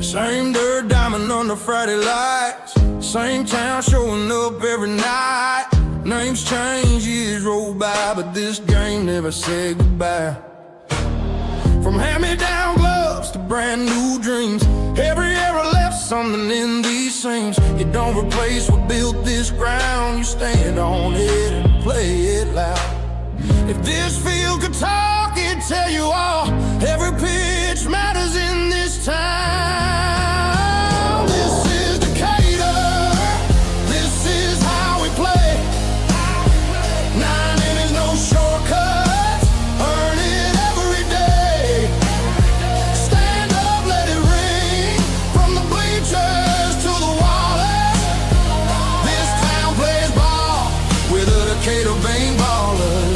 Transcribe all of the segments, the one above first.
Same dirt diamond under Friday lights, same town showing up every night. Names change, years roll by, but this game never said goodbye. From hand-me-down gloves to brand new dreams, every era left something in these seams. You don't replace what built this ground, you stand on it and play it loud. If this field could talk, it'd tell you all. Every pitch matters in this town. This is Decatur, this is how we play. 9 innings, no shortcuts, earn it every day. Stand up, let it ring, from the bleachers to the wallers. This town plays ball with the Decatur Bean Ballers.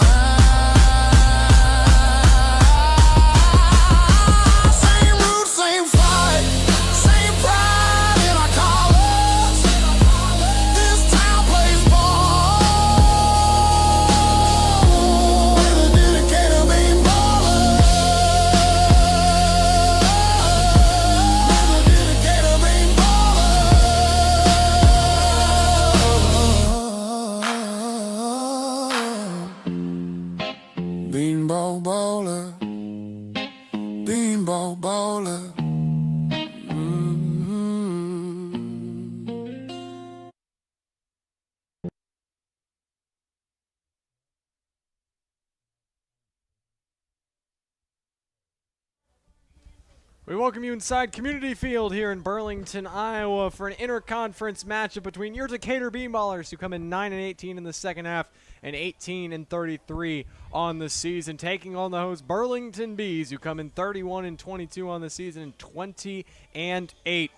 Beanball baller, beanball baller. We welcome you inside Community Field here in Burlington, Iowa for an interconference matchup between your Decatur Bean Ballers, who come in 9-18 in the second half and 18-33 on the season, taking on the host Burlington Bees, who come in 31-22 on the season and 20-8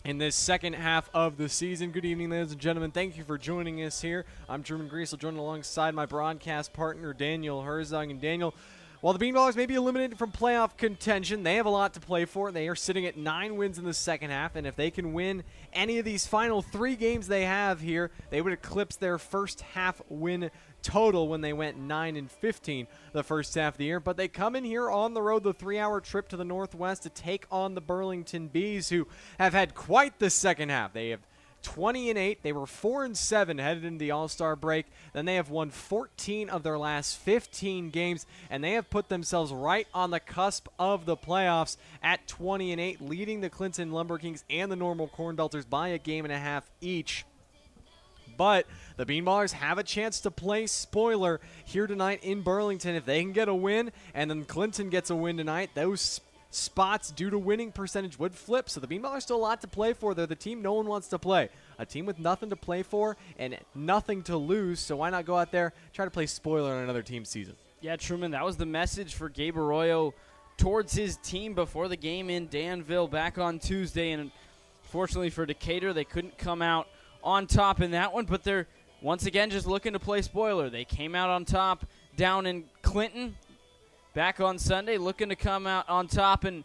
in this second half of the season. Good evening, ladies and gentlemen. Thank you for joining us here. I'm Truman Griessel, joined alongside my broadcast partner, Daniel Herzog. And Daniel, while the Bean Ballers may be eliminated from playoff contention, they have a lot to play for. They are sitting at 9 wins in the second half, and if they can win any of these final 3 games they have here, they would eclipse their first half win total when they went 9-15 the first half of the year. But they come in here on the road, the 3-hour trip to the Northwest, to take on the Burlington Bees, who have had quite the second half. They have 20-8. They were 4-7 headed into the All-Star break. Then they have won 14 of their last 15 games, and they have put themselves right on the cusp of the playoffs at 20-8, leading the Clinton LumberKings and the Normal Corn Belters by a game and a half each. But the Bean Ballers have a chance to play spoiler here tonight in Burlington. If they can get a win and then Clinton gets a win tonight, those spots due to winning percentage would flip. So the Bean Ballers still a lot to play for. They're the team no one wants to play. A team with nothing to play for and nothing to lose. So why not go out there, try to play spoiler on another team's season? Yeah, Truman, that was the message for Gabe Arroyo towards his team before the game in Danville back on Tuesday. And unfortunately for Decatur, they couldn't come out on top in that one. But they're, once again, just looking to play spoiler. They came out on top down in Clinton back on Sunday, looking to come out on top and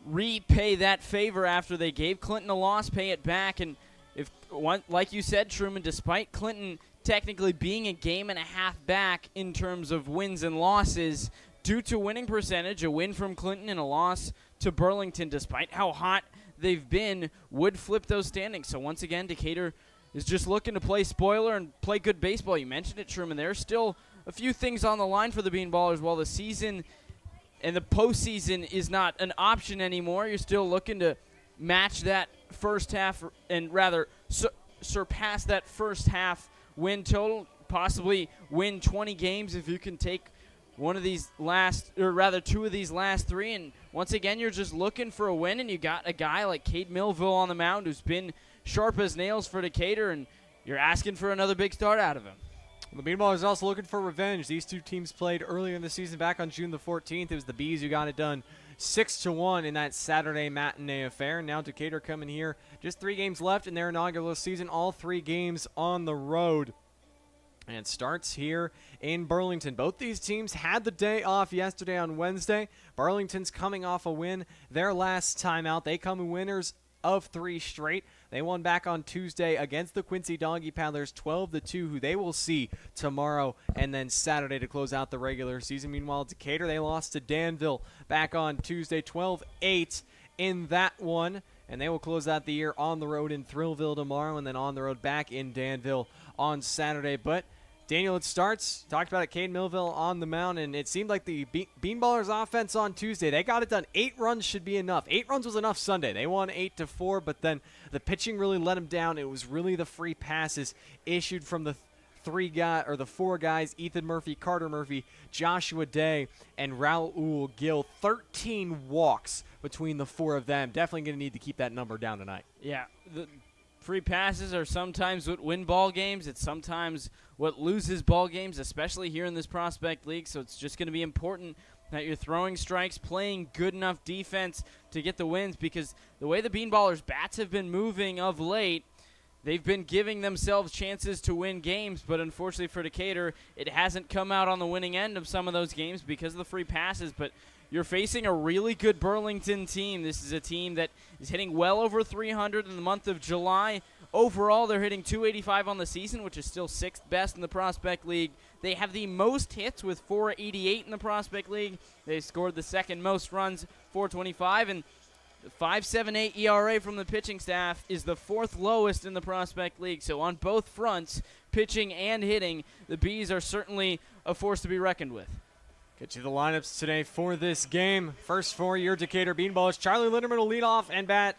repay that favor after they gave Clinton a loss, pay it back. And if one, like you said, Truman, despite Clinton technically being a game and a half back in terms of wins and losses, due to winning percentage, a win from Clinton and a loss to Burlington, despite how hot they've been, would flip those standings. So once again, Decatur is just looking to play spoiler and play good baseball. You mentioned it, Truman. There's still a few things on the line for the Bean Ballers. While the season and the postseason is not an option anymore, you're still looking to match that first half and rather surpass that first half win total, possibly win 20 games if you can take one of these last, or rather 2 of these last 3. And once again, you're just looking for a win, and you got a guy like Cade Millville on the mound who's been sharp as nails for Decatur, and you're asking for another big start out of him. The Bean Ballers is also looking for revenge. These two teams played earlier in the season back on June the 14th. It was the Bees who got it done 6-1 in that Saturday matinee affair. Now Decatur coming here, just 3 games left in their inaugural season, all 3 games on the road. And it starts here in Burlington. Both these teams had the day off yesterday on Wednesday. Burlington's coming off a win their last time out. They come winners of 3 straight. They won back on Tuesday against the Quincy Doggy Paddlers 12-2, who they will see tomorrow and then Saturday to close out the regular season. Meanwhile, Decatur, they lost to Danville back on Tuesday 12-8 in that one. And they will close out the year on the road in Thrillville tomorrow and then on the road back in Danville on Saturday. But, Daniel, it starts. Talked about it, Cade Millville on the mound, and it seemed like the Bean Ballers offense on Tuesday, they got it done. 8 runs should be enough. 8 runs was enough Sunday. They won 8-4, but then the pitching really let them down. It was really the free passes issued from the four guys, Ethan Murphy, Carter Murphy, Joshua Day, and Raul Gill. 13 walks between the 4 of them. Definitely going to need to keep that number down tonight. Yeah, the free passes are sometimes what win ball games. It's sometimes what loses ball games, especially here in this Prospect League. So it's just going to be important that you're throwing strikes, playing good enough defense to get the wins, because the way the Bean Ballers' bats have been moving of late, they've been giving themselves chances to win games, but unfortunately for Decatur, it hasn't come out on the winning end of some of those games because of the free passes. But you're facing a really good Burlington team. This is a team that is hitting well over 300 in the month of July. Overall, they're hitting 285 on the season, which is still 6th best in the Prospect League. They have the most hits with 488 in the Prospect League. They scored the second most runs, 425, and the 5.78 ERA from the pitching staff is the 4th lowest in the Prospect League. So on both fronts, pitching and hitting, the Bees are certainly a force to be reckoned with. Get you the lineups today for this game. First for your Decatur Bean Ballers. Charlie Linderman will lead off and bat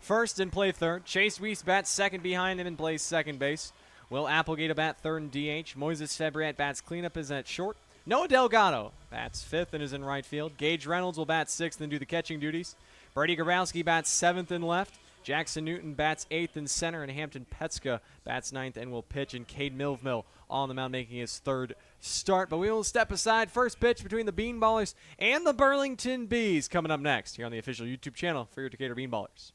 first and play third. Chase Weiss bats second behind him and plays second base. Will Applegate bat third and DH. Moises Febriat bats cleanup is at short. Noah Delgado bats fifth and is in right field. Gage Reynolds will bat sixth and do the catching duties. Brady Grabowski bats seventh and left. Jackson Newton bats eighth in center, and Hampton Petska bats ninth and will pitch. And Cade Millville on the mound making his third start. But we will step aside. First pitch between the Bean Ballers and the Burlington Bees coming up next here on the official YouTube channel for your Decatur Bean Ballers.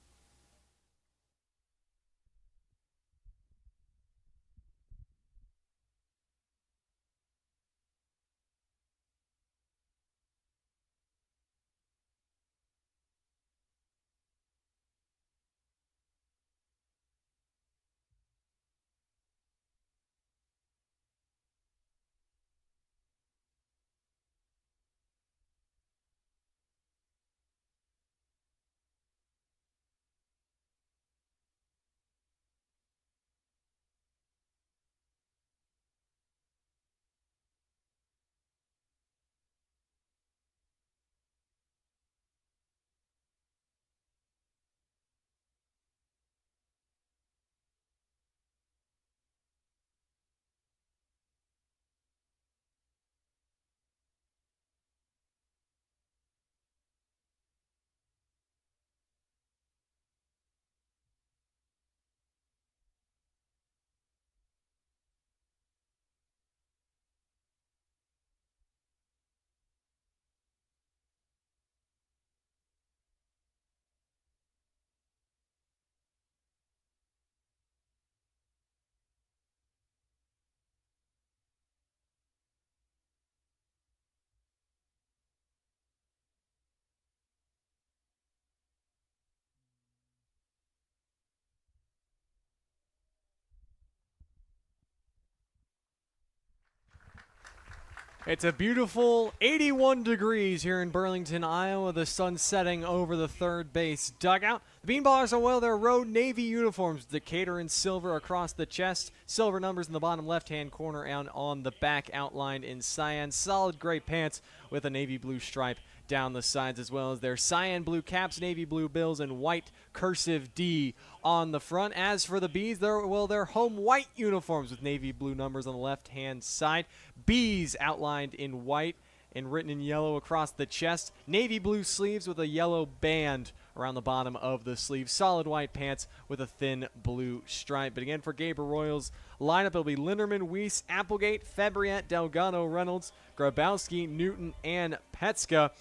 It's a beautiful 81 degrees here in Burlington, Iowa. The sun setting over the third base dugout. The Bean Ballers are wearing their road navy uniforms, Decatur in silver across the chest, silver numbers in the bottom left-hand corner and on the back outlined in cyan. Solid gray pants with a navy blue stripe down the sides, as well as their cyan blue caps, navy blue bills, and white cursive D on the front. As for the Bees, they're home white uniforms with navy blue numbers on the left-hand side. Bees outlined in white and written in yellow across the chest. Navy blue sleeves with a yellow band around the bottom of the sleeve. Solid white pants with a thin blue stripe. But again, for Gabe Arroyo's lineup, it'll be Linderman, Weiss, Applegate, Febriat, Delgado, Reynolds, Grabowski, Newton, and Petska.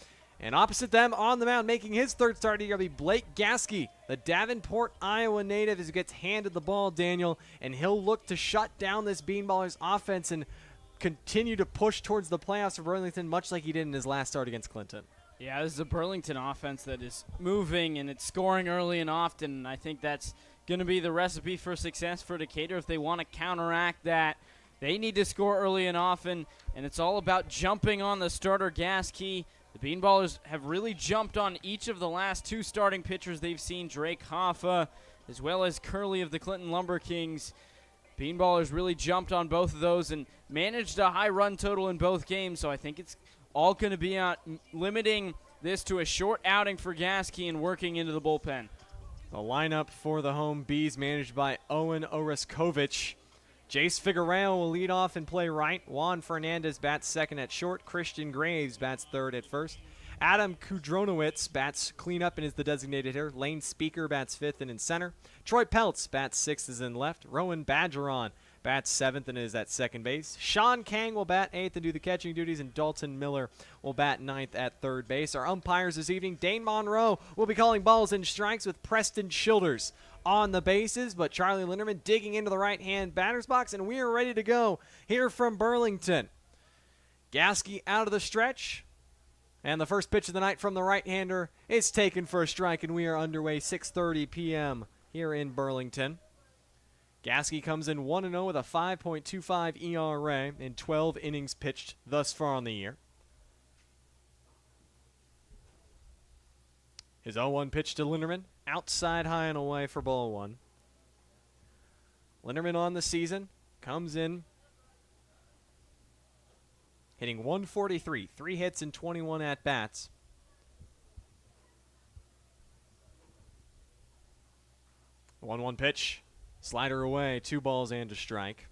And opposite them on the mound, making his third start here, will be Blake Gasky, the Davenport, Iowa native, as he gets handed the ball, Daniel, and he'll look to shut down this Bean Ballers offense and continue to push towards the playoffs for Burlington, much like he did in his last start against Clinton. Yeah, this is a Burlington offense that is moving and it's scoring early and often. I think that's going to be the recipe for success for Decatur. If they want to counteract that, they need to score early and often, and it's all about jumping on the starter gas key. The Bean Ballers have really jumped on each of the last 2 starting pitchers they've seen, Drake Hoffa as well as Curley of the Clinton LumberKings. Bean Ballers really jumped on both of those and managed a high run total in both games, so I think it's all going to be limiting this to a short outing for Gaskey and working into the bullpen. The lineup for the home Bees managed by Owen Oreskowicz. Jace Figueroa will lead off and play right. Juan Fernandez bats second at short. Christian Graves bats third at first. Adam Kudronowicz bats cleanup and is the designated hitter. Lane Speaker bats fifth and in center. Troy Peltz bats sixth as in left. Rowan Badgeron bats seventh and is at second base. Sean Kang will bat eighth and do the catching duties, and Dalton Miller will bat ninth at third base. Our umpires this evening, Dane Monroe will be calling balls and strikes with Preston Childers on the bases, but Charlie Linderman digging into the right-hand batter's box, and we are ready to go here from Burlington. Gaskey out of the stretch, and the first pitch of the night from the right-hander is taken for a strike, and we are underway 6:30 p.m. here in Burlington. Gaskey comes in 1-0 with a 5.25 ERA in 12 innings pitched thus far on the year. His 0-1 pitch to Linderman, outside high and away for ball one. Linderman on the season comes in hitting 143, 3 hits and 21 at-bats. The 1-1 pitch, slider away, 2 balls and a strike.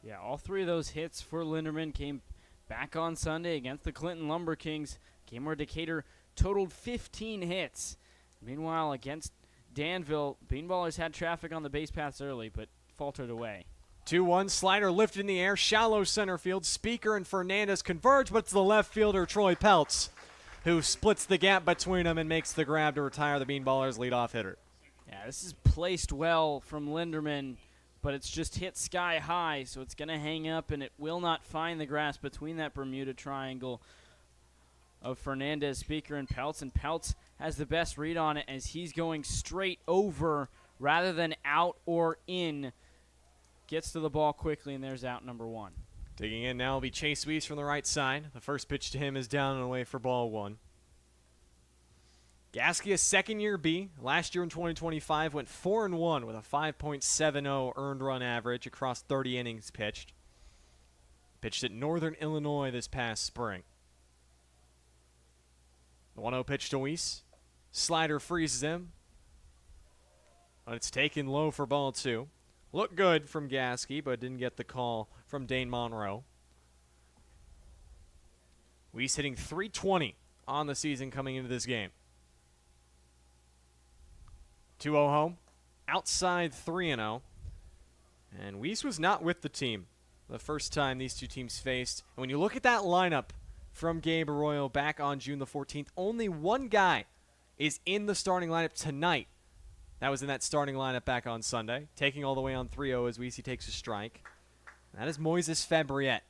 Yeah, all 3 of those hits for Linderman came back on Sunday against the Clinton LumberKings, game where Decatur totaled 15 hits. Meanwhile, against Danville, Bean Ballers had traffic on the base paths early, but faltered away. 2-1, slider lifted in the air, shallow center field. Speaker and Fernandez converge, but it's the left fielder, Troy Peltz, who splits the gap between them and makes the grab to retire the Bean Ballers' leadoff hitter. Yeah, this is placed well from Linderman, but it's just hit sky high, so it's going to hang up, and it will not find the grass between that Bermuda triangle of Fernandez, Speaker, and Peltz has the best read on it as he's going straight over rather than out or in. Gets to the ball quickly, and there's out number 1. Digging in now will be Chase Weiss from the right side. The first pitch to him is down and away for ball 1. Gaskey, a second-year B. Last year in 2025 went 4-1 with a 5.70 earned run average across 30 innings pitched. Pitched at Northern Illinois this past spring. The 1-0 pitch to Weiss. Slider freezes him, but it's taken low for ball 2. Looked good from Gaskey, but didn't get the call from Dane Monroe. Weiss hitting .320 on the season coming into this game. 2-0 home, outside 3-0. And Weiss was not with the team the first time these two teams faced. And when you look at that lineup from Gabe Arroyo back on June the 14th, only one guy is in the starting lineup tonight. That was in that starting lineup back on Sunday, taking all the way on 3-0 as Weiss takes a strike. That is Moises Fabriette.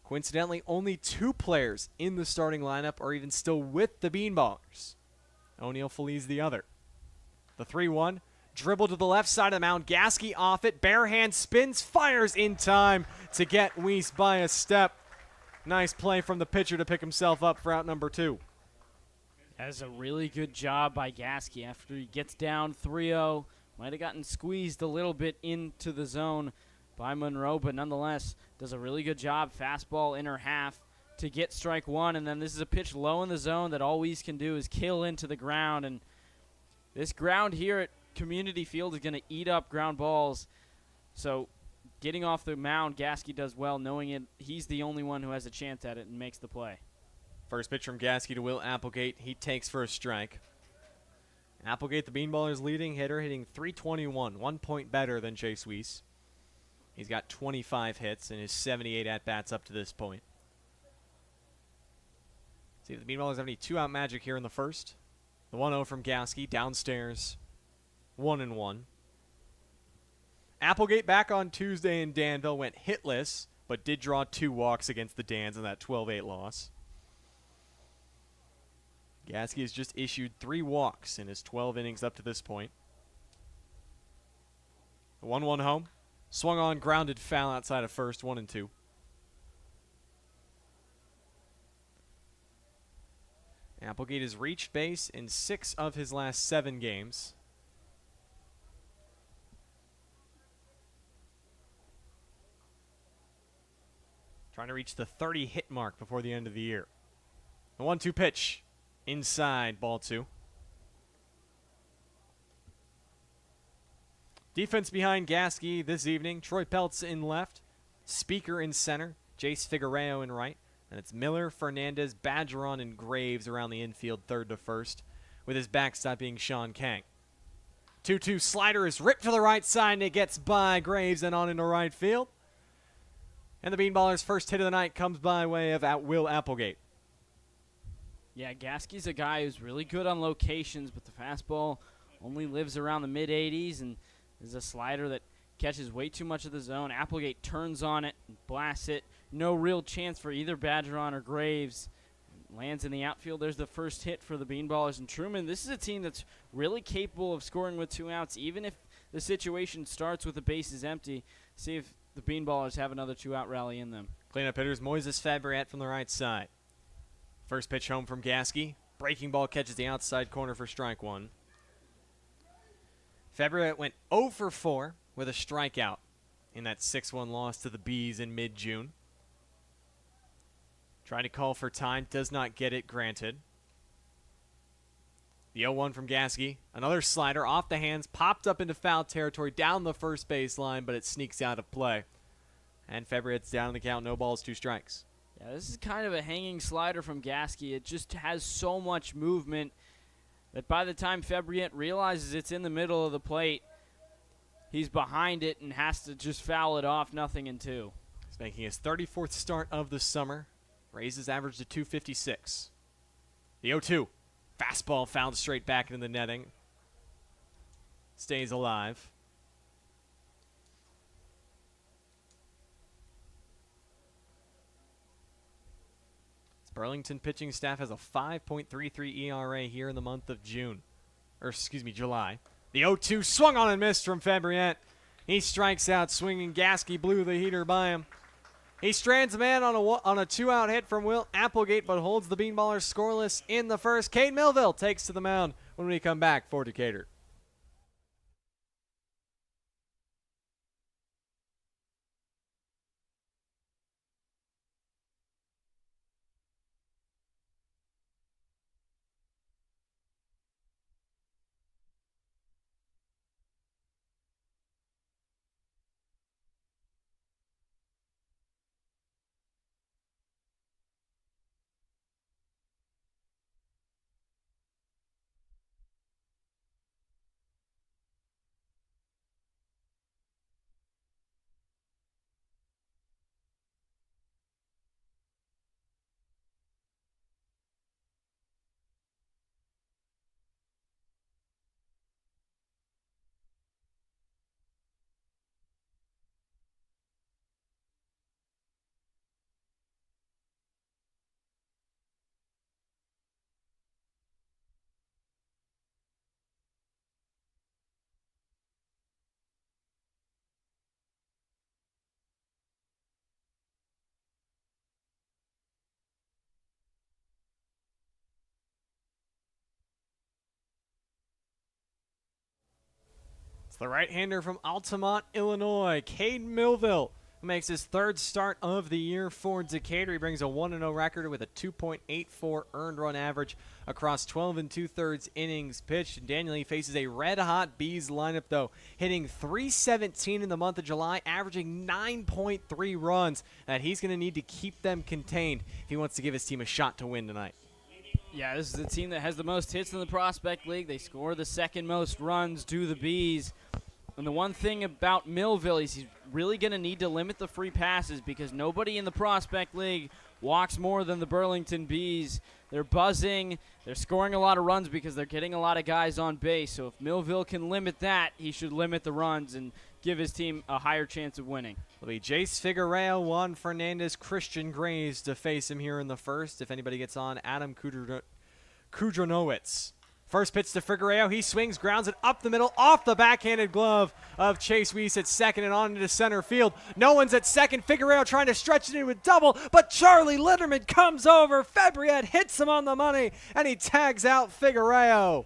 Coincidentally, only 2 players in the starting lineup are even still with the Bean Ballers. O'Neal Feliz the other. The 3-1, dribble to the left side of the mound. Gaskey off it, bare hand spins, fires in time to get Weiss by a step. Nice play from the pitcher to pick himself up for out number 2. That's a really good job by Gaskey after he gets down 3-0. Might have gotten squeezed a little bit into the zone by Monroe, but nonetheless does a really good job. Fastball inner half to get strike 1, and then this is a pitch low in the zone that all Weiss can do is kill into the ground, and this ground here at Community Field is going to eat up ground balls. So getting off the mound, Gaskey does well, knowing it. He's the only one who has a chance at it and makes the play. First pitch from Gaskey to Will Applegate. He takes for a strike. Applegate, the Bean Ballers' leading hitter, hitting .321, 1 point better than Chase Weiss. He's got 25 hits in his 78 at-bats up to this point. See if the Bean Ballers have any 2-out magic here in the first. The 1-0 from Gaskey, downstairs, 1-1. Applegate back on Tuesday in Danville went hitless, but did draw 2 walks against the Dans in that 12-8 loss. Gaskey has just issued 3 walks in his 12 innings up to this point. The 1-1 home. Swung on, grounded foul outside of first, 1-2. Applegate has reached base in 6 of his last 7 games. Trying to reach the 30 hit mark before the end of the year. The 1-2 pitch. Inside, ball 2. Defense behind Gasky this evening. Troy Peltz in left. Speaker in center. Jace Figueroa in right. And it's Miller, Fernandez, Badgeron, and Graves around the infield, third to first, with his backstop being Sean Kang. 2-2 slider is ripped to the right side, and it gets by Graves and on into right field. And the Bean Ballers' first hit of the night comes by way of Will Applegate. Yeah, Gasky's a guy who's really good on locations, but the fastball only lives around the mid-80s and is a slider that catches way too much of the zone. Applegate turns on it and blasts it. No real chance for either Badgeron or Graves. Lands in the outfield. There's the first hit for the Bean Ballers. And Truman, this is a team that's really capable of scoring with 2 outs, even if the situation starts with the bases empty. See if the Bean Ballers have another 2-out rally in them. Cleanup hitters, Moises Fabriat from the right side. First pitch home from Gasky. Breaking ball catches the outside corner for strike 1. Fabriat went 0 for 4 with a strikeout in that 6-1 loss to the Bees in mid-June. Trying to call for time, does not get it granted. The 0-1 from Gasky. Another slider off the hands, popped up into foul territory down the first base line, but it sneaks out of play. And Fabriat's down in the count, no balls, 2 strikes. Yeah, this is kind of a hanging slider from Gasky. It just has so much movement that by the time Fabriat realizes it's in the middle of the plate, he's behind it and has to just foul it off, 0-2. He's making his 34th start of the summer. Raises average to 256. The 0-2. Fastball fouled straight back into the netting. Stays alive. This Burlington pitching staff has a 5.33 ERA here in the month of June. Or, excuse me, July. The 0-2 swung on and missed from Fabriat. He strikes out swinging. Gasky blew the heater by him. He strands a man on a 2-out hit from Will Applegate, but holds the Bean Ballers scoreless in the first. Cade Millville takes to the mound when we come back for Decatur. The right-hander from Altamont, Illinois, Cade Millville, who makes his 3rd start of the year for Decatur. He brings a 1-0 record with a 2.84 earned run average across 12 2/3 innings pitched. Daniel, he faces a red-hot Bees lineup, though, hitting .317 in the month of July, averaging 9.3 runs, that he's going to need to keep them contained if he wants to give his team a shot to win tonight. Yeah, this is the team that has the most hits in the Prospect League. They score the 2nd most runs to the Bees. And the one thing about Millville is he's really going to need to limit the free passes because nobody in the Prospect League walks more than the Burlington Bees. They're buzzing. They're scoring a lot of runs because they're getting a lot of guys on base. So if Millville can limit that, he should limit the runs and give his team a higher chance of winning. It'll be Jace Figueroa, Juan Fernandez, Christian Graves to face him here in the first. If anybody gets on, Adam Kudronowicz First pitch to Figueroa. He swings, grounds it up the middle, off the backhanded glove of Chase Weiss at second and on into center field. No one's at second. Figueroa trying to stretch it into a double, but Charlie Linderman comes over. Febriette hits him on the money, and he tags out Figueroa.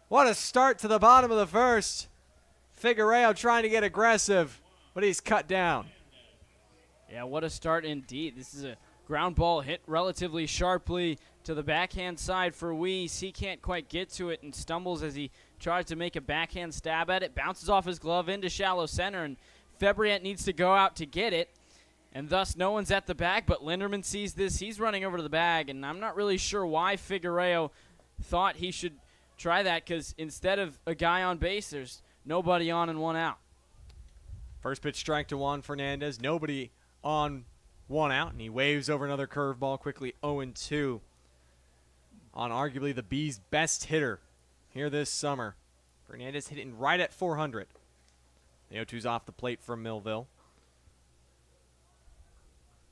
What a start to the bottom of the first. Figueroa trying to get aggressive, but he's cut down. Yeah, what a start indeed. This is a ground ball hit relatively sharply to the backhand side for Weiss. He can't quite get to it and stumbles as he tries to make a backhand stab at it. Bounces off his glove into shallow center, and Febriette needs to go out to get it. And thus no one's at the bag, but Linderman sees this. He's running over to the bag, and I'm not really sure why Figueroa thought he should try that, because instead of a guy on base, there's nobody on and one out. First pitch strike to Juan Fernandez. Nobody on, one out, and he waves over another curveball quickly. 0-2 on arguably the Bees' best hitter here this summer. Fernandez hitting right at 400. The 0-2's off the plate from Millville.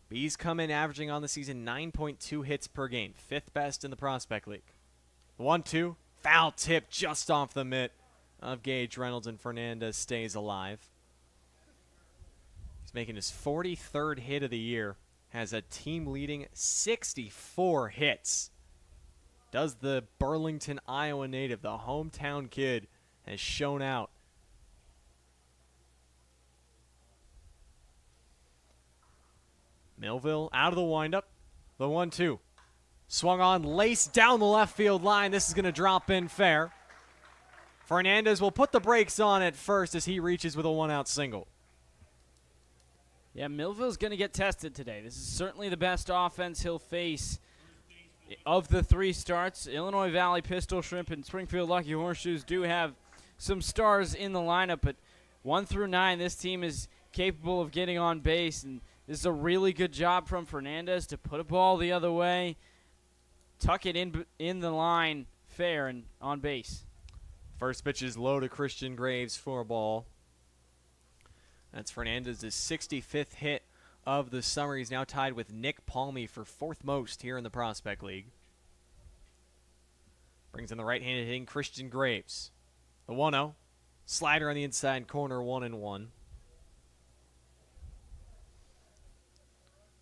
Bees come in averaging on the season 9.2 hits per game, 5th best in the Prospect League. The 1-2, foul tip just off the mitt of Gage Reynolds, and Fernandez stays alive. He's making his 43rd hit of the year, has a team-leading 64 hits. Does the Burlington, Iowa native, the hometown kid, has shown out. Millville out of the windup. The 1-2. Swung on, laced down the left field line. This is going to drop in fair. Fernandez will put the brakes on at first as he reaches with a one-out single. Yeah, Millville's going to get tested today. This is certainly the best offense he'll face of the 3 starts. Illinois Valley, Pistol Shrimp, and Springfield Lucky Horseshoes do have some stars in the lineup, but 1 through 9, this team is capable of getting on base, and this is a really good job from Fernandez to put a ball the other way, tuck it in the line fair and on base. First pitch is low to Christian Graves for a ball. That's Fernandez's 65th hit of the summer. He's now tied with Nick Palmy for 4th most here in the Prospect League. Brings in the right-handed hitting Christian Graves. The 1-0. Slider on the inside corner, 1-1.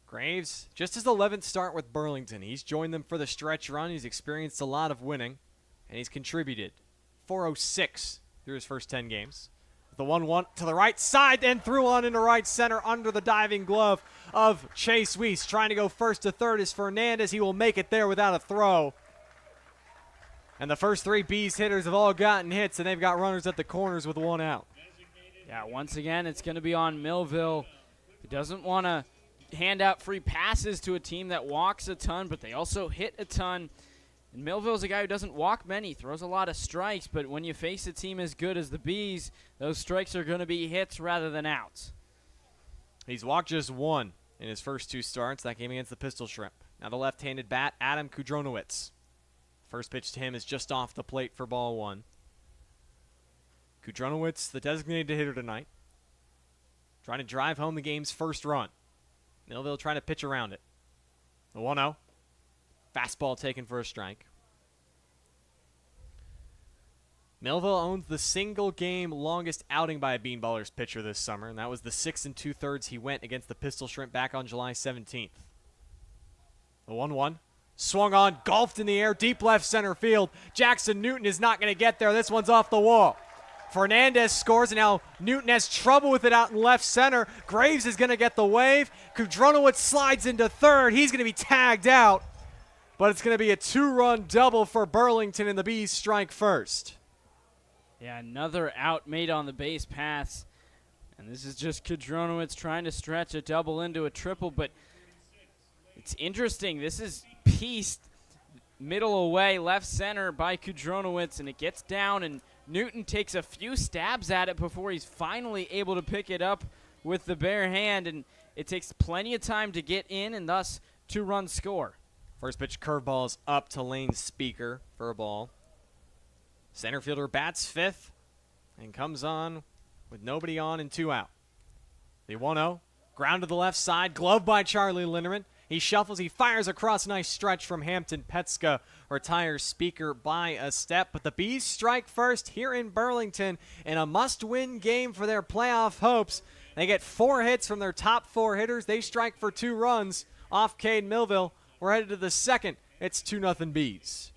Graves, just his 11th start with Burlington. He's joined them for the stretch run. He's experienced a lot of winning, and he's contributed. 406 through his first 10 games. The 1-1 to the right side, and threw on into right center under the diving glove of Chase Weiss. Trying to go first to third is Fernandez. He will make it there without a throw. And the first 3 Bees hitters have all gotten hits, and they've got runners at the corners with 1 out. Yeah, once again, it's going to be on Millville, who doesn't want to hand out free passes to a team that walks a ton, but they also hit a ton. And Millville's a guy who doesn't walk many, throws a lot of strikes, but when you face a team as good as the Bees, those strikes are going to be hits rather than outs. He's walked just 1 in his first 2 starts, that game against the Pistol Shrimp. Now the left-handed bat, Adam Kudronowicz. First pitch to him is just off the plate for ball 1. Kudronowicz, the designated hitter tonight, trying to drive home the game's first run. Millville trying to pitch around it. The 1-0. Fastball taken for a strike. Millville owns the single-game longest outing by a Bean Ballers pitcher this summer, and that was the 6 2/3 he went against the Pistol Shrimp back on July 17th. The 1-1. Swung on, golfed in the air, deep left center field. Jackson Newton is not going to get there. This one's off the wall. Fernandez scores, and now Newton has trouble with it out in left center. Graves is going to get the wave. Kudronowicz slides into third. He's going to be tagged out, but it's going to be a 2-run double for Burlington, and the Bees strike first. Yeah, another out made on the base pass. And this is just Kudronowicz trying to stretch a double into a triple, but it's interesting. This is pieced middle away, left center by Kudronowicz, and it gets down, and Newton takes a few stabs at it before he's finally able to pick it up with the bare hand, and it takes plenty of time to get in, and thus 2-run score. First pitch curveball is up to Lane Speaker for a ball. Center fielder bats 5th and comes on with nobody on and 2 out. The 1-0, ground to the left side, glove by Charlie Linderman. He shuffles, he fires across, nice stretch from Hampton. Petska retires Speaker by a step, but the Bees strike first here in Burlington in a must-win game for their playoff hopes. They get 4 hits from their top 4 hitters. They strike for 2 runs off Cade Millville. We're headed to the second. It's 2-0 Bees.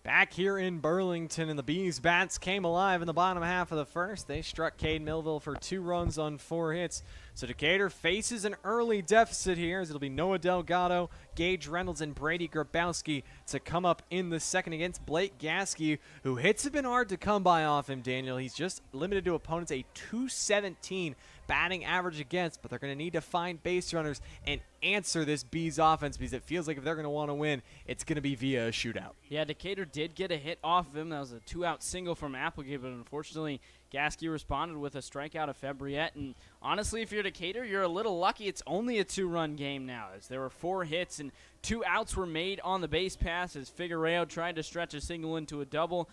Back here in Burlington, and the Bees bats came alive in the bottom half of the first. They struck Cade Millville for 2 runs on 4 hits. So Decatur faces an early deficit here, as it'll be Noah Delgado, Gage Reynolds, and Brady Grabowski to come up in the second against Blake Gasky, who hits have been hard to come by off him, Daniel. He's just limited to opponents a .217 batting average against, but they're going to need to find base runners and answer this Bees offense, because it feels like if they're going to want to win, it's going to be via a shootout. Yeah, Decatur did get a hit off of him. That was a 2-out single from Applegate, but unfortunately, Gasky responded with a strikeout of Febriette. And honestly, if you're Decatur, you're a little lucky. It's only a 2-run game now, as there were 4 hits and 2 outs were made on the base pass as Figueroa tried to stretch a single into a double.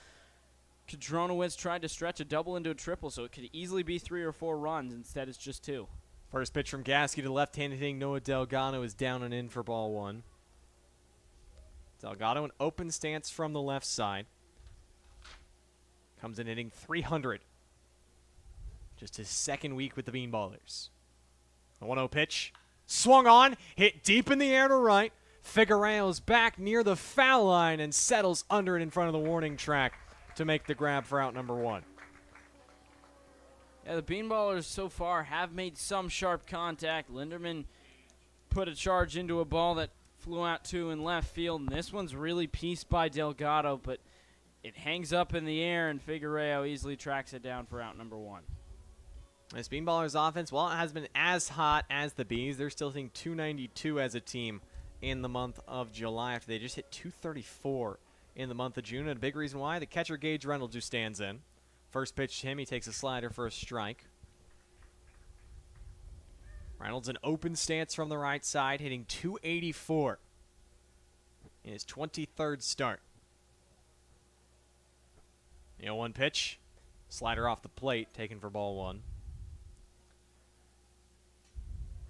Kadronowicz tried to stretch a double into a triple, so it could easily be 3 or 4 runs. Instead, it's just 2. First pitch from Gasky to left-handed hitting Noah Delgado is down and in for ball 1. Delgado an open stance from the left side. Comes in hitting 300. Just his second week with the Bean Ballers. A 1-0 pitch. Swung on, hit deep in the air to right. Figueroa's back near the foul line and settles under it in front of the warning track to make the grab for out number 1. Yeah, the Bean Ballers so far have made some sharp contact. Linderman put a charge into a ball that flew out to in left field, and this one's really pieced by Delgado, but it hangs up in the air, and Figueroa easily tracks it down for out number 1. This Bean Ballers offense, while it has been as hot as the Bees, they're still hitting 292 as a team in the month of July after they just hit 234 in the month of June. And a big reason why, the catcher Gage Reynolds, who stands in. First pitch to him, he takes a slider for a strike. Reynolds an open stance from the right side, hitting 284 in his 23rd start. 1 pitch, slider off the plate, taken for ball 1.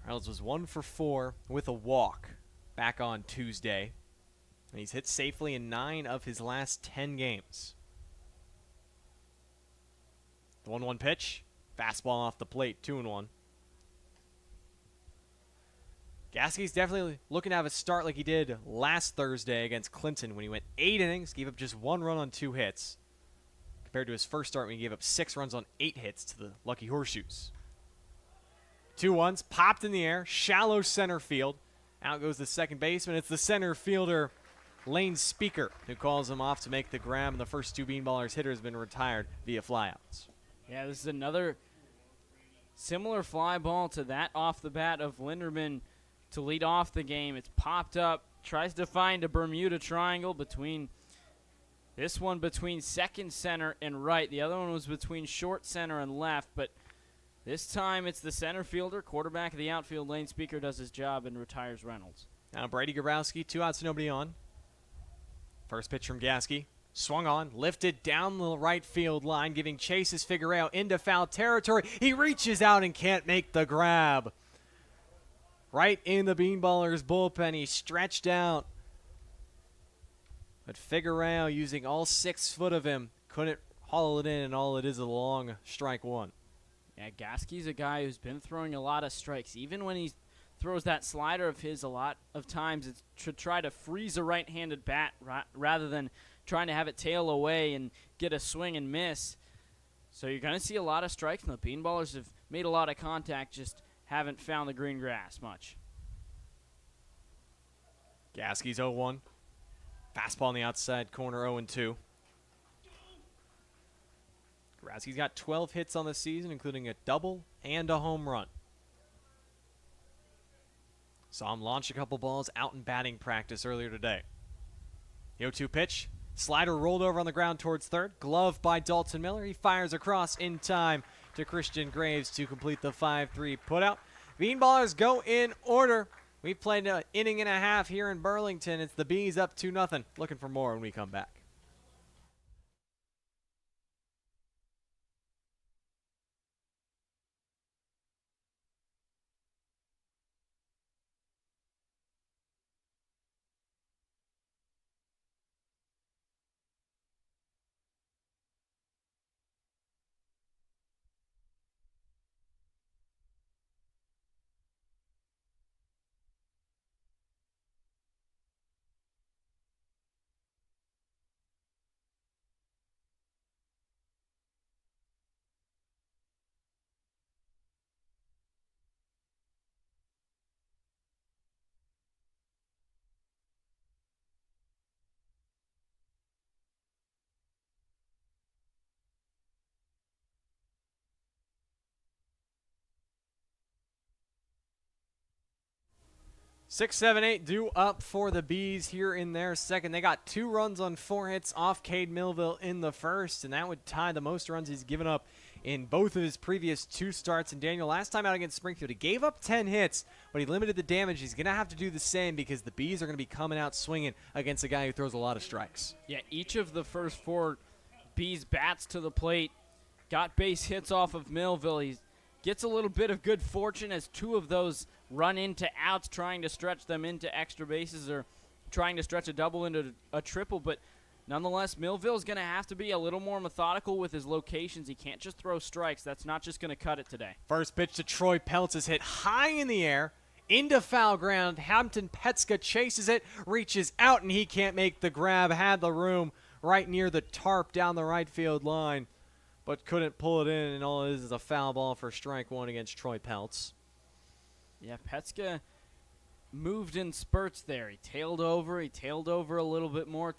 Reynolds was 1 for 4 with a walk back on Tuesday. And he's hit safely in 9 of his last 10 games. The 1-1 pitch, fastball off the plate, 2-1. Gasky's definitely looking to have a start like he did last Thursday against Clinton when he went 8 innings, gave up just 1 run on 2 hits, compared to his first start when he gave up 6 runs on 8 hits to the Lucky Horseshoes. 2-1s, popped in the air, shallow center field. Out goes the second baseman. It's the center fielder, Lane Speaker, who calls him off to make the grab, and the first 2 Bean Ballers hitter has been retired via flyouts. Yeah, this is another similar fly ball to that off the bat of Linderman to lead off the game. It's popped up, tries to find a Bermuda triangle between this one between second, center, and right. The other one was between short, center, and left, but this time it's the center fielder, quarterback of the outfield. Lane Speaker does his job and retires Reynolds. Now Brady Grabowski, 2 outs, nobody on. First pitch from Gasky. Swung on, lifted down the right field line, giving Chase's Figueroa into foul territory. He reaches out and can't make the grab. right in the Bean Ballers bullpen. He stretched out. But Figueroa, using all 6 foot of him, couldn't haul it in, and all it is a long strike one. Yeah, Gasky's a guy who's been throwing a lot of strikes. Even when he throws that slider of his, a lot of times it's to try to freeze a right-handed bat rather than trying to have it tail away and get a swing and miss. So you're going to see a lot of strikes, and the Bean Ballers have made a lot of contact, just haven't found the green grass much. Gasky's 0-1. Fastball on the outside corner, 0-2. Gasky's got 12 hits on the season, including a double and a home run. Saw him launch a couple balls out in batting practice earlier today. The 0-2 pitch. Slider rolled over on the ground towards third. Glove by Dalton Miller. He fires across in time to Christian Graves to complete the 5-3 putout. Bean Ballers go in order. We played an inning and a half here in Burlington. It's the Bees up 2-0. Looking for more when we come back. Six, seven, eight due up for the Bees here in their second. They got 2 runs on 4 hits off Cade Millville in the first, and that would tie the most runs he's given up in both of his previous 2 starts. And Daniel, last time out against Springfield, he gave up 10 hits, but he limited the damage. He's going to have to do the same because the Bees are going to be coming out swinging against a guy who throws a lot of strikes. Yeah, each of the first 4 Bees bats to the plate got base hits off of Millville. He gets a little bit of good fortune as 2 of those run into outs, trying to stretch them into extra bases or trying to stretch a double into a triple. But nonetheless, Millville's going to have to be a little more methodical with his locations. He can't just throw strikes. That's not just going to cut it today. First pitch to Troy Peltz is hit high in the air into foul ground. Hampton Petska chases it, reaches out, and he can't make the grab. Had the room right near the tarp down the right field line, but couldn't pull it in, and all it is a foul ball for strike 1 against Troy Peltz. Yeah, Petska moved in spurts there. He tailed over a little bit more,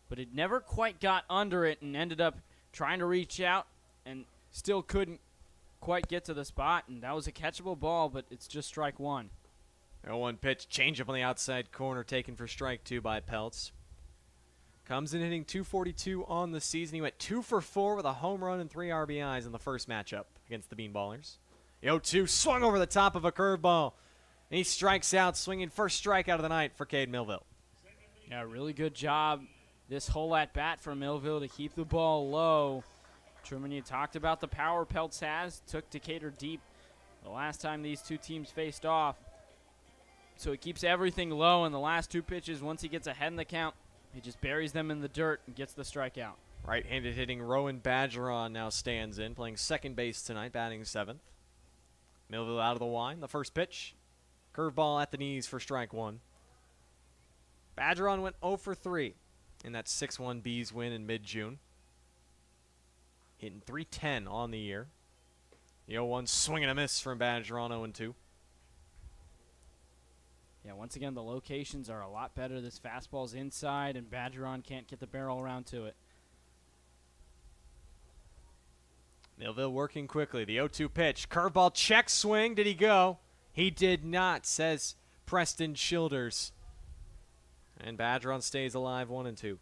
but it never quite got under it and ended up trying to reach out and still couldn't quite get to the spot, and that was a catchable ball, but it's just strike 1. 0-1 pitch, changeup on the outside corner, taken for strike 2 by Peltz. Comes in hitting .242 on the season. He went 2 for 4 with a home run and 3 RBIs in the first matchup against the Bean Ballers. 0-2 swung over the top of a curveball, and he strikes out, swinging first strikeout of the night for Cade Millville. Yeah, really good job this whole at-bat for Millville to keep the ball low. Truman, you talked about the power Peltz has. Took Decatur deep the last time these 2 teams faced off. So he keeps everything low in the last 2 pitches. Once he gets ahead in the count, he just buries them in the dirt and gets the strikeout. Right-handed hitting Rowan Badgeron now stands in, playing second base tonight, batting 7th. Millville out of the line. The first pitch, curveball at the knees for strike 1. Badgeron went 0 for 3 in that 6-1 Bees win in mid-June. Hitting .310 on the year. The 0-1 swing and a miss from Badgeron, 0-2. Yeah, once again, the locations are a lot better. This fastball's inside, and Badgeron can't get the barrel around to it. Millville working quickly. The 0-2 pitch. Curveball check swing. Did he go? He did not, says Preston Childers. And Badgeron stays alive, 1-2.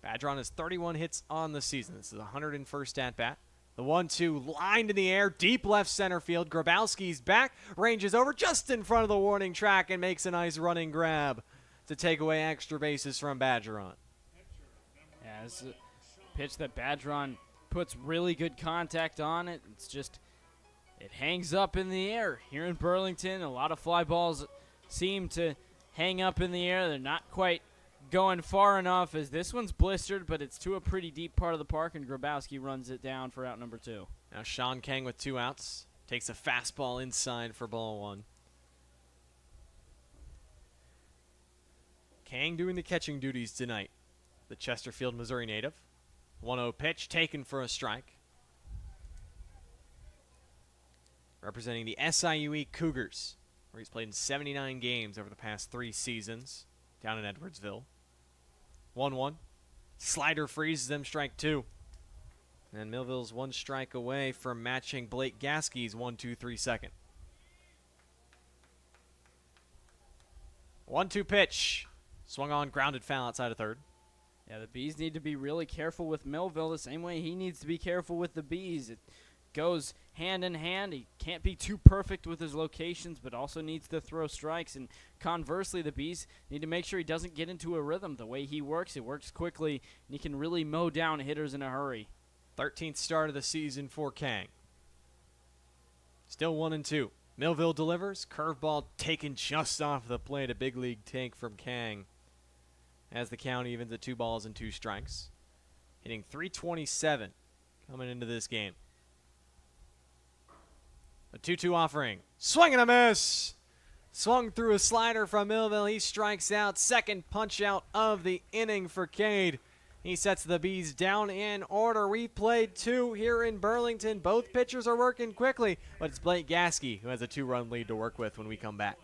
Badgeron has 31 hits on the season. This is the 101st at-bat. The 1-2 lined in the air, deep left center field. Grabowski's back, ranges over just in front of the warning track and makes a nice running grab to take away extra bases from Badgeron. Yeah, this is a pitch that Badgeron puts really good contact on it. It's just, it hangs up in the air. Here in Burlington, a lot of fly balls seem to hang up in the air. They're not quite going far enough, as this one's blistered, but it's to a pretty deep part of the park, and Grabowski runs it down for out number 2. Now Sean Kang with 2 outs. Takes a fastball inside for ball 1. Kang doing the catching duties tonight. The Chesterfield, Missouri native. 1-0 pitch taken for a strike. Representing the SIUE Cougars, where he's played in 79 games over the past 3 seasons down in Edwardsville. 1-1. Slider freezes them, strike 2. And Millville's 1 strike away from matching Blake Gaskey's 1-2-3 second. 1-2 pitch. Swung on, grounded foul outside of third. Yeah, the Bees need to be really careful with Millville the same way he needs to be careful with the Bees. It goes hand in hand. He can't be too perfect with his locations, but also needs to throw strikes. And conversely, the Bees need to make sure he doesn't get into a rhythm. The way he works, it works quickly, and he can really mow down hitters in a hurry. 13th start of the season for Kang. Still 1-2. Millville delivers. Curveball taken just off the plate. A big league take from Kang, as the count evens at 2 balls and 2 strikes. Hitting .327 coming into this game. A 2-2 offering. Swing and a miss. Swung through a slider from Millville. He strikes out. Second punch out of the inning for Cade. He sets the Bees down in order. We played 2 here in Burlington. Both pitchers are working quickly, but it's Blake Gaskey who has a 2-run lead to work with when we come back.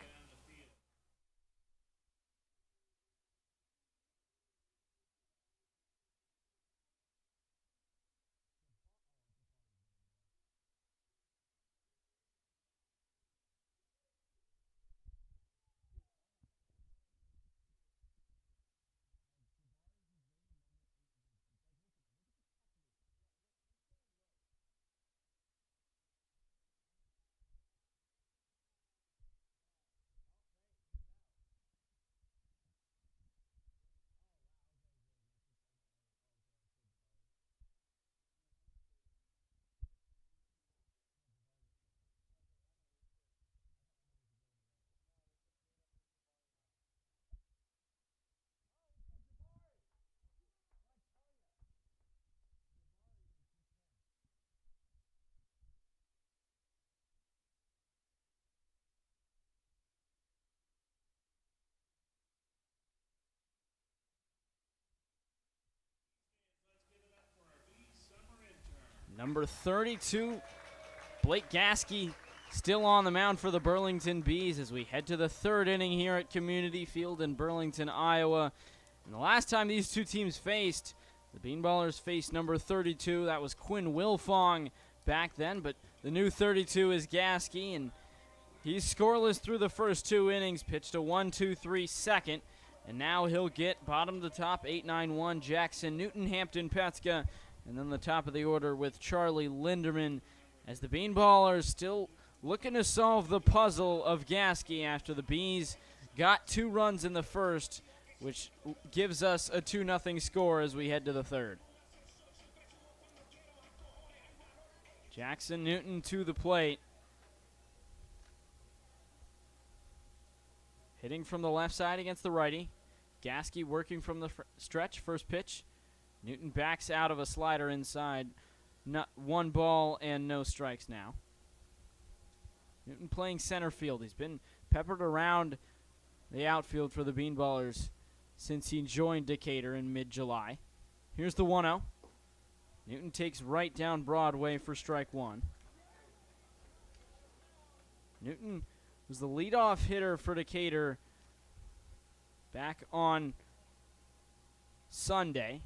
Number 32, Blake Gaskey, still on the mound for the Burlington Bees as we head to the 3rd inning here at Community Field in Burlington, Iowa. And the last time these two teams faced, the Bean Ballers faced number 32. That was Quinn Wilfong back then, but the new 32 is Gaskey, and he's scoreless through the first 2 innings, pitched a 1-2-3 second, and now he'll get bottom to top 8-9-1 Jackson Newton, Hampton Petska, and then the top of the order with Charlie Linderman, as the Bean Ballers still looking to solve the puzzle of Gaskey after the Bees got 2 runs in the first, which gives us a 2-0 score as we head to the 3rd. Jackson Newton to the plate. Hitting from the left side against the righty. Gaskey working from the stretch, first pitch. Newton backs out of a slider inside. 1 ball and no strikes now. Newton playing center field. He's been peppered around the outfield for the Bean Ballers since he joined Decatur in mid-July. Here's the 1-0. Newton takes right down Broadway for strike 1. Newton was the leadoff hitter for Decatur back on Sunday,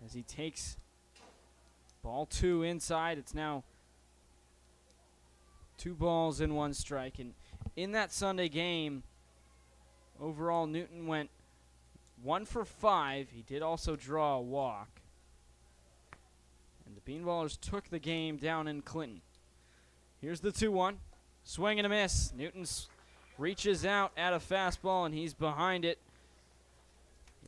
as he takes ball 2 inside. It's now 2 balls and 1 strike. And in that Sunday game, overall Newton went 1 for 5. He did also draw a walk. And the Bean Ballers took the game down in Clinton. Here's the 2-1. Swing and a miss. Newton reaches out at a fastball, and he's behind it.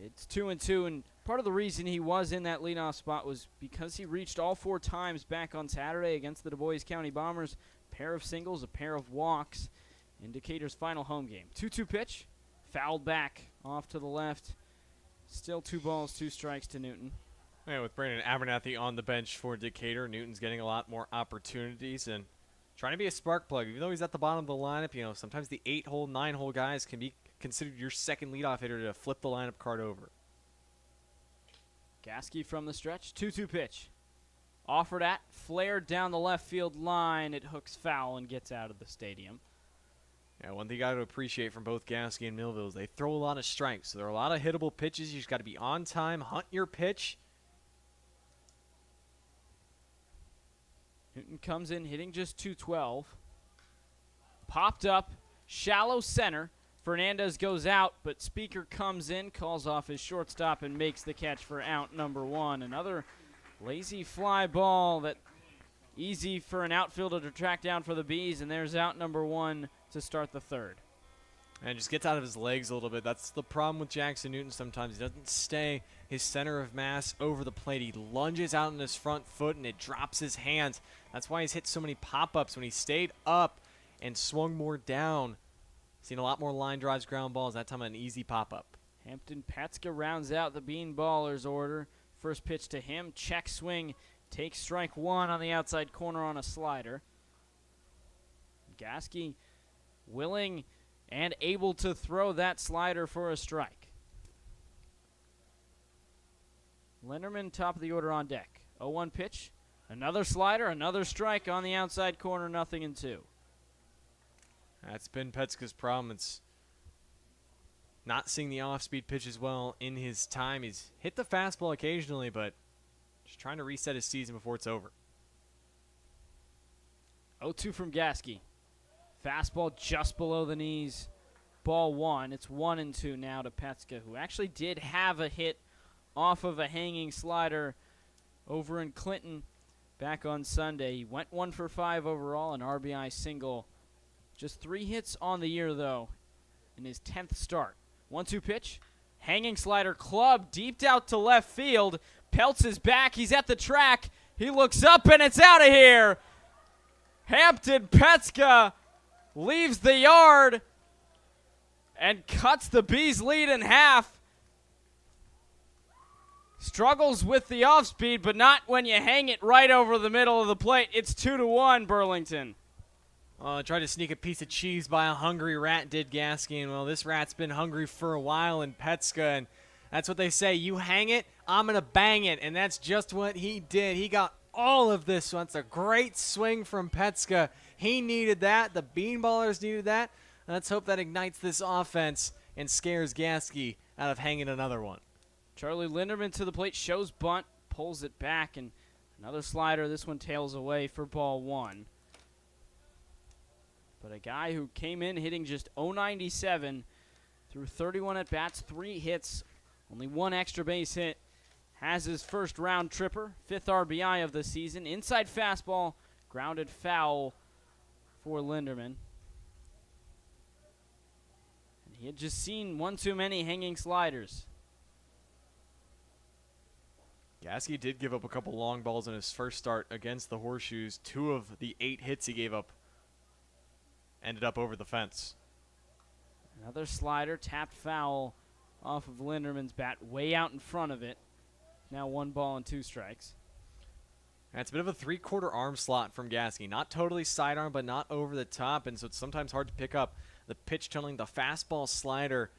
It's 2-2, and Part of the reason he was in that leadoff spot was because he reached all 4 times back on Saturday against the Du Bois County Bombers. A pair of singles, a pair of walks in Decatur's final home game. 2-2 pitch, fouled back off to the left. Still 2 balls, 2 strikes to Newton. Yeah, with Brandon Abernathy on the bench for Decatur, Newton's getting a lot more opportunities and trying to be a spark plug. Even though he's at the bottom of the lineup, sometimes the 8-hole, 9-hole guys can be considered your second leadoff hitter to flip the lineup card over. Gasky from the stretch, 2-2 pitch. Offered at, flared down the left field line. It hooks foul and gets out of the stadium. Yeah, one thing you got to appreciate from both Gasky and Millville is they throw a lot of strikes. So there are a lot of hittable pitches. You just got to be on time, hunt your pitch. Newton comes in hitting just .212. Popped up, shallow center. Fernandez goes out, but Speaker comes in, calls off his shortstop, and makes the catch for out number 1. Another lazy fly ball that easy for an outfielder to track down for the Bees, and there's out number 1 to start the 3rd. And just gets out of his legs a little bit. That's the problem with Jackson Newton sometimes. He doesn't stay his center of mass over the plate. He lunges out on his front foot, and it drops his hands. That's why he's hit so many pop-ups. When he stayed up and swung more down, seen a lot more line drives, ground balls, that time an easy pop-up. Hampton Petska rounds out the Bean Ballers order. First pitch to him, check swing, takes strike 1 on the outside corner on a slider. Gasky willing and able to throw that slider for a strike. Linderman top of the order on deck. 0-1 pitch, another slider, another strike on the outside corner, 0-2. That's been Petska's problem. It's not seeing the off-speed pitch as well in his time. He's hit the fastball occasionally, but just trying to reset his season before it's over. 0-2 from Gasky. Fastball just below the knees. Ball 1. It's 1-2 now to Petska, who actually did have a hit off of a hanging slider over in Clinton back on Sunday. He went 1 for 5 overall, an RBI single. Just 3 hits on the year, though, in his 10th start. 1-2 pitch. Hanging slider club deep out to left field. Peltz is back. He's at the track. He looks up, and it's out of here. Hampton Petska leaves the yard and cuts the Bees' lead in half. Struggles with the off-speed, but not when you hang it right over the middle of the plate. It's 2-1 Burlington. Tried to sneak a piece of cheese by a hungry rat, did Gasky. And, well, this rat's been hungry for a while in Petska. And that's what they say. You hang it, I'm going to bang it. And that's just what he did. He got all of this. So that's a great swing from Petska. He needed that. The Bean Ballers needed that. Let's hope that ignites this offense and scares Gasky out of hanging another one. Charlie Linderman to the plate, shows bunt, pulls it back, and another slider. This one tails away for ball 1. But a guy who came in hitting just .097 through 31 at-bats, 3 hits, only 1 extra base hit, has his first round tripper, 5th RBI of the season. Inside fastball, grounded foul for Linderman. And he had just seen one too many hanging sliders. Gasky did give up a couple long balls in his first start against the Horseshoes. 2 of the 8 hits he gave up ended up over the fence. Another slider, tapped foul off of Linderman's bat, way out in front of it. Now 1 ball and 2 strikes. And it's a bit of a 3/4 arm slot from Gasky. Not totally sidearm, but not over the top, and so it's sometimes hard to pick up the pitch tunneling, the fastball slider.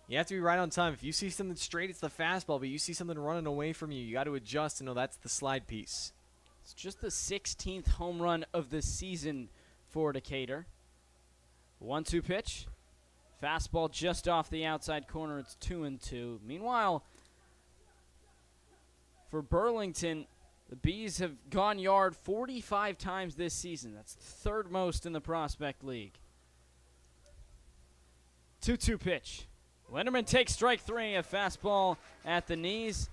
You have to be right on time. If you see something straight, it's the fastball, but you see something running away from you, you got to adjust and know that's the slide piece. It's just the 16th home run of the season for Decatur. 1-2 pitch. Fastball just off the outside corner. It's 2-2. Meanwhile, for Burlington, the Bees have gone yard 45 times this season. That's 3rd most in the Prospect League. 2-2 pitch. Linderman takes strike 3, a fastball at the knees.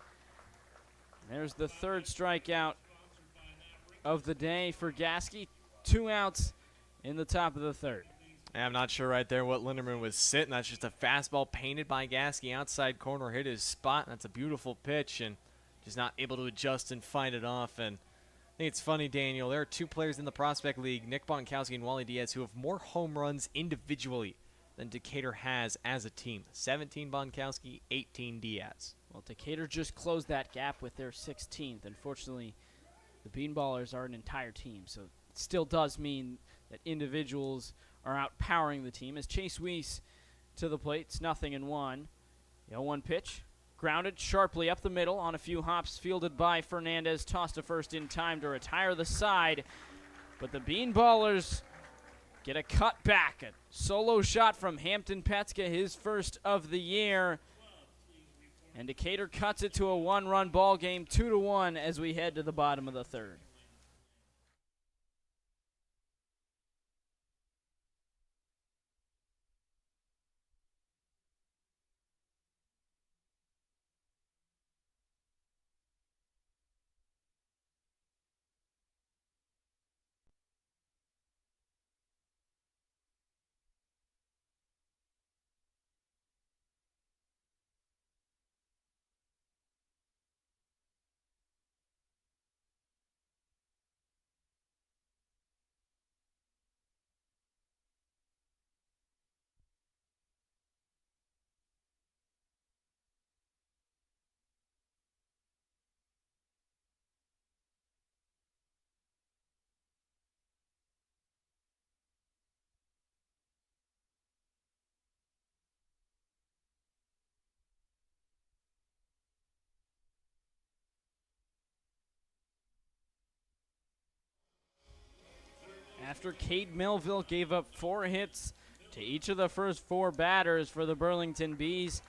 There's the 3rd strikeout of the day for Gasky. 2 outs in the top of the 3rd. I'm not sure right there what Linderman was sitting. That's just a fastball painted by Gasky. Outside corner hit his spot. That's a beautiful pitch, and just not able to adjust and fight it off. And I think it's funny, Daniel, there are two players in the Prospect League, Nick Bonkowski and Wally Diaz, who have more home runs individually than Decatur has as a team. 17 Bonkowski, 18 Diaz. Well, Decatur just closed that gap with their 16th. Unfortunately, the Bean Ballers are an entire team, so it still does mean that individuals are outpowering the team. As Chase Weiss to the plate, it's 0-1. The 0-1 pitch, grounded sharply up the middle on a few hops, fielded by Fernandez, tossed to first in time to retire the side. But the Bean Ballers get a cut back. A solo shot from Hampton Petska, his first of the year. And Decatur cuts it to a one-run ball game, 2-1 as we head to the bottom of the third. After Cade Melville gave up 4 hits to each of the first 4 batters for the Burlington Bees,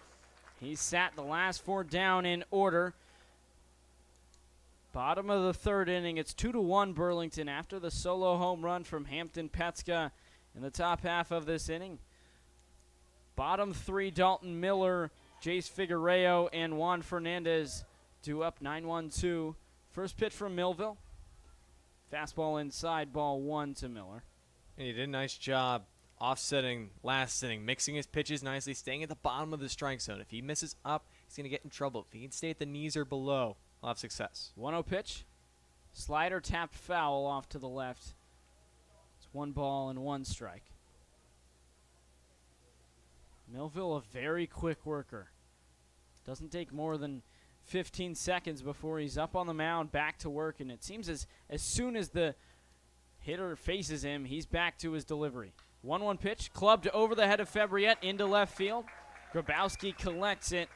he sat the last 4 down in order. Bottom of the third inning, it's 2-1 Burlington after the solo home run from Hampton Petska in the top half of this inning. Bottom 3, Dalton Miller, Jace Figueroa, and Juan Fernandez due up 9-1-2. First pitch from Melville. Fastball inside, ball 1 to Miller. And he did a nice job offsetting last inning, mixing his pitches nicely, staying at the bottom of the strike zone. If he misses up, he's going to get in trouble. If he can stay at the knees or below, he'll have success. 1-0 pitch. Slider tapped foul off to the left. It's 1 ball and 1 strike. Melville, a very quick worker. Doesn't take more than 15 seconds before he's up on the mound, back to work, and it seems as soon as the hitter faces him, he's back to his delivery. 1-1 pitch, clubbed over the head of Fabriette into left field. Grabowski collects it,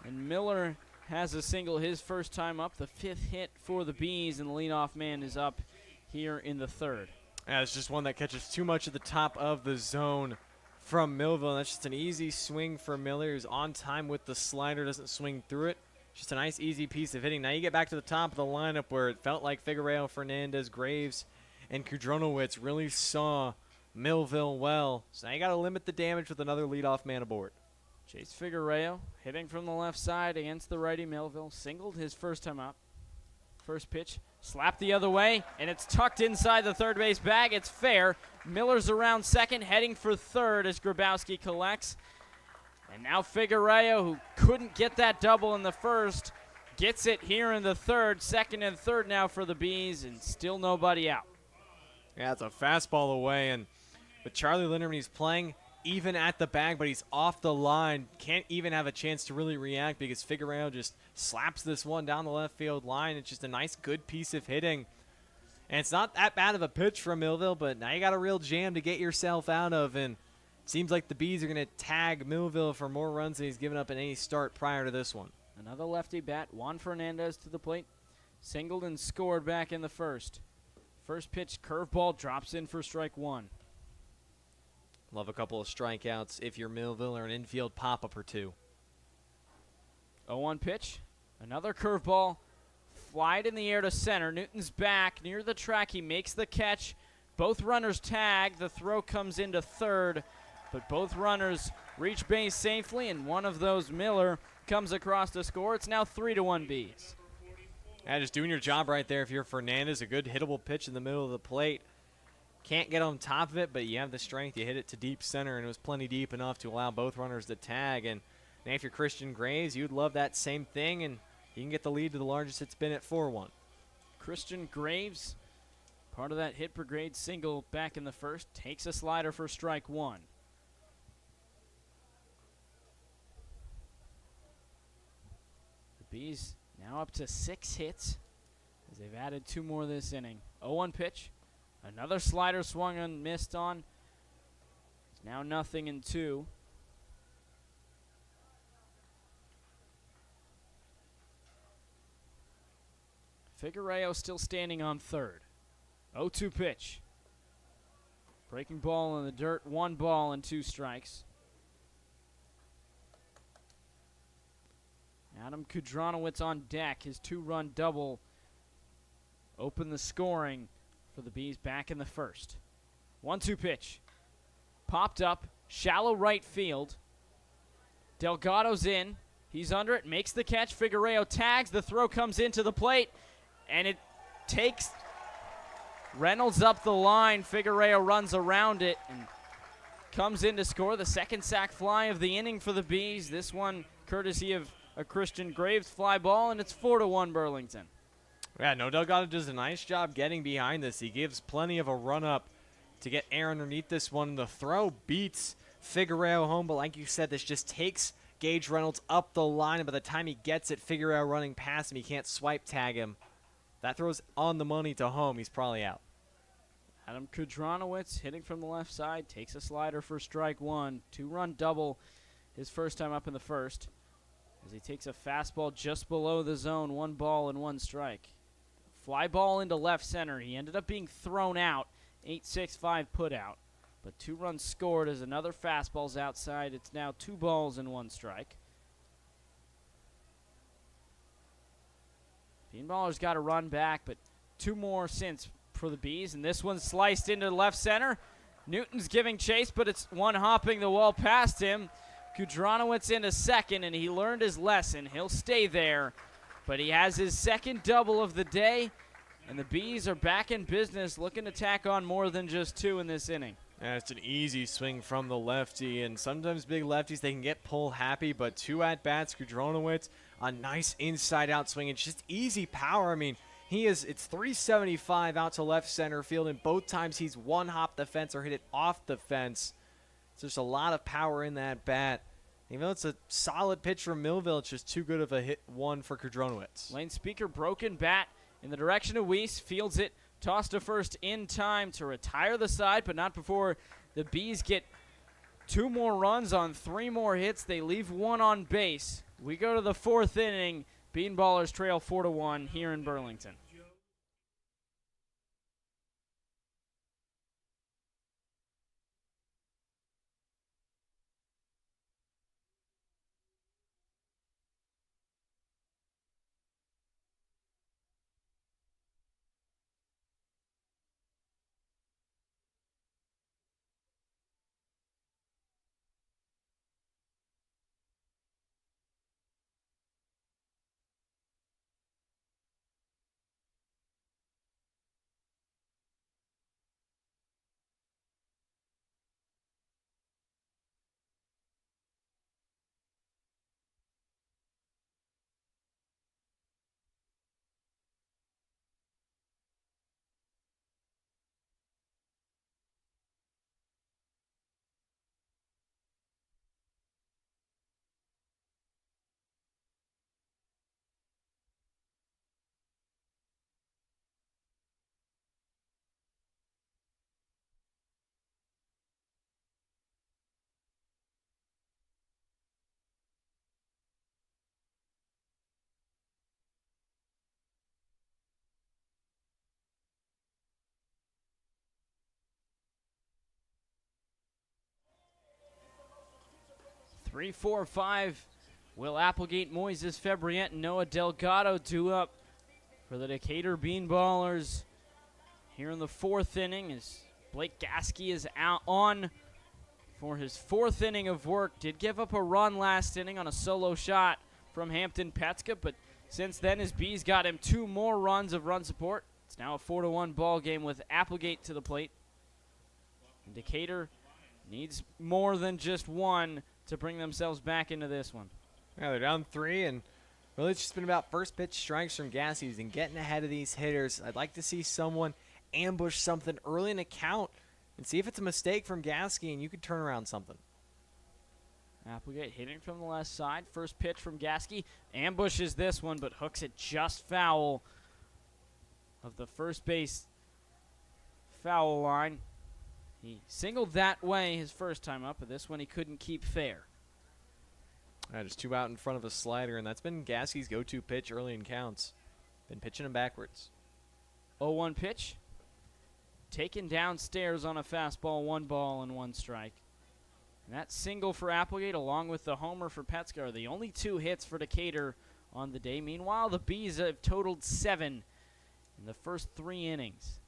and Miller has a single his first time up, the 5th hit for the Bees, and the leadoff man is up here in the third. Yeah, it's just one that catches too much at the top of the zone from Melville, and that's just an easy swing for Miller, who's on time with the slider, doesn't swing through it. Just a nice, easy piece of hitting. Now you get back to the top of the lineup where it felt like Figueroa, Fernandez, Graves, and Kudronowicz really saw Melville well. So now you got to limit the damage with another leadoff man aboard. Chase Figueroa hitting from the left side against the righty Melville. Singled his first time up. First pitch, slapped the other way, and it's tucked inside the third base bag. It's fair. Miller's around second, heading for third as Grabowski collects. And now Figueroa, who couldn't get that double in the first, gets it here in the third. Second and third now for the Bees, and still nobody out. Yeah, it's a fastball away, and with Charlie Linderman, he's playing even at the bag, but he's off the line. Can't even have a chance to really react because Figueroa just slaps this one down the left field line. It's just a nice, good piece of hitting. And it's not that bad of a pitch from Melville, but now you got a real jam to get yourself out of, and seems like the Bees are going to tag Melville for more runs than he's given up in any start prior to this one. Another lefty bat, Juan Fernandez to the plate. Singled and scored back in the first. First pitch, curveball, drops in for strike 1. Love a couple of strikeouts if you're Melville, or an infield pop-up or 2. 0-1 pitch, another curveball, flied in the air to center. Newton's back near the track. He makes the catch. Both runners tag. The throw comes into third, but both runners reach base safely, and one of those, Miller, comes across to score. It's now 3-1 Bees. Yeah, just doing your job right there if you're Fernandez. A good hittable pitch in the middle of the plate. can't get on top of it, but you have the strength. You hit it to deep center, and it was plenty deep enough to allow both runners to tag. And now if you're Christian Graves, you'd love that same thing, and you can get the lead to the largest it's been at 4-1. Christian Graves, part of that hit per grade single back in the first, takes a slider for strike one. The Bees now up to 6 hits as they've added 2 more this inning. 0-1 pitch. Another slider swung and missed on. It's now 0-2. Figueroa still standing on third. 0-2 pitch. Breaking ball in the dirt. 1 ball and 2 strikes. Adam Kudranowicz on deck. His 2-run double opened the scoring for the Bees back in the first. 1-2 pitch. Popped up. Shallow right field. Delgado's in. He's under it. Makes the catch. Figueroa tags. The throw comes into the plate. And it takes Reynolds up the line. Figueroa runs around it and comes in to score the second sac fly of the inning for the Bees. This one courtesy of a Christian Graves fly ball, and it's 4-1 Burlington. Yeah, no, Delgado does a nice job getting behind this. He gives plenty of a run-up to get air underneath this one. The throw beats Figueroa home, but like you said, this just takes Gage Reynolds up the line, and by the time he gets it, Figueroa running past him, he can't swipe tag him. That throws on the money to home. He's probably out. Adam Kudranowicz hitting from the left side, takes a slider for strike one. 2-run double his first time up in the first as he takes a fastball just below the zone. 1 ball and 1 strike. Fly ball into left center. He ended up being thrown out. 8-6-5 put out. But 2 runs scored as another fastball's outside. It's now 2 balls and 1 strike. Bean Ballers got a run back, but 2 more since for the Bees, and this one's sliced into left center. Newton's giving chase, but it's one hopping the wall past him. Kudranowicz into second, and he learned his lesson. He'll stay there, but he has his second double of the day, and the Bees are back in business, looking to tack on more than just 2 in this inning. Yeah, it's an easy swing from the lefty, and sometimes big lefties, they can get pull happy, but 2 at-bats, Kudranowicz, a nice inside-out swing. It's just easy power. I mean, it's 375 out to left center field, and both times he's one-hop the fence or hit it off the fence. So there's a lot of power in that bat. Even though it's a solid pitch from Millville, it's just too good of a hit one for Kudranowicz. Lane Speaker broken bat in the direction of Weiss, fields it, tossed to first in time to retire the side, but not before the Bees get 2 more runs on 3 more hits. They leave 1 on base. We go to the 4th inning. Bean Ballers trail 4-1 here in Burlington. Three, 4, 5. Will Applegate, Moises Febriette, and Noah Delgado due up for the Decatur Bean Ballers here in the 4th inning as Blake Gaskey is out on for his 4th inning of work. Did give up a run last inning on a solo shot from Hampton Petska, but since then his Bees got him 2 more runs of run support. It's now a 4-1 ball game with Applegate to the plate. Decatur needs more than just one to bring themselves back into this one. Yeah, they're down 3, and really it's just been about first pitch strikes from Gaskies and getting ahead of these hitters. I'd like to see someone ambush something early in the count and see if it's a mistake from Gasky and you could turn around something. Applegate hitting from the left side. First pitch from Gasky. Ambushes this one, but hooks it just foul of the first base foul line. He singled that way his first time up, but this one he couldn't keep fair. Just 2 out in front of a slider, and that's been Gasky's go-to pitch early in counts. Been pitching him backwards. 0-1 pitch. Taken downstairs on a fastball, 1 ball and 1 strike. And that single for Applegate along with the homer for Petska are the only 2 hits for Decatur on the day. Meanwhile, the Bees have totaled 7 in the first 3 innings.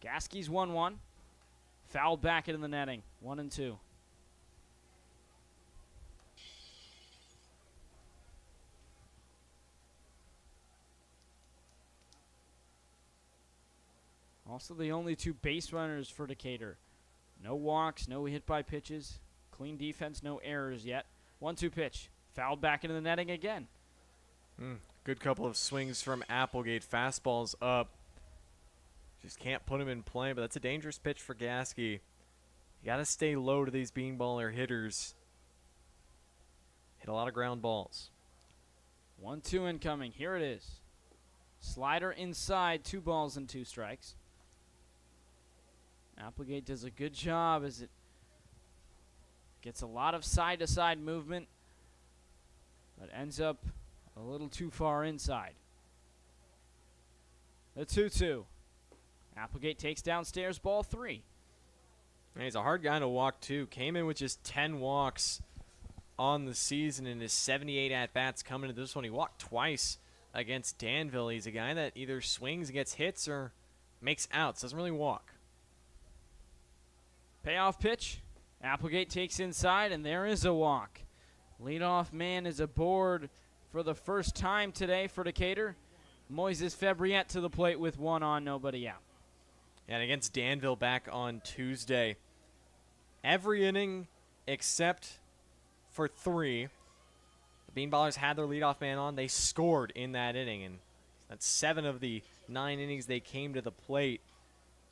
Gasky's 1-1. Fouled back into the netting. 1-2. Also the only 2 base runners for Decatur. No walks, no hit by pitches. Clean defense, no errors yet. 1-2 pitch. Fouled back into the netting again. Good couple of swings from Applegate. Fastballs up. Just can't put him in play, but that's a dangerous pitch for Gasky. You got to stay low to these beanballer hitters. Hit a lot of ground balls. 1-2 incoming. Here it is. Slider inside, 2 balls and 2 strikes. Applegate does a good job as it gets a lot of side-to-side movement, but ends up a little too far inside. The 2-2. Applegate takes downstairs, ball 3. And he's a hard guy to walk, too. Came in with just 10 walks on the season in his 78 at-bats coming into this one. He walked twice against Danville. He's a guy that either swings and gets hits or makes outs. Doesn't really walk. Payoff pitch. Applegate takes inside, and there is a walk. Leadoff man is aboard for the first time today for Decatur. Moises Febriette to the plate with 1 on, nobody out. And against Danville back on Tuesday, every inning except for 3, the Beanballers had their leadoff man on. They scored in that inning, and that's 7 of the 9 innings they came to the plate.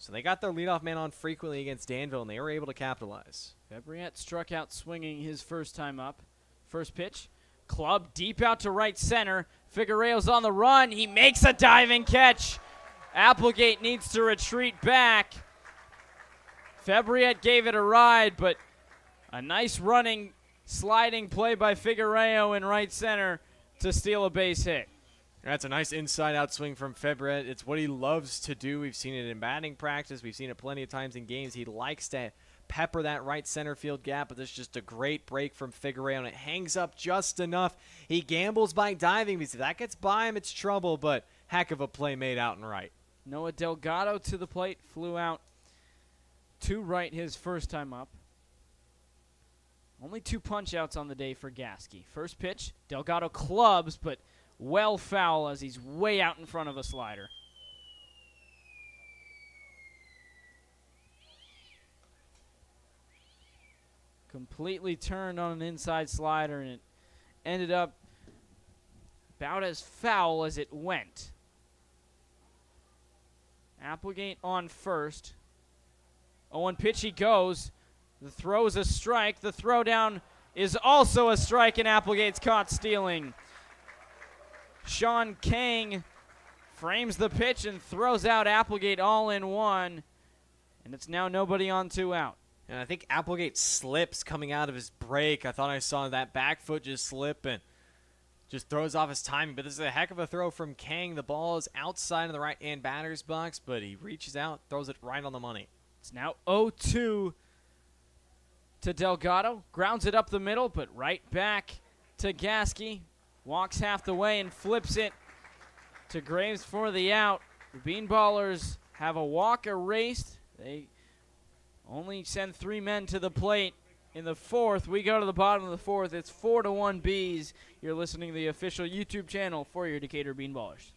So they got their leadoff man on frequently against Danville, and they were able to capitalize. Febriette struck out swinging his first time up. First pitch, club deep out to right center. Figueroa's on the run. He makes a diving catch. Applegate needs to retreat back. Febriette gave it a ride, but a nice running, sliding play by Figueroa in right center to steal a base hit. That's a nice inside-out swing from Febriette. It's what he loves to do. We've seen it in batting practice. We've seen it plenty of times in games. He likes to pepper that right center field gap, but this is just a great break from Figueroa, and it hangs up just enough. He gambles by diving because if that gets by him, it's trouble, but heck of a play made out and right. Noah Delgado to the plate, flew out to right his first time up. Only 2 punch-outs on the day for Gasky. First pitch, Delgado clubs, but well foul as he's way out in front of a slider. Completely turned on an inside slider, and it ended up about as foul as it went. Applegate on first. 0-1 pitch, he goes. The throw is a strike. The throw down is also a strike, and Applegate's caught stealing. Sean Kang frames the pitch and throws out Applegate all in 1, and it's now nobody on 2 out. And I think Applegate slips coming out of his break. I thought I saw that back foot just slip and just throws off his timing. But this is a heck of a throw from Kang. The ball is outside of the right-hand batter's box, but he reaches out, throws it right on the money. It's now 0-2 to Delgado. Grounds it up the middle, but right back to Gasky. Walks half the way and flips it to Graves for the out. The Beanballers have a walk erased. They only send 3 men to the plate in the 4th. We go to the bottom of the 4th. It's 4-1 Bees. You're listening to the official YouTube channel for your Decatur Bean Ballers.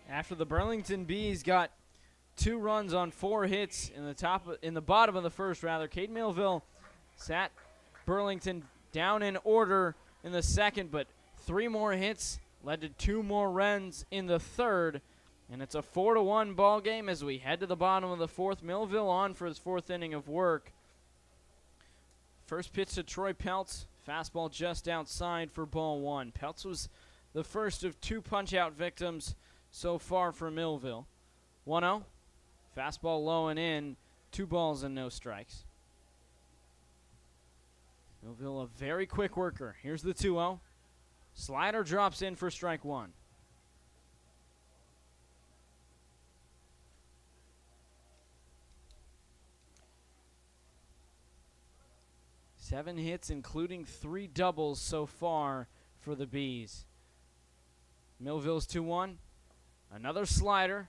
After the Burlington Bees got 2 runs on 4 hits in the bottom of the first, Cade Millville sat Burlington down in order in the second, but 3 more hits led to 2 more runs in the third, and it's a 4-1 ball game as we head to the bottom of the fourth. Millville on for his 4th inning of work. First pitch to Troy Peltz, fastball just outside for ball 1. Peltz was the first of 2 punch-out victims so far for Millville. 1-0, fastball low and in, 2 balls and no strikes. Millville a very quick worker. Here's the 2-0. Slider drops in for strike 1. Seven hits, including 3 doubles so far for the Bees. Millville's 2-1. Another slider.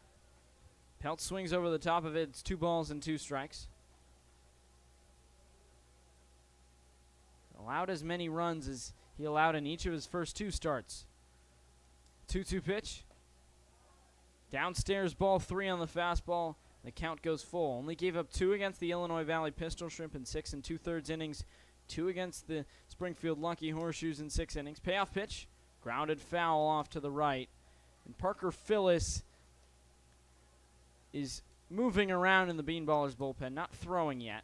Peltz swings over the top of it. It's 2 balls and 2 strikes. Allowed as many runs as he allowed in each of his first 2 starts. 2-2 pitch. Downstairs, ball 3 on the fastball. The count goes full. Only gave up 2 against the Illinois Valley Pistol Shrimp in 6 2/3 innings. 2 against the Springfield Lucky Horseshoes in 6 innings. Payoff pitch. Grounded foul off to the right. And Parker Phyllis is moving around in the Bean Ballers bullpen, not throwing yet.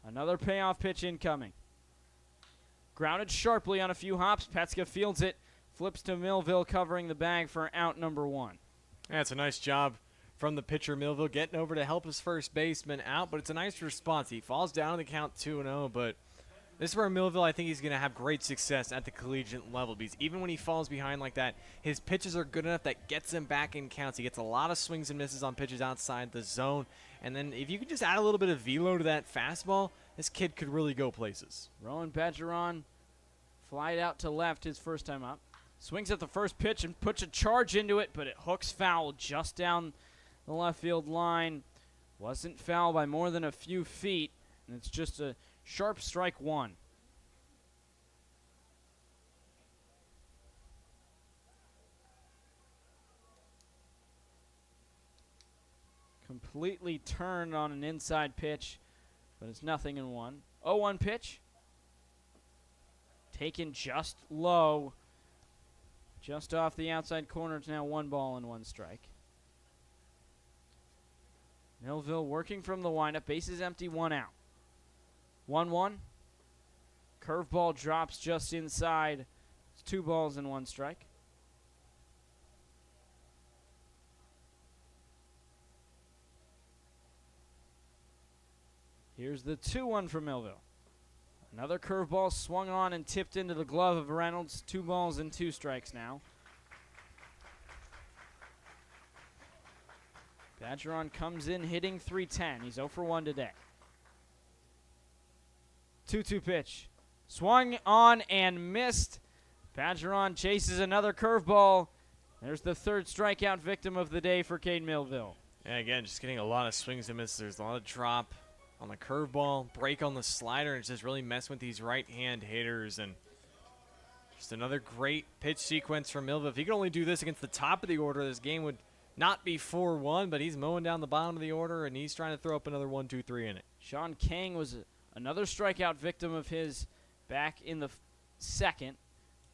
Another payoff pitch incoming. Grounded sharply on a few hops. Petska fields it. Flips to Millville, covering the bag for out number 1. That's a nice job from the pitcher, Millville, getting over to help his first baseman out, but it's a nice response. He falls down on the count 2-0, but this is where Millville, I think he's going to have great success at the collegiate level, because even when he falls behind like that, his pitches are good enough that gets him back in counts. He gets a lot of swings and misses on pitches outside the zone, and then if you could just add a little bit of velo to that fastball, this kid could really go places. Rowan Badgeron flied out to left his first time up. Swings at the first pitch and puts a charge into it, but it hooks foul just down the left field line. Wasn't foul by more than a few feet, and it's just a sharp strike 1. Completely turned on an inside pitch, but it's nothing in 1. 0-1 pitch. Taken just low. Just off the outside corner. It's now 1 ball and 1 strike. Millville working from the windup. Bases empty, 1 out. 1-1. Curveball drops just inside. It's 2 balls and 1 strike. Here's the 2-1 for Millville. Another curveball swung on and tipped into the glove of Reynolds. 2 balls and 2 strikes now. Badgeron comes in hitting .310. He's 0 for 1 today. 2-2 pitch. Swung on and missed. Badgeron chases another curveball. There's the 3rd strikeout victim of the day for Cade Millville. And again, just getting a lot of swings and misses. There's a lot of drop on the curveball, break on the slider, and it's just really messing with these right-hand hitters. And just another great pitch sequence from Millville. If he could only do this against the top of the order, this game would not be 4-1, but he's mowing down the bottom of the order, and he's trying to throw up another 1-2-3 in it. Sean Kang was another strikeout victim of his back in the second.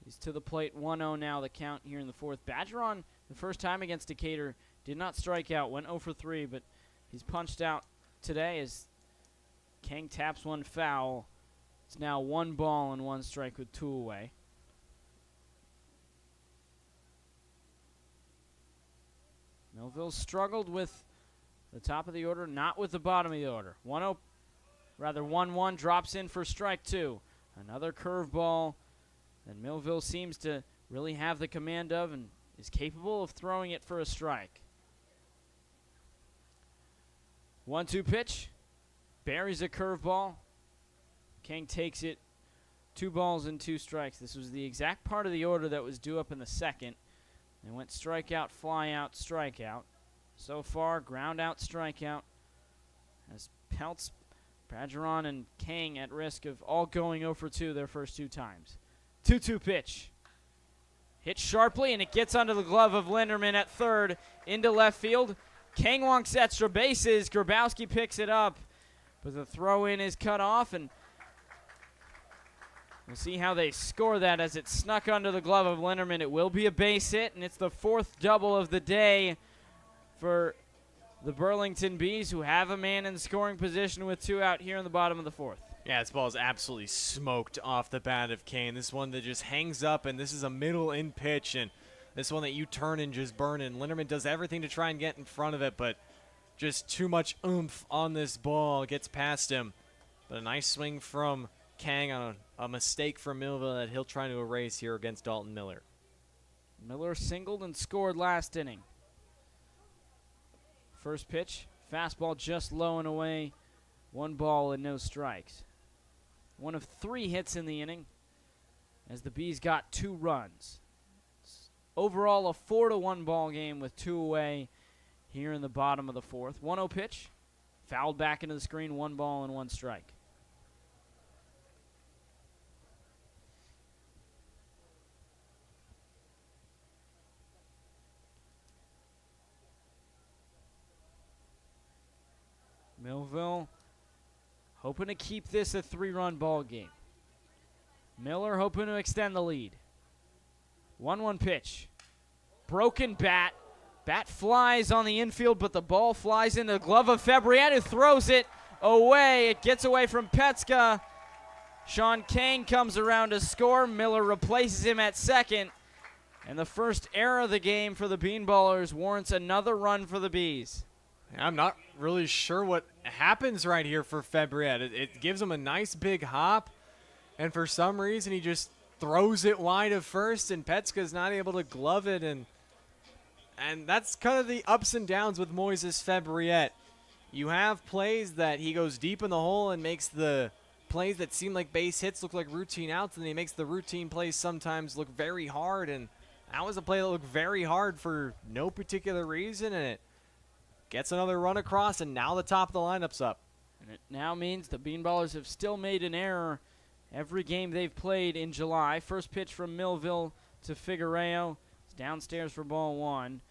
He's to the plate, 1-0 now, the count here in the 4th. Badgeron, the first time against Decatur, did not strike out, went 0 for 3, but he's punched out today as Kang taps 1 foul. It's now 1 ball and 1 strike with 2 away. Millville struggled with the top of the order, not with the bottom of the order. 1-1 drops in for strike 2. Another curveball that Millville seems to really have the command of and is capable of throwing it for a strike. 1-2 pitch. Buries a curveball. King takes it. 2 balls and 2 strikes. This was the exact part of the order that was due up in the second. They went strikeout, fly out, strikeout. So far, ground out, strikeout. As Peltz, Badgeron, and Kang at risk of all going 0 for 2 their first 2 times. 2-2 pitch. Hit sharply, and it gets under the glove of Linderman at third into left field. Kang wants extra bases. Grabowski picks it up, but the throw-in is cut off, and we'll see how they score that as it snuck under the glove of Linderman. It will be a base hit, and it's the fourth double of the day for the Burlington Bees, who have a man in scoring position with 2 out here in the bottom of the fourth. Yeah, this ball is absolutely smoked off the bat of Kane. This one that just hangs up, and this is a middle in pitch, and this one that you turn and just burn, and Linderman does everything to try and get in front of it, but just too much oomph on this ball. Gets past him. But a nice swing from Kang on a mistake from Millville that he'll try to erase here against Dalton Miller. Miller singled and scored last inning. First pitch, fastball just low and away. 1 ball and no strikes. One of 3 hits in the inning as the Bees got 2 runs. It's overall a 4-1 ball game with 2 away here in the bottom of the fourth. 1-0 pitch, fouled back into the screen, 1 ball and 1 strike. Millville hoping to keep this a 3-run ball game. Miller hoping to extend the lead. 1-1 pitch. Broken bat. Bat flies on the infield, but the ball flies in the glove of Fabriette, who throws it away. It gets away from Petska. Sean Kane comes around to score. Miller replaces him at second. And the first error of the game for the Bean Ballers warrants another run for the Bees. I'm not really sure what happens right here for Fabriette. It gives him a nice big hop, and for some reason he just throws it wide of first, and Petska's not able to glove it, and that's kind of the ups and downs with Moises Fabriette. You have plays that he goes deep in the hole and makes the plays that seem like base hits look like routine outs, and he makes the routine plays sometimes look very hard, and that was a play that looked very hard for no particular reason, and it gets another run across, and now the top of the lineup's up. And it now means the Bean Ballers have still made an error every game they've played in July. First pitch from Millville to Figueroa. It's downstairs for ball 1.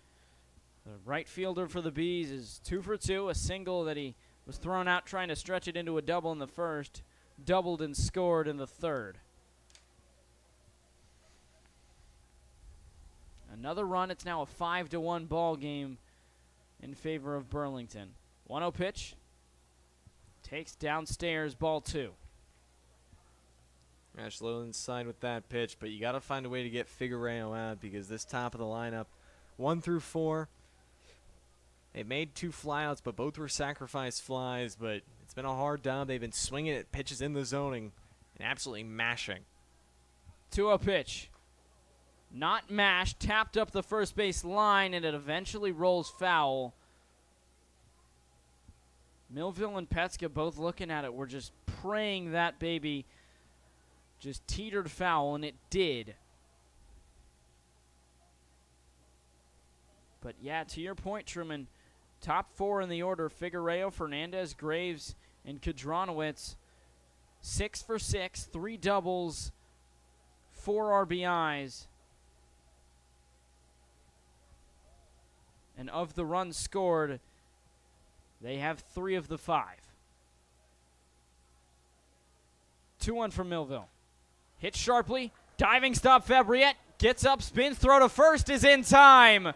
The right fielder for the Bees is 2 for 2, a single that he was thrown out trying to stretch it into a double in the first, doubled and scored in the third. Another run. It's now a 5-1 ball game in favor of Burlington. 1-0 pitch. Takes downstairs, ball 2. Ash low inside with that pitch, but you got to find a way to get Figueroa out because this top of the lineup, 1 through 4, they made 2 flyouts, but both were sacrifice flies, but it's been a hard job. They've been swinging at pitches in the zoning and absolutely mashing. 2-0 pitch. Not mashed, tapped up the first base line, and it eventually rolls foul. Millville and Petska both looking at it. We're just praying that baby just teetered foul, and it did. But yeah, to your point, Truman, top 4 in the order: Figueroa, Fernandez, Graves, and Kadronowitz. 6 for 6, 3 doubles, 4 RBIs. And of the runs scored, they have 3 of the 5. 2-1 from Millville. Hit sharply. Diving stop. Fabriette gets up, spins, throw to first is in time.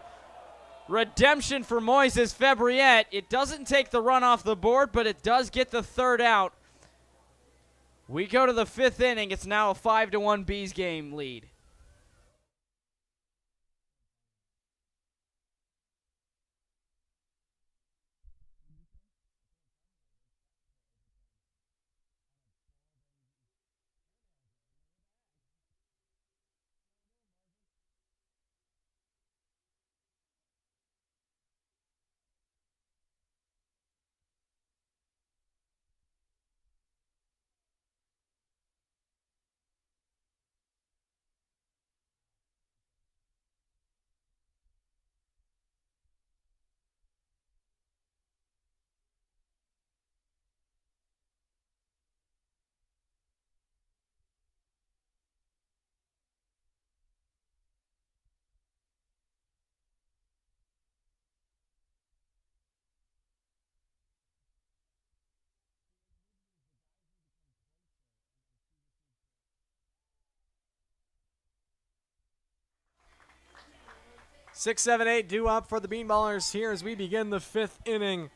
Redemption for Moises Fabriette. It doesn't take the run off the board, but it does get the third out. We go to the 5th inning. It's now a 5-1 Bees game lead. 6, 7, 8 due up for the Bean Ballers here as we begin the 5th inning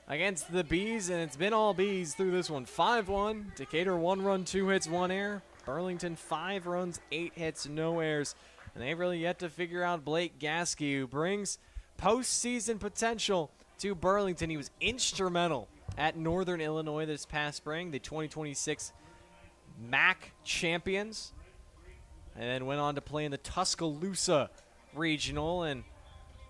against the Bees, and it's been all Bees through this one. 5-1. Decatur 1 run, 2 hits, 1 error. Burlington 5 runs, 8 hits, no errors. And they've really yet to figure out Blake Gasky, who brings postseason potential to Burlington. He was instrumental at Northern Illinois this past spring, the 2026 MAC champions, and then went on to play in the Tuscaloosa regional. And,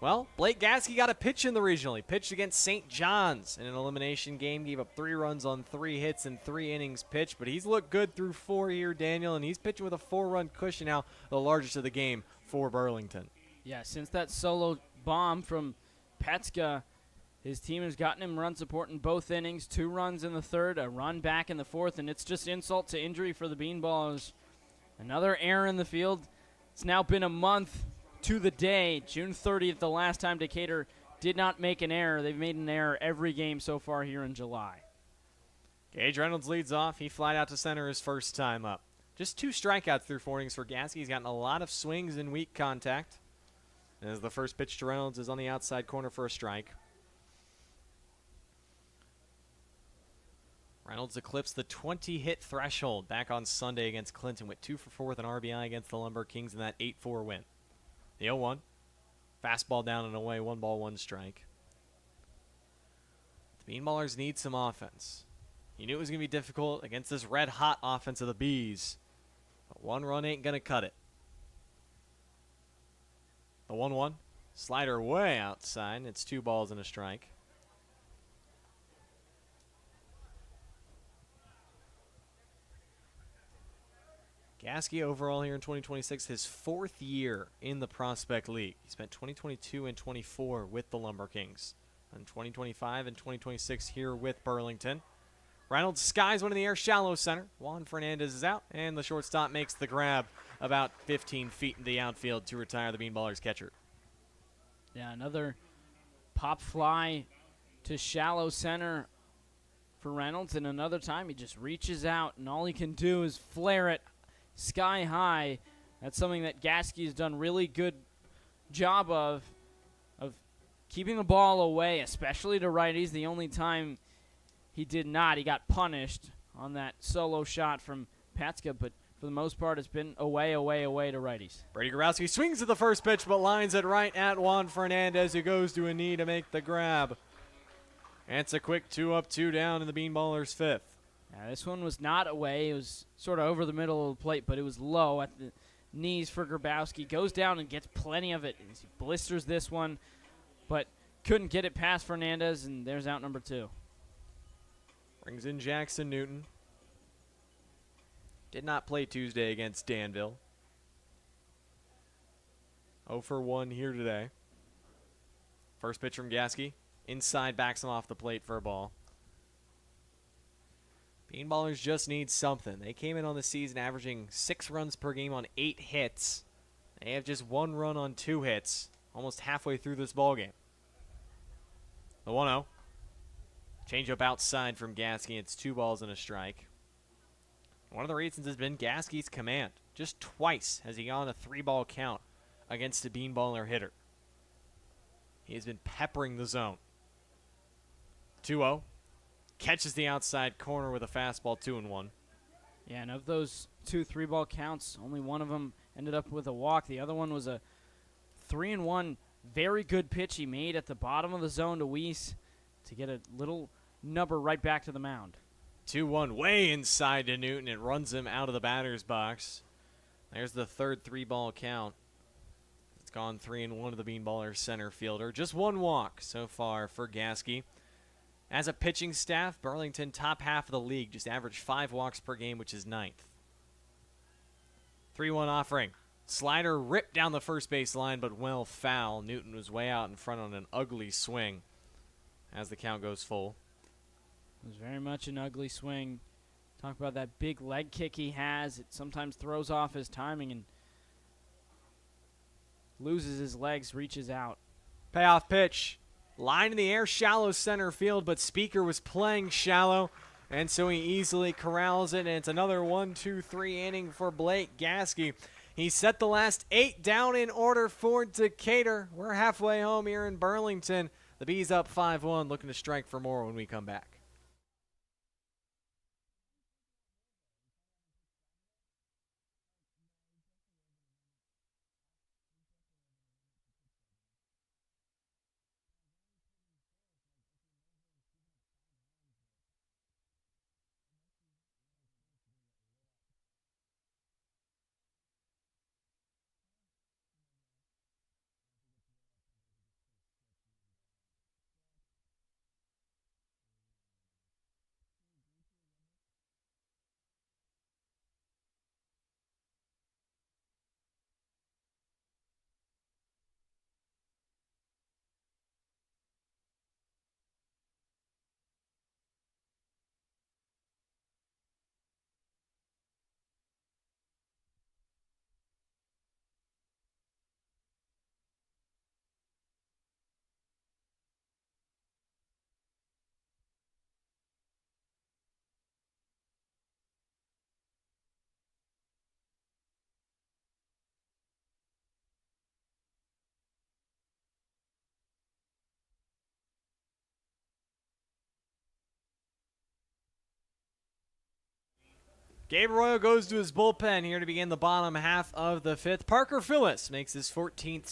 well, Blake Gasky got a pitch in the regional. He pitched against St. John's in an elimination game, gave up 3 runs on 3 hits and 3 innings pitched, but he's looked good through 4 here, Daniel, and he's pitching with a 4-run cushion now, the largest of the game for Burlington. Yeah, since that solo bomb from Petska, his team has gotten him run support in both innings, 2 runs in the 3rd, a run back in the 4th, and it's just insult to injury for the Bean Ballers. Another error in the field. It's now been a month to the day, June 30th, the last time Decatur did not make an error. They've made an error every game so far here in July. Gage Reynolds leads off. He flied out to center his first time up. Just 2 strikeouts through 4 innings for Gasky. He's gotten a lot of swings in weak contact. As the first pitch to Reynolds is on the outside corner for a strike. Reynolds eclipsed the 20-hit threshold back on Sunday against Clinton with 2 for 4 with an RBI against the LumberKings in that 8-4 win. The 0-1. Fastball down and away, 1 ball, 1 strike. The Bean Ballers need some offense. You knew it was going to be difficult against this red-hot offense of the Bees. But 1 run ain't going to cut it. The 1-1. Slider way outside. It's 2 balls and a strike. Gasky overall here in 2026, his 4th year in the Prospect League. He spent 2022 and 24 with the LumberKings. And 2025 and 2026 here with Burlington. Reynolds skies one in the air, shallow center. Juan Fernandez is out, and the shortstop makes the grab about 15 feet in the outfield to retire the Bean Ballers catcher. Yeah, another pop fly to shallow center for Reynolds, and another time he just reaches out, and all he can do is flare it sky high. That's something that Gasky has done really good job of keeping the ball away, especially to righties. The only time he did not, he got punished on that solo shot from Petska, but for the most part, it's been away, away, away to righties. Brady Gorowski swings at the first pitch, but lines it right at Juan Fernandez, who goes to a knee to make the grab. And it's a quick 2 up, 2 down in the Bean Ballers' 5th. Yeah, this one was not away. It was sort of over the middle of the plate, but it was low at the knees for Grabowski. Goes down and gets plenty of it. He blisters this one, but couldn't get it past Fernandez, and there's out number 2. Brings in Jackson Newton. Did not play Tuesday against Danville. 0 for 1 here today. First pitch from Gasky. Inside, backs him off the plate for a ball. Bean Ballers just need something. They came in on the season averaging 6 runs per game on 8 hits. They have just 1 run on 2 hits, almost halfway through this ballgame. The 1-0. Change-up outside from Gasky. It's 2 balls and a strike. One of the reasons has been Gasky's command. Just twice has he gone a 3-ball count against a Bean Baller hitter. He has been peppering the zone. 2-0. Catches the outside corner with a fastball, 2-1. Yeah, and of those 2 3-ball counts, only one of them ended up with a walk. The other one was a 3-1, very good pitch he made at the bottom of the zone to Weiss to get a little nubber right back to the mound. 2-1 way inside to Newton. It runs him out of the batter's box. There's the 3rd 3-ball count. It's gone 3-1 to the Bean Baller center fielder. Just 1 walk so far for Gasky. As a pitching staff, Burlington top half of the league, just averaged 5 walks per game, which is 9th. 3-1 offering. Slider ripped down the first base line, but well foul. Newton was way out in front on an ugly swing as the count goes full. It was very much an ugly swing. Talk about that big leg kick he has. It sometimes throws off his timing and loses his legs, reaches out. Payoff pitch. Line in the air, shallow center field, but Speaker was playing shallow, and so he easily corrals it, and it's another 1-2-3 inning for Blake Gasky. He set the last 8 down in order for Decatur. We're halfway home here in Burlington. The Bees up 5-1, looking to strike for more when we come back. Gabe Arroyo goes to his bullpen here to begin the bottom half of the 5th. Parker Phillips makes his 14th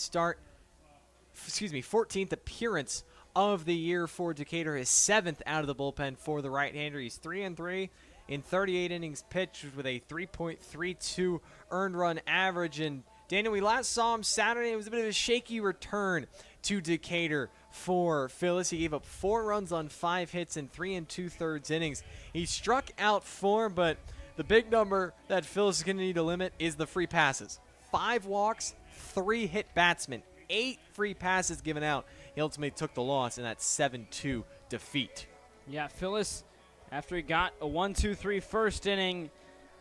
appearance of the year for Decatur, his 7th out of the bullpen for the right-hander. He's 3-3 in 38 innings pitched with a 3.32 earned run average. And Daniel, we last saw him Saturday. It was a bit of a shaky return to Decatur for Phillips. He gave up 4 runs on 5 hits in 3 2/3 innings. He struck out 4, but the big number that Phillips is going to need to limit is the free passes. 5 walks, 3 hit batsmen, 8 free passes given out. He ultimately took the loss in that 7-2 defeat. Yeah, Phillips, after he got a 1-2-3 first inning,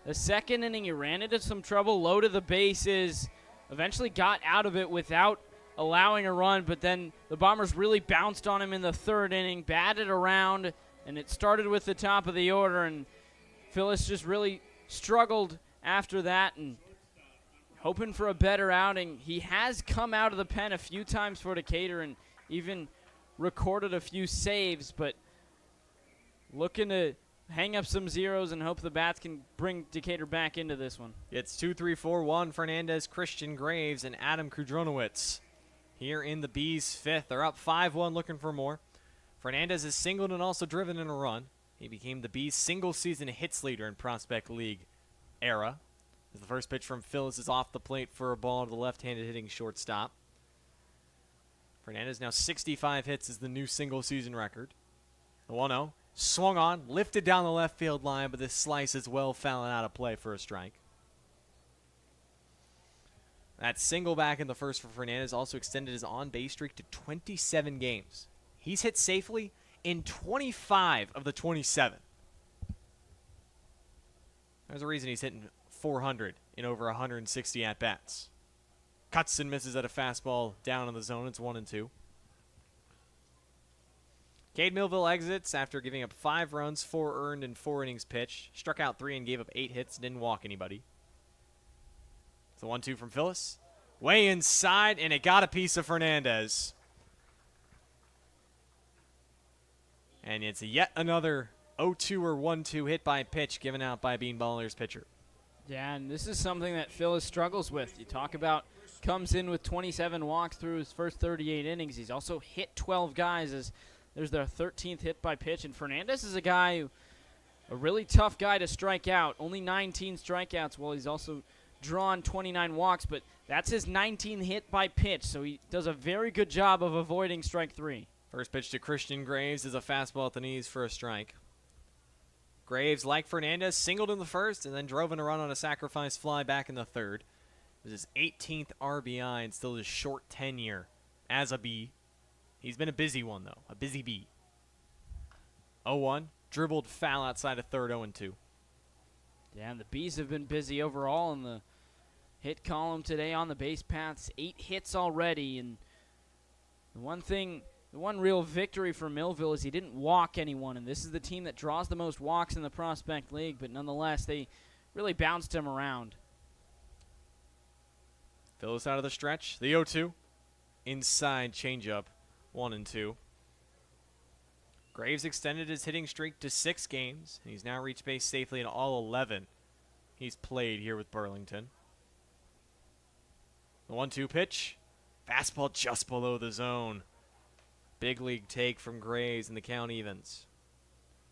the second inning he ran into some trouble, loaded the bases, eventually got out of it without allowing a run, but then the Bombers really bounced on him in the 3rd inning, batted around, and it started with the top of the order, and Phillips just really struggled after that and hoping for a better outing. He has come out of the pen a few times for Decatur and even recorded a few saves, but looking to hang up some zeros and hope the bats can bring Decatur back into this one. It's 2-3-4-1, Fernandez, Christian Graves, and Adam Kudronowicz here in the Bees' 5th. They're up 5-1, looking for more. Fernandez has singled and also driven in a run. He became the Bees' single-season hits leader in Prospect League era. As the first pitch from Phillips is off the plate for a ball to the left-handed hitting shortstop. Fernandez now 65 hits is the new single-season record. The 1-0 swung on, lifted down the left field line, but this slice is well fouling out of play for a strike. That single back in the first for Fernandez also extended his on-base streak to 27 games. He's hit safely in 25 of the 27. There's a reason he's hitting 400 in over 160 at-bats. Cuts and misses at a fastball down in the zone. It's 1-2. Cade Millville exits after giving up 5 runs, 4 earned, and 4 innings pitched. Struck out 3 and gave up 8 hits. Didn't walk anybody. It's a 1-2 from Phillips. Way inside, and it got a piece of Fernandez. And it's yet another 0-2 or 1-2 hit by pitch given out by Bean Ballers pitcher. Yeah, and this is something that Phillips struggles with. You talk about comes in with 27 walks through his first 38 innings. He's also hit 12 guys as there's their 13th hit by pitch. And Fernandez is a guy who, a really tough guy to strike out. Only 19 strikeouts while he's also drawn 29 walks, but that's his 19th hit by pitch, so he does a very good job of avoiding strike 3. First pitch to Christian Graves is a fastball at the knees for a strike. Graves, like Fernandez, singled in the first and then drove in a run on a sacrifice fly back in the 3rd. It was his 18th RBI and still his short tenure as a Bee. He's been a busy one, though, a busy Bee. 0-1, dribbled foul outside of 3rd, 0-2. Yeah, and the Bees have been busy overall in the hit column today on the base paths. 8 hits already, and the one real victory for Millville is he didn't walk anyone, and this is the team that draws the most walks in the Prospect League, but nonetheless, they really bounced him around. Phillips out of the stretch. The 0-2. Inside changeup. 1-2. Graves extended his hitting streak to 6 games. He's now reached base safely in all 11 he's played here with Burlington. The 1-2 pitch. Fastball just below the zone. Big league take from Graves, and the count evens.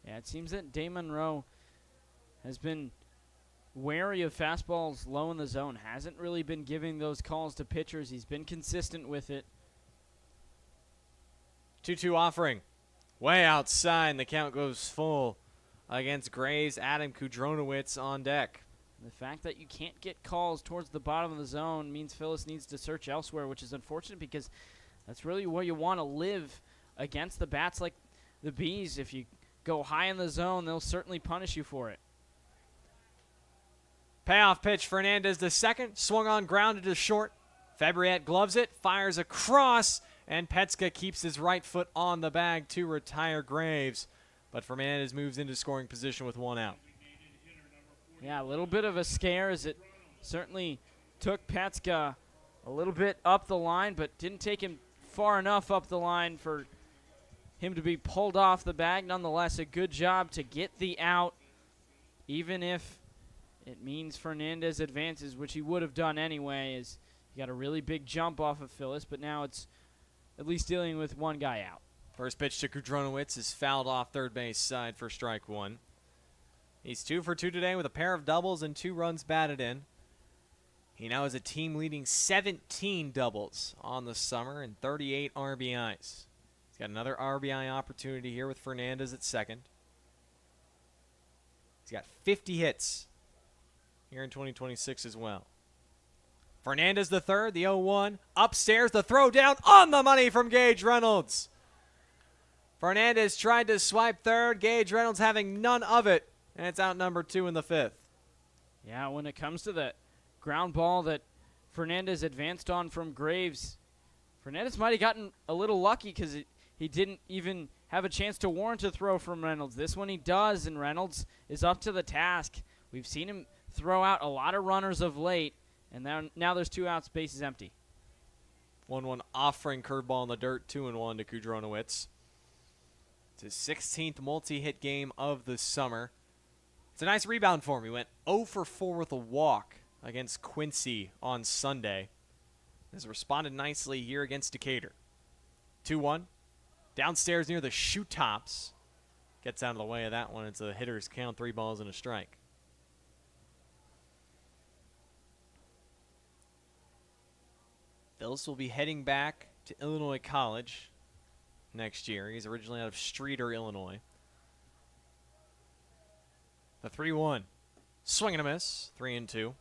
Yeah, it seems that Dave Monroe has been wary of fastballs low in the zone. Hasn't really been giving those calls to pitchers. He's been consistent with it. 2-2 offering. Way outside, and the count goes full against Graves. Adam Kudronowicz on deck. The fact that you can't get calls towards the bottom of the zone means Phyllis needs to search elsewhere, which is unfortunate because that's really where you want to live against the bats like the Bees. If you go high in the zone, they'll certainly punish you for it. Payoff pitch. Fernandez the second. Swung on, grounded to short. Fabriette gloves it, fires across, and Petska keeps his right foot on the bag to retire Graves. But Fernandez moves into scoring position with 1 out. Yeah, a little bit of a scare as it certainly took Petska a little bit up the line, but didn't take him far enough up the line for him to be pulled off the bag. Nonetheless, a good job to get the out, even if it means Fernandez advances, which he would have done anyway, as he got a really big jump off of Phyllis, but now it's at least dealing with one guy out. First pitch to Kudronowicz is fouled off third base side for strike 1. He's 2 for 2 today with a pair of doubles and 2 runs batted in. He now has a team-leading 17 doubles on the summer and 38 RBIs. He's got another RBI opportunity here with Fernandez at second. He's got 50 hits here in 2026 as well. Fernandez the third, the 0-1. Upstairs, the throw down on the money from Gage Reynolds. Fernandez tried to swipe third. Gage Reynolds having none of it. And it's out number 2 in the 5th. Yeah, when it comes to that ground ball that Fernandez advanced on from Graves, Fernandez might have gotten a little lucky because he didn't even have a chance to warrant a throw from Reynolds. This one he does, and Reynolds is up to the task. We've seen him throw out a lot of runners of late, and now there's 2 outs, base is empty. 1-1 offering curveball in the dirt, 2-1 to Kudronowicz. It's his 16th multi-hit game of the summer. It's a nice rebound for him. He went 0 for 4 with a walk against Quincy on Sunday. Has responded nicely here against Decatur. 2-1. Downstairs near the shoe tops. Gets out of the way of that one. It's a hitter's count, 3 balls and a strike. Phillips will be heading back to Illinois College next year. He's originally out of Streator, Illinois. The 3-1. Swing and a miss. 3-2.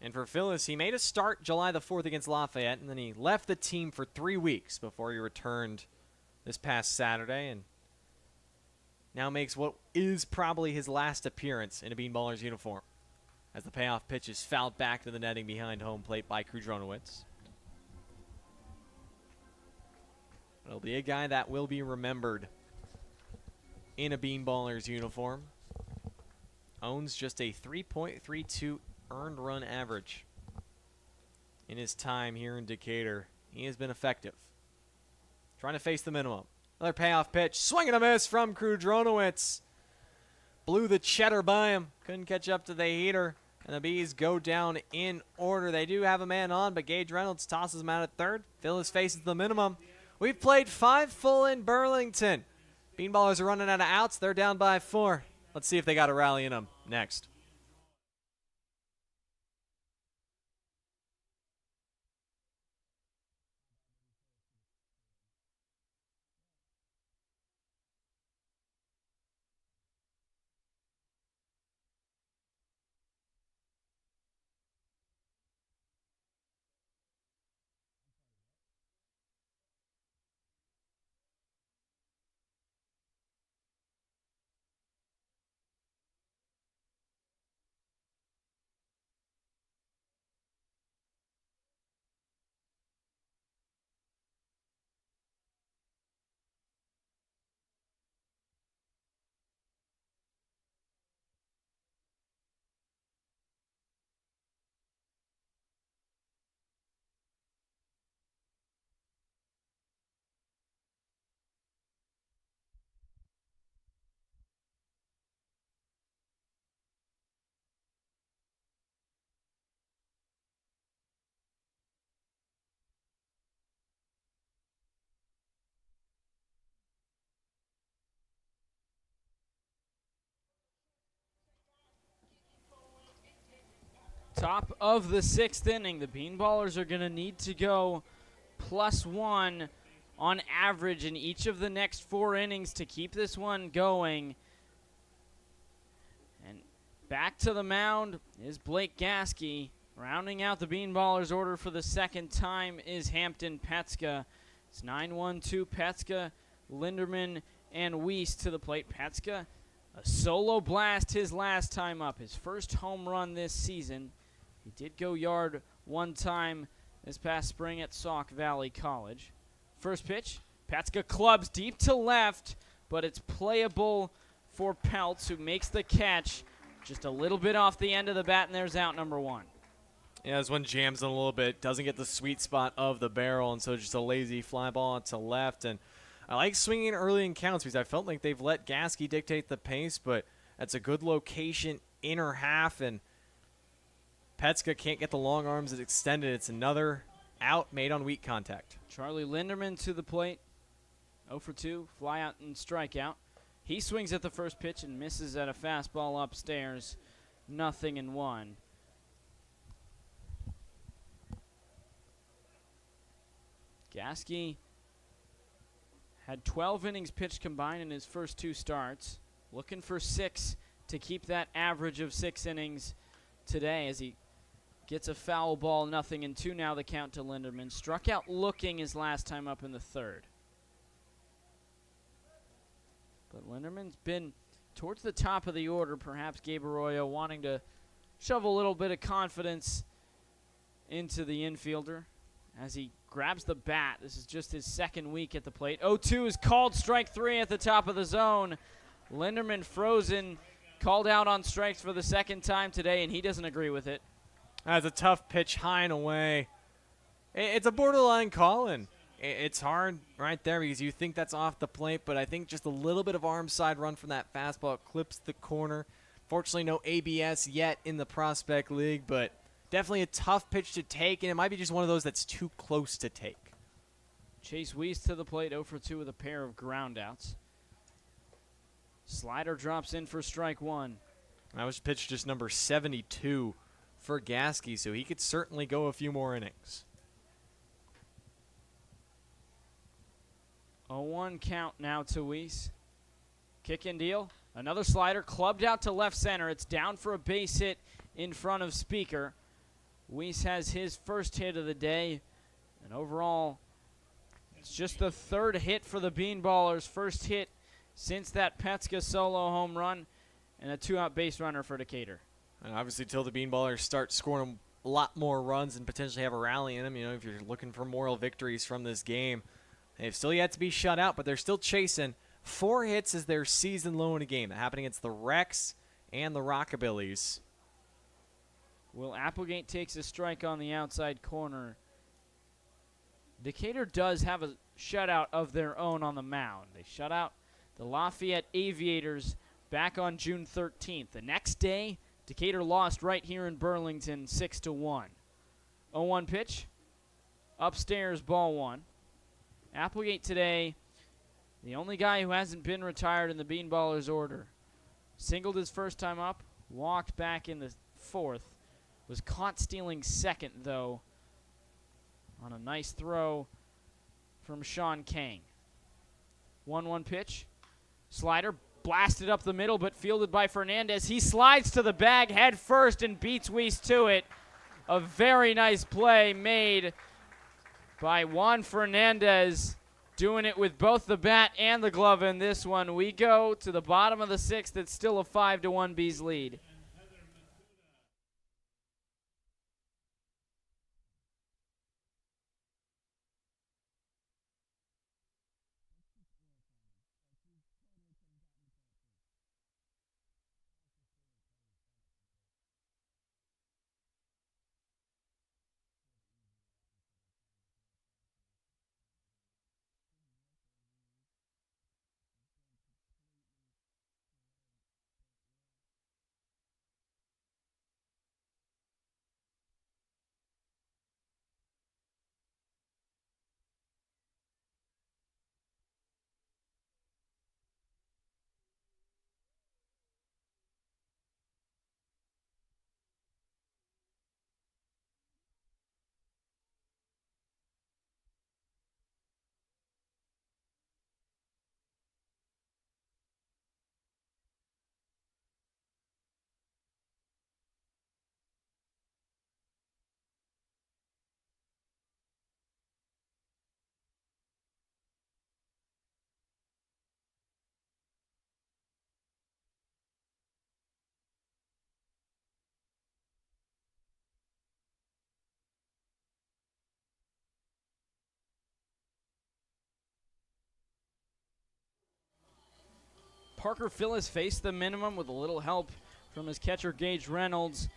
And for Phyllis, he made a start July the 4th against Lafayette, and then he left the team for 3 weeks before he returned this past Saturday, and now makes what is probably his last appearance in a Bean Ballers uniform, as the payoff pitch is fouled back to the netting behind home plate by Kudronowicz. It'll be a guy that will be remembered in a Bean Ballers uniform. Owns just a 3.32 earned run average in his time here in Decatur. He has been effective. Trying to face the minimum. Another payoff pitch. Swing and a miss from Kudronowicz. Blew the cheddar by him. Couldn't catch up to the heater. And the Bees go down in order. They do have a man on, but Gage Reynolds tosses him out at third. Phyllis faces the minimum. We've played 5 full in Burlington. Bean Ballers are running out of outs. They're down by 4. Let's see if they got a rally in them next. Top of the 6th inning, the Bean Ballers are going to need to go +1 on average in each of the next 4 innings to keep this one going. And back to the mound is Blake Gasky. Rounding out the Bean Ballers order for the second time is Hampton Petska. It's 9-1-2 Petska, Linderman, and Weiss to the plate. Petska, a solo blast his last time up, his first home run this season. He did go yard one time this past spring at Sauk Valley College. First pitch, Petska clubs deep to left, but it's playable for Peltz, who makes the catch just a little bit off the end of the bat, and there's out number 1. Yeah, this one jams in a little bit, doesn't get the sweet spot of the barrel, and so just a lazy fly ball to left. And I like swinging early in counts because I felt like they've let Gasky dictate the pace, but that's a good location, inner half, and Petska can't get the long arms extended. It's another out made on weak contact. Charlie Linderman to the plate, 0 for 2, fly out and strikeout. He swings at the first pitch and misses at a fastball upstairs, 0-1. Gasky had 12 innings pitched combined in his first 2 starts. Looking for 6 to keep that average of 6 innings today as he gets a foul ball, 0-2 now the count to Linderman. Struck out looking his last time up in the 3rd. But Linderman's been towards the top of the order, perhaps Gabe Arroyo wanting to shove a little bit of confidence into the infielder as he grabs the bat. This is just his 2nd week at the plate. 0-2 is called, strike 3 at the top of the zone. Linderman frozen, called out on strikes for the 2nd time today, and he doesn't agree with it. That's a tough pitch, high and away. It's a borderline call, and it's hard right there because you think that's off the plate, but I think just a little bit of arm side run from that fastball clips the corner. Fortunately, no ABS yet in the Prospect League, but definitely a tough pitch to take, and it might be just one of those that's too close to take. Chase Weiss to the plate, 0 for 2 with a pair of groundouts. Slider drops in for strike 1. That was pitch just number 72 for Gasky, so he could certainly go a few more innings. 0-1 count now to Weiss. Kick and deal. Another slider clubbed out to left center. It's down for a base hit in front of Speaker. Weiss has his first hit of the day, and overall, it's just the 3rd hit for the Bean Ballers. First hit since that Petska solo home run, and a 2-out base runner for Decatur. And obviously, till the Bean Ballers start scoring a lot more runs and potentially have a rally in them, you know, if you're looking for moral victories from this game, they've still yet to be shut out, but they're still chasing. 4 hits is their season low in a game. That happened against the Rex and the Rockabillys. Will Applegate takes a strike on the outside corner. Decatur does have a shutout of their own on the mound. They shut out the Lafayette Aviators back on June 13th. The next day, Decatur lost right here in Burlington 6-1. 0-1 pitch. Upstairs, ball 1. Applegate today, the only guy who hasn't been retired in the Bean Ballers order. Singled his first time up, walked back in the 4th. Was caught stealing 2nd, though, on a nice throw from Sean Kang. 1-1 pitch. Slider blasted up the middle, but fielded by Fernandez. He slides to the bag head first and beats Weiss to it. A very nice play made by Juan Fernandez, doing it with both the bat and the glove in this one. We go to the bottom of the 6th. It's still a 5-1 Bees lead. Parker Phillips faced the minimum with a little help from his catcher, Gage Reynolds.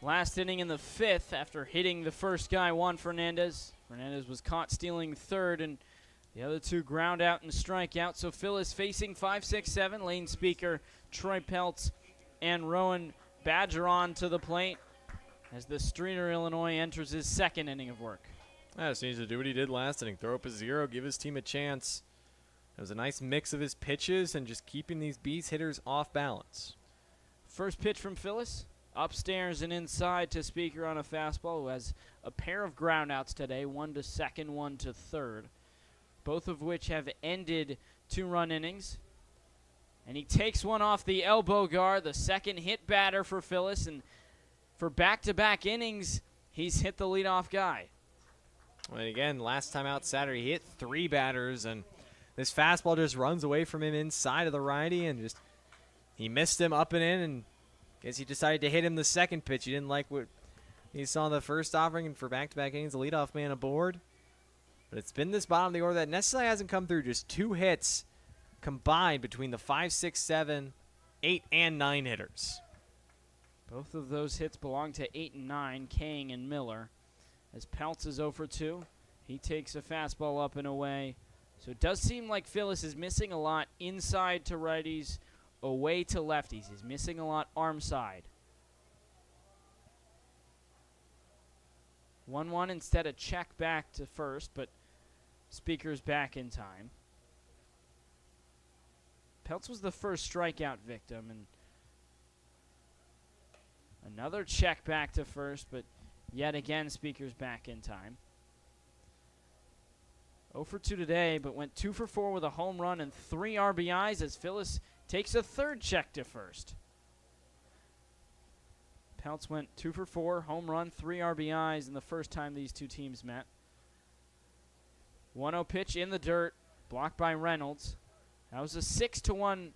Last inning in the 5th after hitting the first guy, Juan Fernandez. Fernandez was caught stealing third, and the other two ground out and strike out. So Phillips facing 5, 6, 7. Lane Speaker, Troy Peltz, and Rowan Badgeron to the plate as the Streeter, Illinois, enters his second inning of work. Just needs to do what he did last inning. Throw up a 0, give his team a chance. It was a nice mix of his pitches and just keeping these Bees hitters off balance. First pitch from Phillips. Upstairs and inside to Speaker on a fastball, who has a pair of groundouts today, one to second, one to third, both of which have ended 2-run innings. And he takes one off the elbow guard, the second hit batter for Phillips, and for back-to-back innings, he's hit the leadoff guy. And again, last time out Saturday, he hit 3 batters, and this fastball just runs away from him inside of the righty, and just he missed him up and in, and guess he decided to hit him the second pitch. He didn't like what he saw in the first offering, and for back-to-back innings, the leadoff man aboard. But it's been this bottom of the order that necessarily hasn't come through. Just 2 hits combined between the 5, 6, 7, 8, and 9 hitters. Both of those hits belong to 8 and 9, Kang and Miller. As Peltz is 0 for 2, he takes a fastball up and away. So it does seem like Phillips is missing a lot inside to righties, away to lefties. He's missing a lot arm side. 1-1 instead, a check back to first, but Speaker's back in time. Peltz was the first strikeout victim, and another check back to first, but yet again Speaker's back in time. 0 for 2 today, but went 2 for 4 with a home run and 3 RBIs as Phillips takes a third check to first. Peltz went 2 for 4, home run, 3 RBIs in the first time these two teams met. 1-0 pitch in the dirt, blocked by Reynolds. That was a 6-1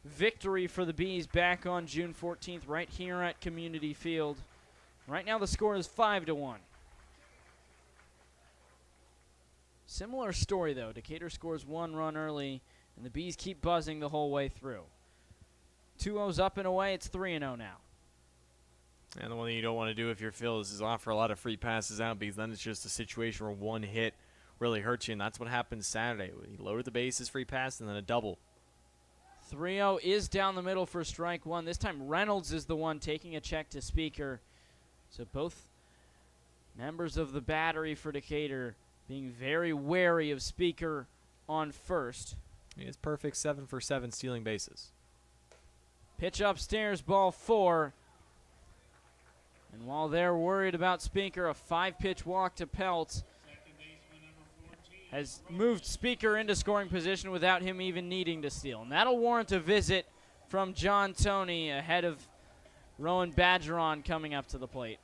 victory for the Bees back on June 14th right here at Community Field. Right now the score is 5-1. Similar story, though. Decatur scores 1 run early, and the Bees keep buzzing the whole way through. 2-0's up and away. It's 3-0 now. And the one thing you don't want to do if you're Phillips is offer a lot of free passes out, because then it's just a situation where one hit really hurts you, and that's what happened Saturday. He loaded the bases, free pass, and then a double. 3-0 is down the middle for strike one. This time Reynolds is the one taking a check to Speaker. So both members of the battery for Decatur being very wary of Speaker on first. He is perfect 7 for 7 stealing bases. Pitch upstairs, ball 4. And while they're worried about Speaker, a 5-pitch walk to Peltz has moved Speaker into scoring position without him even needing to steal. And that'll warrant a visit from John Toney ahead of Rowan Badgeron coming up to the plate.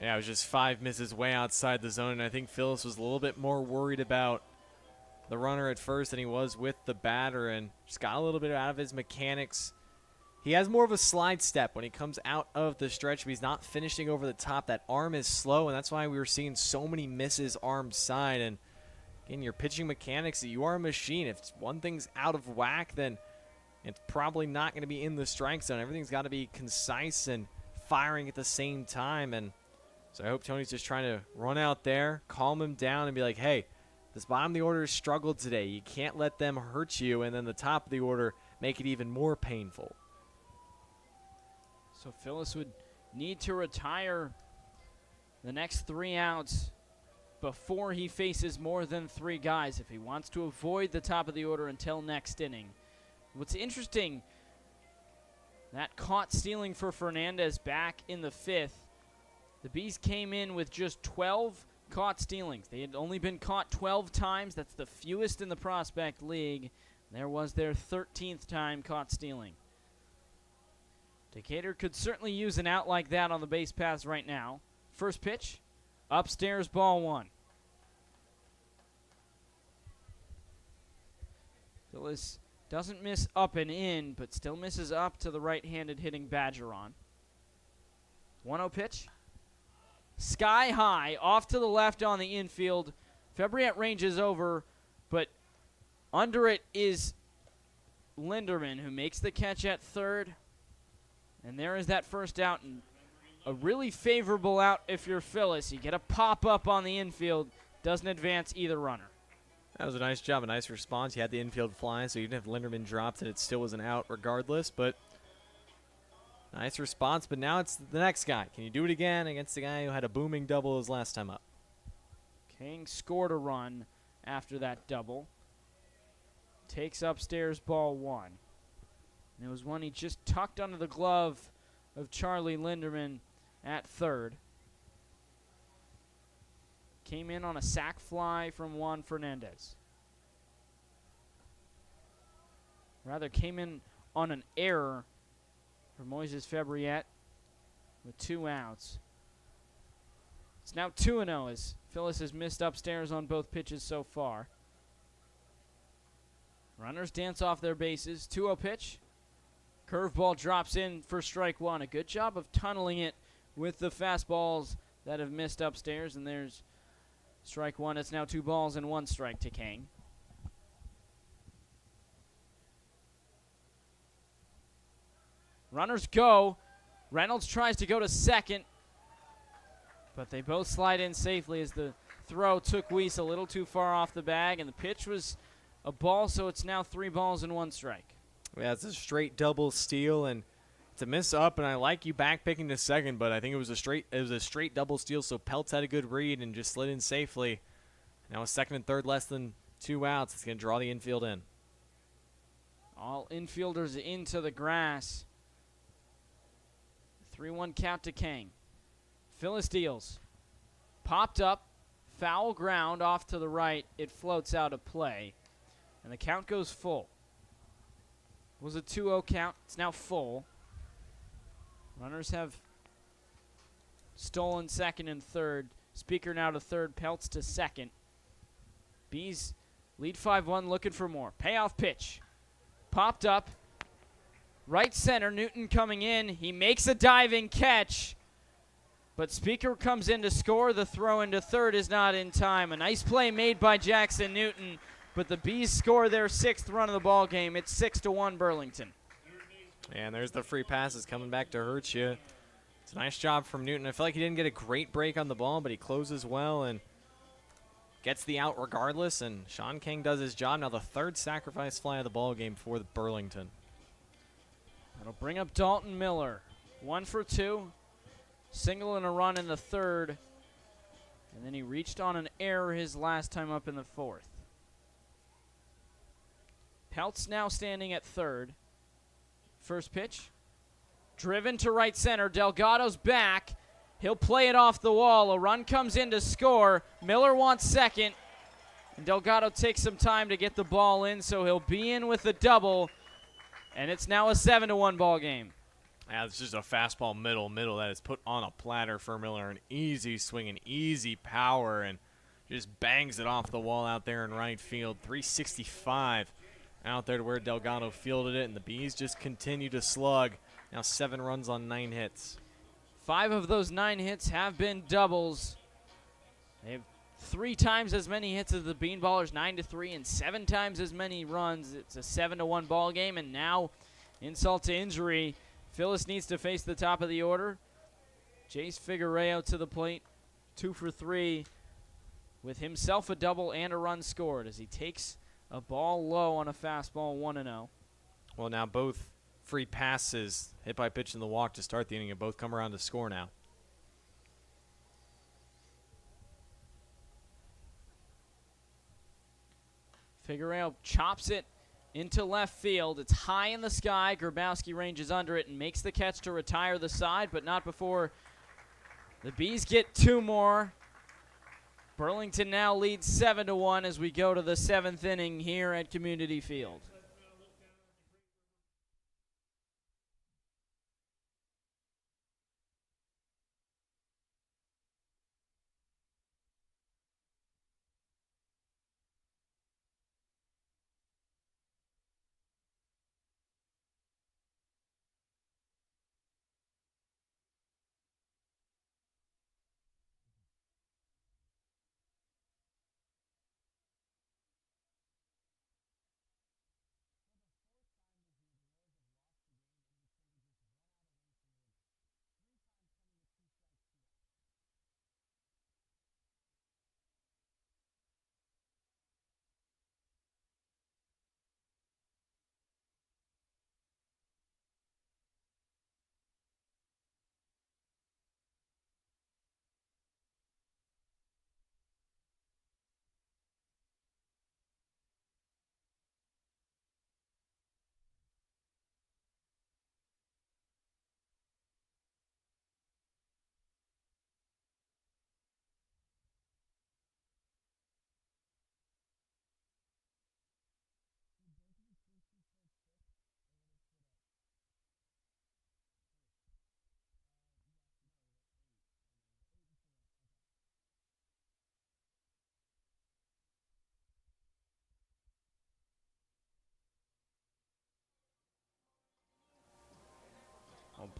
Yeah, it was just 5 misses way outside the zone, and I think Phillips was a little bit more worried about the runner at first than he was with the batter, and just got a little bit out of his mechanics. He has more of a slide step when he comes out of the stretch, but he's not finishing over the top. That arm is slow, and that's why we were seeing so many misses arm side. And again, your pitching mechanics, you are a machine. If one thing's out of whack, then it's probably not going to be in the strike zone. Everything's got to be concise and firing at the same time. And so I hope Tony's just trying to run out there, calm him down, and be like, hey, this bottom of the order has struggled today. You can't let them hurt you, and then the top of the order make it even more painful. So Phillips would need to retire the next 3 outs before he faces more than 3 guys if he wants to avoid the top of the order until next inning. What's interesting, that caught stealing for Fernandez back in the 5th. The Bees came in with just 12 caught stealings. They had only been caught 12 times. That's the fewest in the Prospect League. There was their 13th time caught stealing. Decatur could certainly use an out like that on the base paths right now. First pitch, upstairs, ball 1. Phillips doesn't miss up and in, but still misses up to the right-handed hitting Badgeron. 1-0 pitch. Sky high, off to the left on the infield. Fabriette ranges over, but under it is Linderman, who makes the catch at third. And there is that first out, and a really favorable out if you're Phyllis. You get a pop-up on the infield, doesn't advance either runner. That was a nice job, a nice response. You had the infield fly, so even if Linderman dropped it, it still was an out regardless. But nice response, but now it's the next guy. Can you do it again against the guy who had a booming double his last time up? King scored a run after that double. Takes upstairs ball one. And it was one he just tucked under the glove of Charlie Linderman at third. Came in on a sac fly from Juan Fernandez. Rather, came in on an error for Moises Febriette with 2 outs. It's now 2-0 as Phyllis has missed upstairs on both pitches so far. Runners dance off their bases. 2-0 pitch. Curveball drops in for strike one. A good job of tunneling it with the fastballs that have missed upstairs. And there's strike one. It's now 2 balls and 1 strike to Kang. Runners go. Reynolds tries to go to second, but they both slide in safely as the throw took Weiss a little too far off the bag, and the pitch was a ball, so it's now 3 balls and 1 strike. Yeah, it's a straight double steal, and it's a miss up, and I like you back picking to second, but I think it was a straight double steal, so Peltz had a good read and just slid in safely. Now with second and third less than 2 outs, it's going to draw the infield in. All infielders into the grass. 3-1 count to Kang. Phyllis deals. Popped up. Foul ground off to the right. It floats out of play. And the count goes full. It was a 2-0 count. It's now full. Runners have stolen second and third. Speaker now to third. Peltz to second. Bees lead 5-1, looking for more. Payoff pitch. Popped up. Right center, Newton coming in. He makes a diving catch, but Speaker comes in to score. The throw into third is not in time. A nice play made by Jackson Newton, but the Bees score their 6th run of the ball game. It's 6-1 Burlington. And there's the free passes coming back to hurt you. It's a nice job from Newton. I feel like he didn't get a great break on the ball, but he closes well and gets the out regardless, and Sean King does his job. Now the 3rd sacrifice fly of the ball game for the Burlington. That'll bring up Dalton Miller. 1 for 2. Single and a run in the 3rd. And then he reached on an error his last time up in the 4th. Peltz now standing at 3rd. First pitch. Driven to right center. Delgado's back. He'll play it off the wall. A run comes in to score. Miller wants second. And Delgado takes some time to get the ball in, so he'll be in with the double. And it's now a 7-1 ball game. Yeah, it's just a fastball middle that is put on a platter for Miller. An easy swing, an easy power, and just bangs it off the wall out there in right field. 365 out there to where Delgado fielded it, and the Bees just continue to slug. Now 7 runs on 9 hits. 5 of those 9 hits have been doubles. They have 3 times as many hits as the Bean Ballers, 9-3, and 7 times as many runs. It's a 7-1 ball game, and now insult to injury. Phyllis needs to face the top of the order. Jace Figueroa to the plate, 2 for 3, with himself a double and a run scored as he takes a ball low on a fastball, 1-0. Well, now both free passes hit by pitch in the walk to start the inning, and both come around to score now. Figueroa chops it into left field. It's high in the sky. Grabowski ranges under it and makes the catch to retire the side, but not before the Bees get 2 more. Burlington now leads 7-1 as we go to the 7th inning here at Community Field.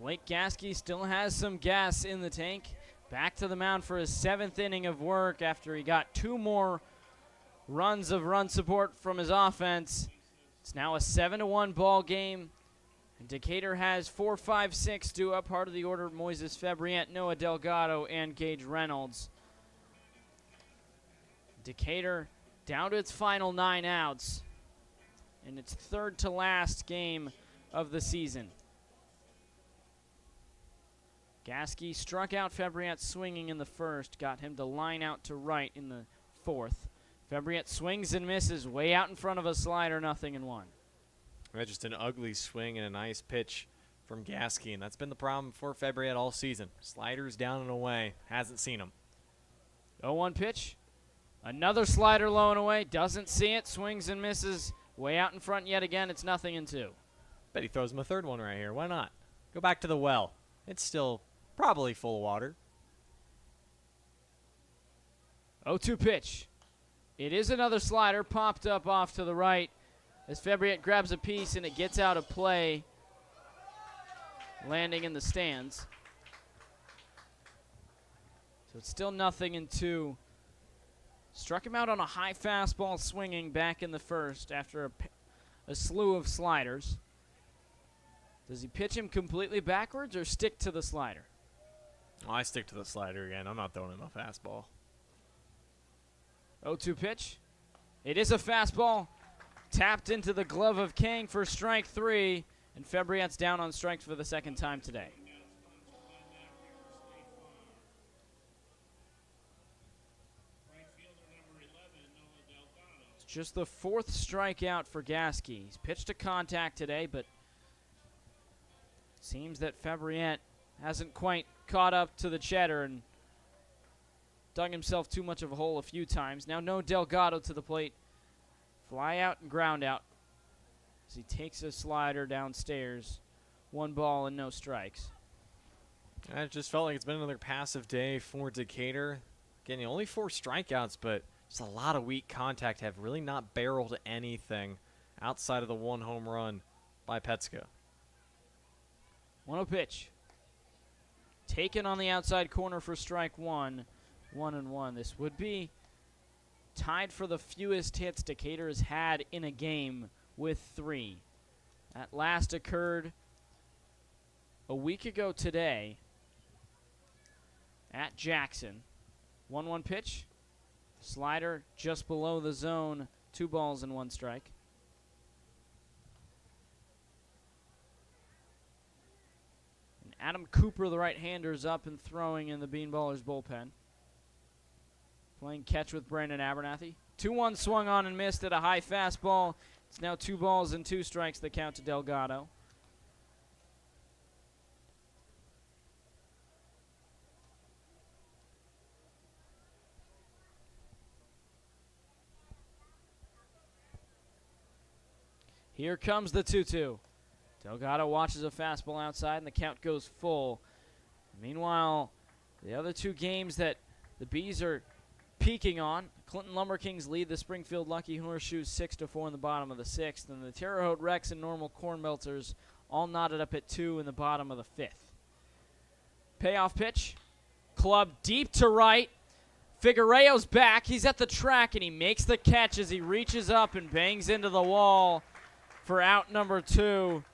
Blake Gasky still has some gas in the tank. Back to the mound for his 7th inning of work after he got 2 more runs of run support from his offense. It's now a 7-1 ball game. And Decatur has 4, 5, 6 due up. Part of the order: Moises Febriant, Noah Delgado, and Gage Reynolds. Decatur down to its final 9 outs in its 3rd to last game of the season. Gasky struck out Febriant swinging in the 1st, got him to line out to right in the 4th. Febriant swings and misses way out in front of a slider, 0-1. That's just an ugly swing and a nice pitch from Gasky, and that's been the problem for Febriant all season. Sliders down and away, hasn't seen them. 0-1 pitch. Another slider low and away, doesn't see it, swings and misses way out in front yet again. It's 0-2. Bet he throws him a 3rd one right here. Why not? Go back to the well. It's still probably full of water. 0-2 pitch. It is another slider popped up off to the right as Febriant grabs a piece and it gets out of play, landing in the stands. So it's still 0-2. Struck him out on a high fastball swinging back in the 1st after a slew of sliders. Does he pitch him completely backwards or stick to the slider? Oh, I stick to the slider again. I'm not throwing him a fastball. 0-2 pitch. It is a fastball. Tapped into the glove of King for strike 3. And Febriant's down on strikes for the 2nd time today. It's just the 4th strikeout for Gasky. He's pitched to contact today, but seems that Febriant hasn't quite caught up to the cheddar and dug himself too much of a hole a few times. Now no Delgado to the plate. Fly out and ground out as he takes a slider downstairs. 1 ball and no strikes. It just felt like it's been another passive day for Decatur. Again, only 4 strikeouts, but just a lot of weak contact. Have really not barreled anything outside of the 1 home run by Petska. 1-0 pitch. Taken on the outside corner for strike 1. 1-1. This would be tied for the fewest hits Decatur has had in a game with 3. That last occurred a week ago today at Jackson. 1-1 pitch. Slider just below the zone. 2 balls and 1 strike. And Adam Cooper, the right-hander, is up and throwing in the Bean Ballers bullpen. Playing catch with Brandon Abernathy. 2-1 swung on and missed at a high fastball. It's now 2 balls and 2 strikes that count to Delgado. Here comes the 2-2. Delgado watches a fastball outside and the count goes full. Meanwhile, the other 2 games that the Bees are peaking on. Clinton LumberKings lead the Springfield Lucky Horseshoes 6-4 in the bottom of the 6th, and the Terre Haute Rex and Normal Corn Melters all knotted up at 2 in the bottom of the 5th. Payoff pitch. Club deep to right. Figueroa's back. He's at the track, and he makes the catch as he reaches up and bangs into the wall for out number 2.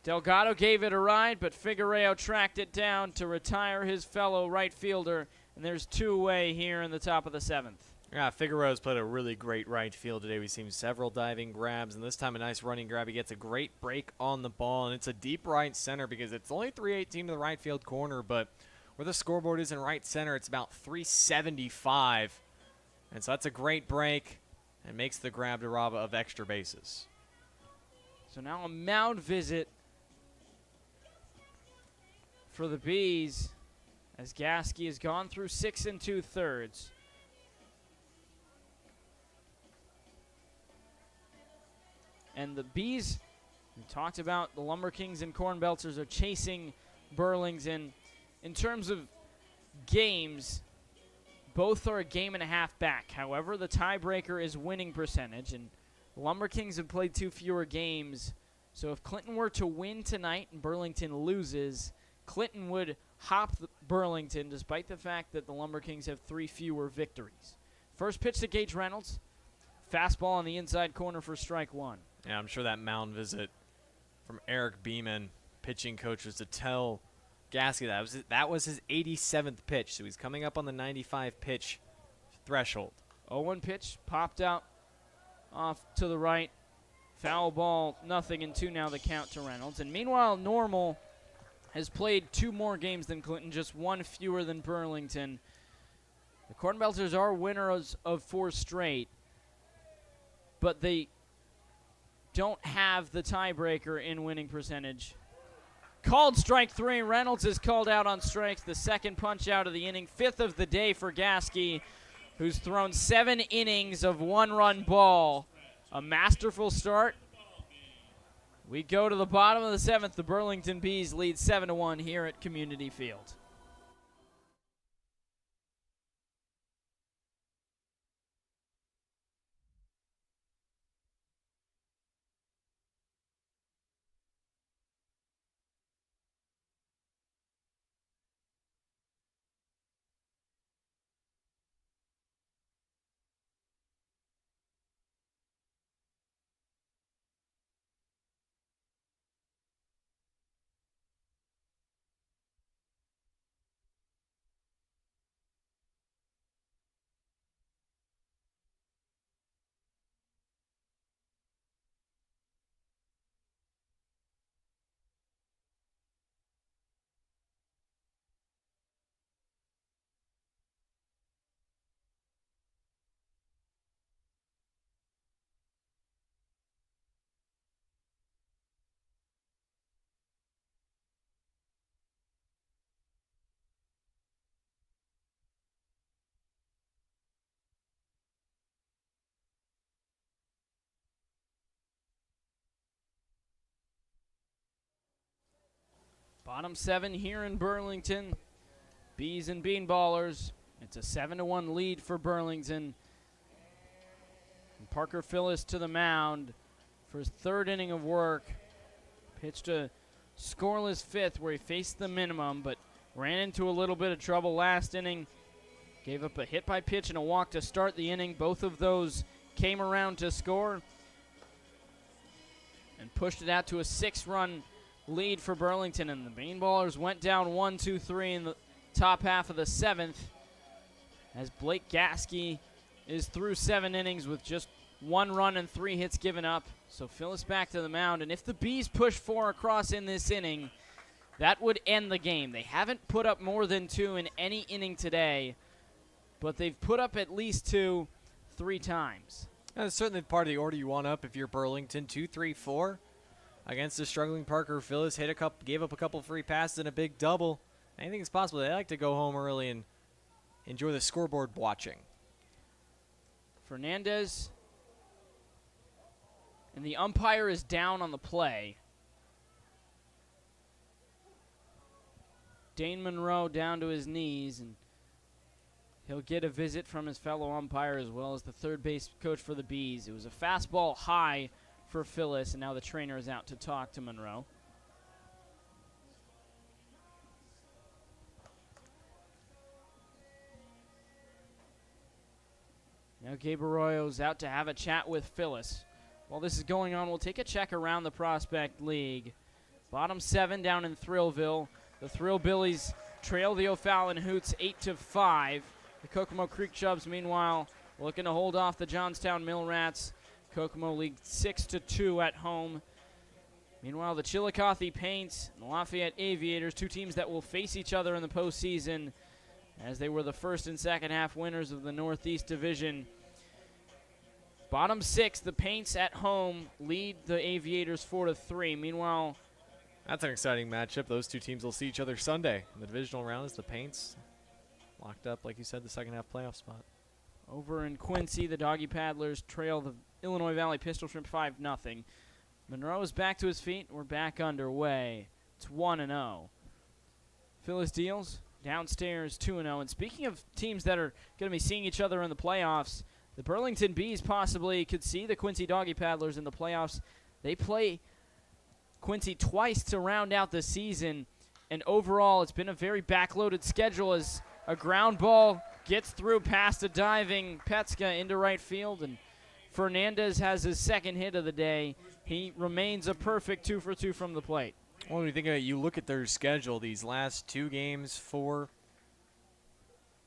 Delgado gave it a ride, but Figueroa tracked it down to retire his fellow right fielder. And there's 2 away here in the top of the 7th. Yeah, Figueroa's played a really great right field today. We've seen several diving grabs, and this time a nice running grab. He gets a great break on the ball, and it's a deep right center because it's only 318 to the right field corner, but where the scoreboard is in right center, it's about 375. And so that's a great break and makes the grab to rob of extra bases. So now a mound visit for the Bees, as Gasky has gone through 6 2/3. And the Bees, we talked about the LumberKings and Corn Belters are chasing Burlington. In terms of games, both are a game and a half back. However, the tiebreaker is winning percentage, and the LumberKings have played 2 fewer games So if Clinton were to win tonight and Burlington loses, Clinton would hop Burlington despite the fact that the LumberKings have 3 fewer victories. First pitch to Gage Reynolds. Fastball on the inside corner for strike 1. Yeah, I'm sure that mound visit from Eric Beeman, pitching coach, was to tell Gasky that was his 87th pitch, so he's coming up on the 95 pitch threshold. 0-1 pitch popped out off to the right. Foul ball, 0-2 now the count to Reynolds. And meanwhile, Normal has played 2 more games than Clinton, just 1 fewer than Burlington. The Corn Belters are winners of 4 straight, but they don't have the tiebreaker in winning percentage. Called strike 3. Reynolds is called out on strikes. The second punch out of the inning, 5th of the day for Gasky, who's thrown 7 innings of 1-run ball. A masterful start. We go to the bottom of the 7th. The Burlington Bees lead 7-1 here at Community Field. Bottom 7 here in Burlington. Bees and Bean Ballers. It's a 7-1 lead for Burlington. And Parker Phillips to the mound for his 3rd inning of work. Pitched a scoreless 5th where he faced the minimum, but ran into a little bit of trouble last inning. Gave up a hit by pitch and a walk to start the inning. Both of those came around to score and pushed it out to a 6-run lead for Burlington, and the Bean Ballers went down 1-2-3 in the top half of the 7th as Blake Gasky is through 7 innings with just 1 run and 3 hits given up. So Phyllis back to the mound, and if the Bees push 4 across in this inning, that would end the game. They haven't put up more than 2 in any inning today, but they've put up at least 2 3 times. That's certainly part of the order you want up if you're Burlington. 2, 3, 4. Against the struggling Parker Phillips, gave up a couple free passes and a big double. Anything is possible. They like to go home early and enjoy the scoreboard watching. Fernandez, and the umpire is down on the play. Dane Monroe down to his knees, and he'll get a visit from his fellow umpire as well as the third base coach for the Bees. It was a fastball high for Phyllis, and now the trainer is out to talk to Monroe. Now Gabe Arroyo's out to have a chat with Phyllis. While this is going on, we'll take a check around the Prospect League. Bottom 7 down in Thrillville. The Thrillbillies trail the O'Fallon Hoots 8-5. The Kokomo Creek Chubs, meanwhile, looking to hold off the Johnstown Mill Rats. Kokomo league 6-2 at home. Meanwhile, the Chillicothe Paints and the Lafayette Aviators, 2 teams that will face each other in the postseason as they were the first and second half winners of the Northeast Division. Bottom 6, the Paints at home lead the Aviators 4-3. Meanwhile, that's an exciting matchup. Those 2 teams will see each other Sunday. In the divisional round is the Paints locked up, like you said, the second half playoff spot. Over in Quincy, the Doggy Paddlers trail the Illinois Valley Pistol Shrimp 5-0. Monroe is back to his feet. We're back underway. It's 1-0. Phyllis Deals downstairs 2-0. And speaking of teams that are going to be seeing each other in the playoffs, the Burlington Bees possibly could see the Quincy Doggy Paddlers in the playoffs. They play Quincy twice to round out the season. And overall, it's been a very backloaded schedule as a ground ball gets through past a diving Petska into right field. And Fernandez has his second hit of the day. He remains a perfect 2 for 2 from the plate. Well, when you think of it, you look at their schedule, these last 2 games for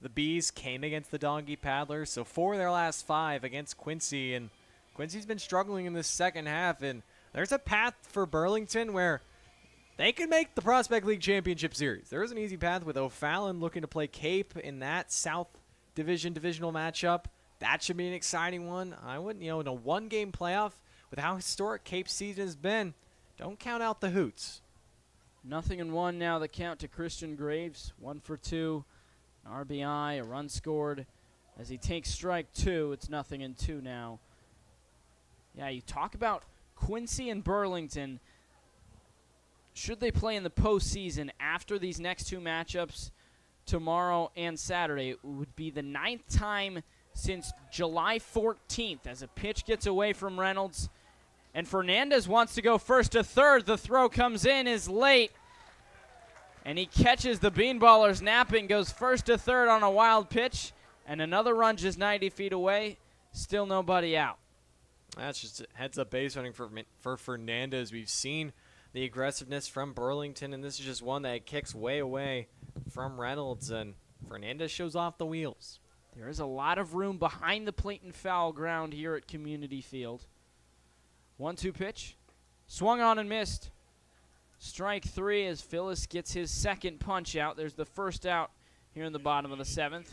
the Bees came against the Donkey Paddlers. So 4 of their last 5 against Quincy. And Quincy's been struggling in this second half. And there's a path for Burlington where they could make the Prospect League Championship Series. There is an easy path with O'Fallon looking to play Cape in that South Division divisional matchup. That should be an exciting one. I wouldn't, in a 1-game playoff with how historic Cape's season has been, don't count out the hoots. 0-1 now the count to Christian Graves. 1 for 2, an RBI, a run scored. As he takes strike 2, it's 0-2 now. Yeah, you talk about Quincy and Burlington. Should they play in the postseason after these next 2 matchups tomorrow and Saturday, it would be the 9th time since July 14th as a pitch gets away from Reynolds. And Fernandez wants to go first to third. The throw comes in, is late. And he catches the Bean Ballers napping, goes first to third on a wild pitch. And another run just 90 feet away. Still nobody out. That's just a heads-up base running for Fernandez. We've seen the aggressiveness from Burlington, and this is just one that kicks way away from Reynolds, and Fernandez shows off the wheels. There is a lot of room behind the plate and foul ground here at Community Field. 1-2 pitch. Swung on and missed. Strike 3 as Phyllis gets his second punch out. There's the first out here in the bottom of the 7th.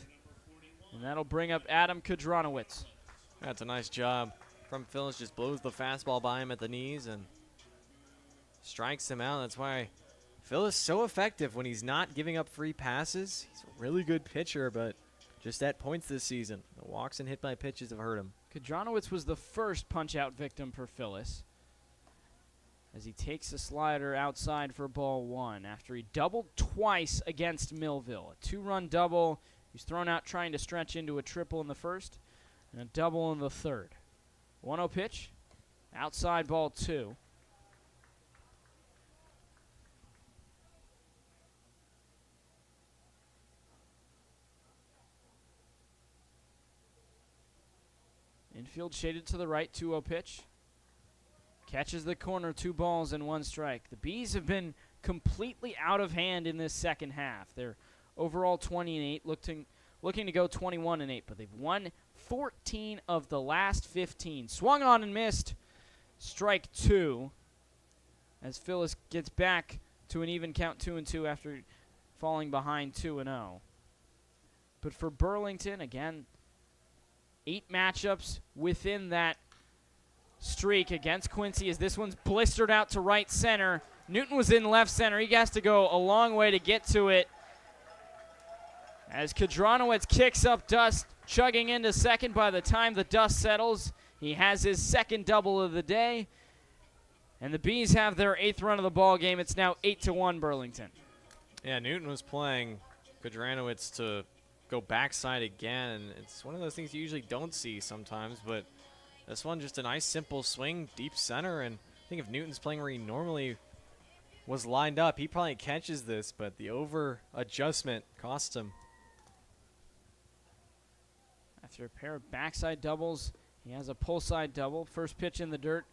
And that'll bring up Adam Kadronowitz. That's a nice job from Phyllis. Just blows the fastball by him at the knees and strikes him out. That's why Phyllis is so effective when he's not giving up free passes. He's a really good pitcher, but just at points this season. The walks and hit by pitches have hurt him. Kadronowitz was the first punch-out victim for Phyllis as he takes a slider outside for ball 1 after he doubled twice against Millville. A 2-run double. He's thrown out trying to stretch into a triple in the first and a double in the third. 1-0 pitch. Outside ball 2. Infield shaded to the right, 2-0 pitch. Catches the corner, 2 balls and 1 strike. The Bees have been completely out of hand in this second half. They're overall 20-8, looking to go 21-8, but they've won 14 of the last 15. Swung on and missed. Strike 2 as Phyllis gets back to an even count 2-2 after falling behind 2-0. But for Burlington, again, 8 matchups within that streak against Quincy as this one's blistered out to right center. Newton was in left center. He has to go a long way to get to it. As Kadronowitz kicks up dust, chugging into second by the time the dust settles. He has his second double of the day. And the Bees have their 8th run of the ball game. It's now 8-1 Burlington. Yeah, Newton was playing Kadronowitz to go backside again, and it's one of those things you usually don't see sometimes, but this one just a nice simple swing deep center, and I think if Newton's playing where he normally was lined up, he probably catches this, but the over adjustment cost him. After a pair of backside doubles, he has a pull side double. First pitch in the dirt,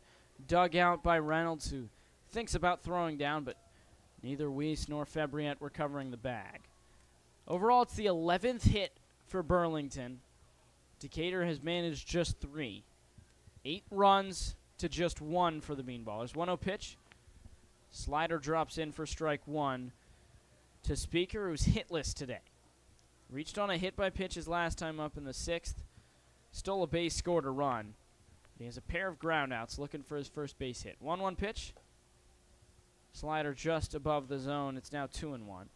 dug out by Reynolds, who thinks about throwing down, but neither Weiss nor Fabriette were covering the bag. Overall, it's the 11th hit for Burlington. Decatur has managed just 3. 8 runs to just 1 for the Bean Ballers. 1-0 pitch. Slider drops in for strike 1 to Speaker, who's hitless today. Reached on a hit by pitch his last time up in the 6th. Stole a base, scored a run. He has a pair of groundouts looking for his first base hit. 1-1 pitch. Slider just above the zone. It's now 2-1.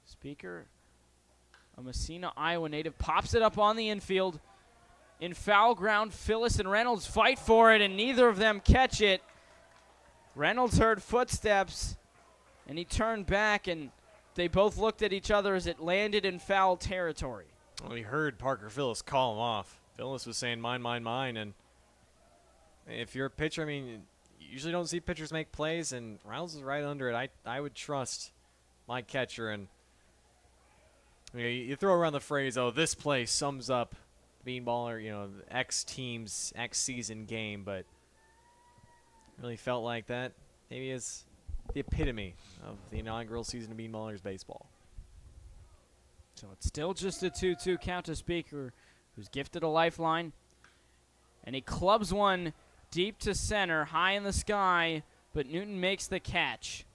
Speaker, a Messina, Iowa native, pops it up on the infield. In foul ground, Phyllis and Reynolds fight for it, and neither of them catch it. Reynolds heard footsteps, and he turned back, and they both looked at each other as it landed in foul territory. Well, we heard Parker Phillips call him off. Phillips was saying, mine, mine, mine. And if you're a pitcher, I mean, you usually don't see pitchers make plays, and Reynolds is right under it. I would trust my catcher. And you throw around the phrase, oh, this play sums up Bean Baller, X team's X season game, but really felt like that maybe is the epitome of the inaugural season of Bean Ballers baseball. So it's still just a 2-2 count to Speaker, who's gifted a lifeline. And he clubs one deep to center, high in the sky, but Newton makes the catch.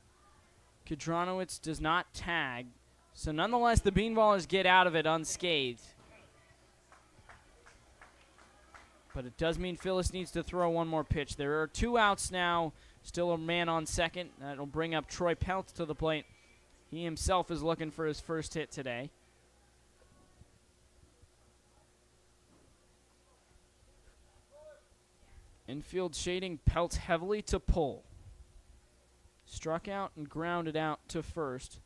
Kadronowicz does not tag. So nonetheless, the Bean Ballers get out of it unscathed. But it does mean Phyllis needs to throw one more pitch. There are 2 outs now, still a man on second. That'll bring up Troy Peltz to the plate. He himself is looking for his first hit today. Infield shading Peltz heavily to pull. Struck out and grounded out to first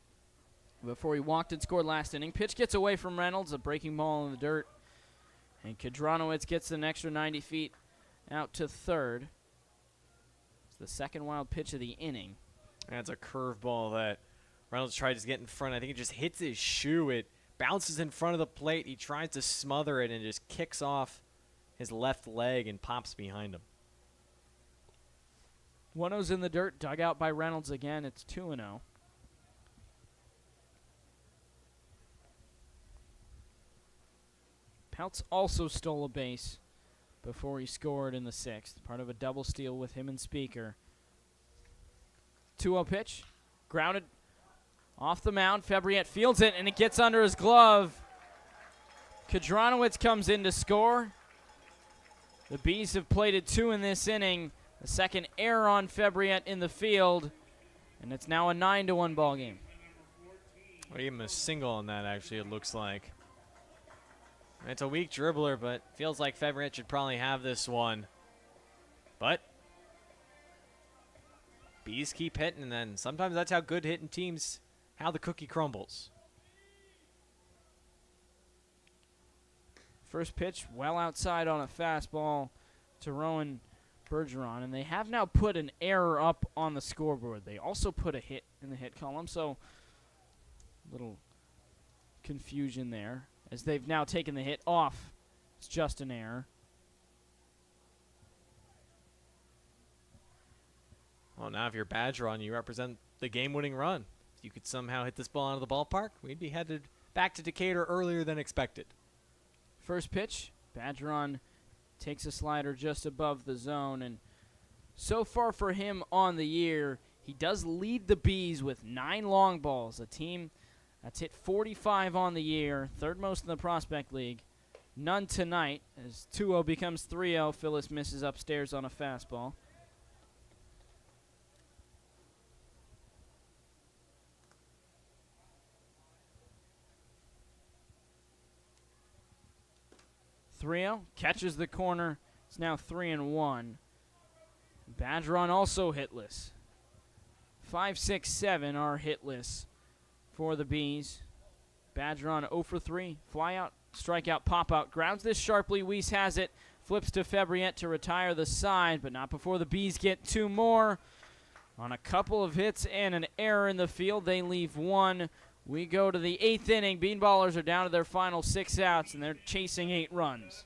before he walked and scored last inning. Pitch gets away from Reynolds, a breaking ball in the dirt. And Kadronowicz gets an extra 90 feet out to third. It's the second wild pitch of the inning. That's a curveball that Reynolds tried to get in front. I think it just hits his shoe. It bounces in front of the plate. He tries to smother it and just kicks off his left leg and pops behind him. 1-0's in the dirt, dug out by Reynolds again. It's 2-0. Peltz also stole a base before he scored in the 6th, part of a double steal with him and Speaker. 2-0 pitch, grounded off the mound. Fabriette fields it, and it gets under his glove. Kadronowicz comes in to score. The Bees have plated 2 in this inning. The second error on Fabriette in the field, and it's now a 9-1 ball game. Well, even a single on that, actually, it looks like. It's a weak dribbler, but feels like Fabriette should probably have this one. But Bees keep hitting, and then sometimes that's how good hitting teams, how the cookie crumbles. First pitch well outside on a fastball to Rowan Bergeron, and they have now put an error up on the scoreboard. They also put a hit in the hit column, so a little confusion there as they've now taken the hit off. It's just an error. Well, now if you're Badgeron, you represent the game-winning run. If you could somehow hit this ball out of the ballpark, we'd be headed back to Decatur earlier than expected. First pitch, Badgeron takes a slider just above the zone, and so far for him on the year, he does lead the Bees with 9 long balls, a team that's hit 45 on the year, third most in the Prospect League. None tonight, as 2-0 becomes 3-0. Phyllis misses upstairs on a fastball. Catches the corner. It's now 3-1. Badgeron also hitless. 5, 6, 7 are hitless for the Bees. Badgeron 0 for 3. Fly out, strikeout, pop out. Grounds this sharply. Weiss has it. Flips to Fabriette to retire the side, but not before the Bees get 2 more. On a couple of hits and an error in the field, they leave 1. We go to the 8th inning. Bean Ballers are down to their final 6 outs, and they're chasing 8 runs.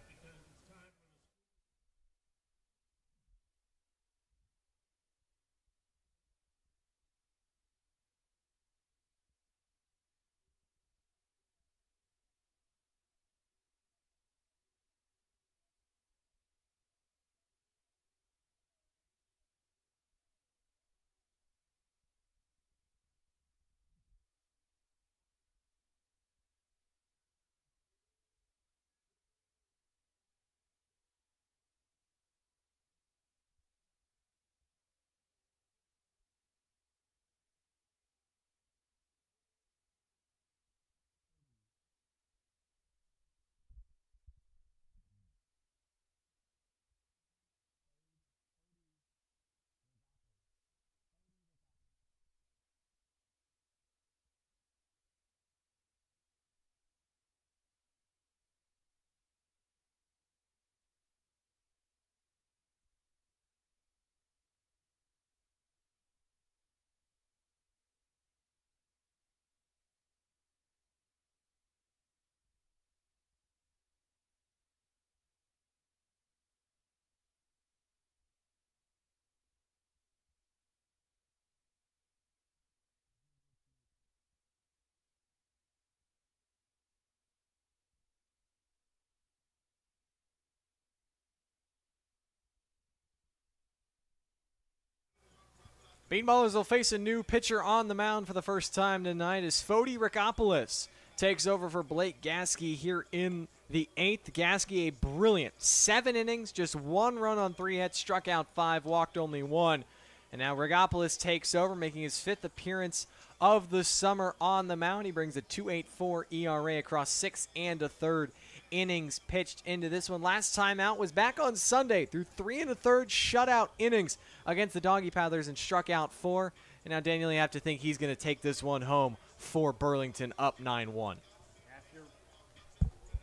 Bean Ballers will face a new pitcher on the mound for the first time tonight as Fody Rickopolis takes over for Blake Gasky here in the 8th. Gasky, a brilliant 7 innings, just 1 run on 3 hits, struck out 5, walked only 1. And now Rickopolis takes over, making his 5th appearance of the summer on the mound. He brings a 2.84 ERA across 6 1/3 innings pitched into this one. Last time out was back on Sunday through 3 1/3 shutout innings against the Doggy Paddlers and struck out 4. And now Daniel, you have to think he's going to take this one home for Burlington, up 9-1.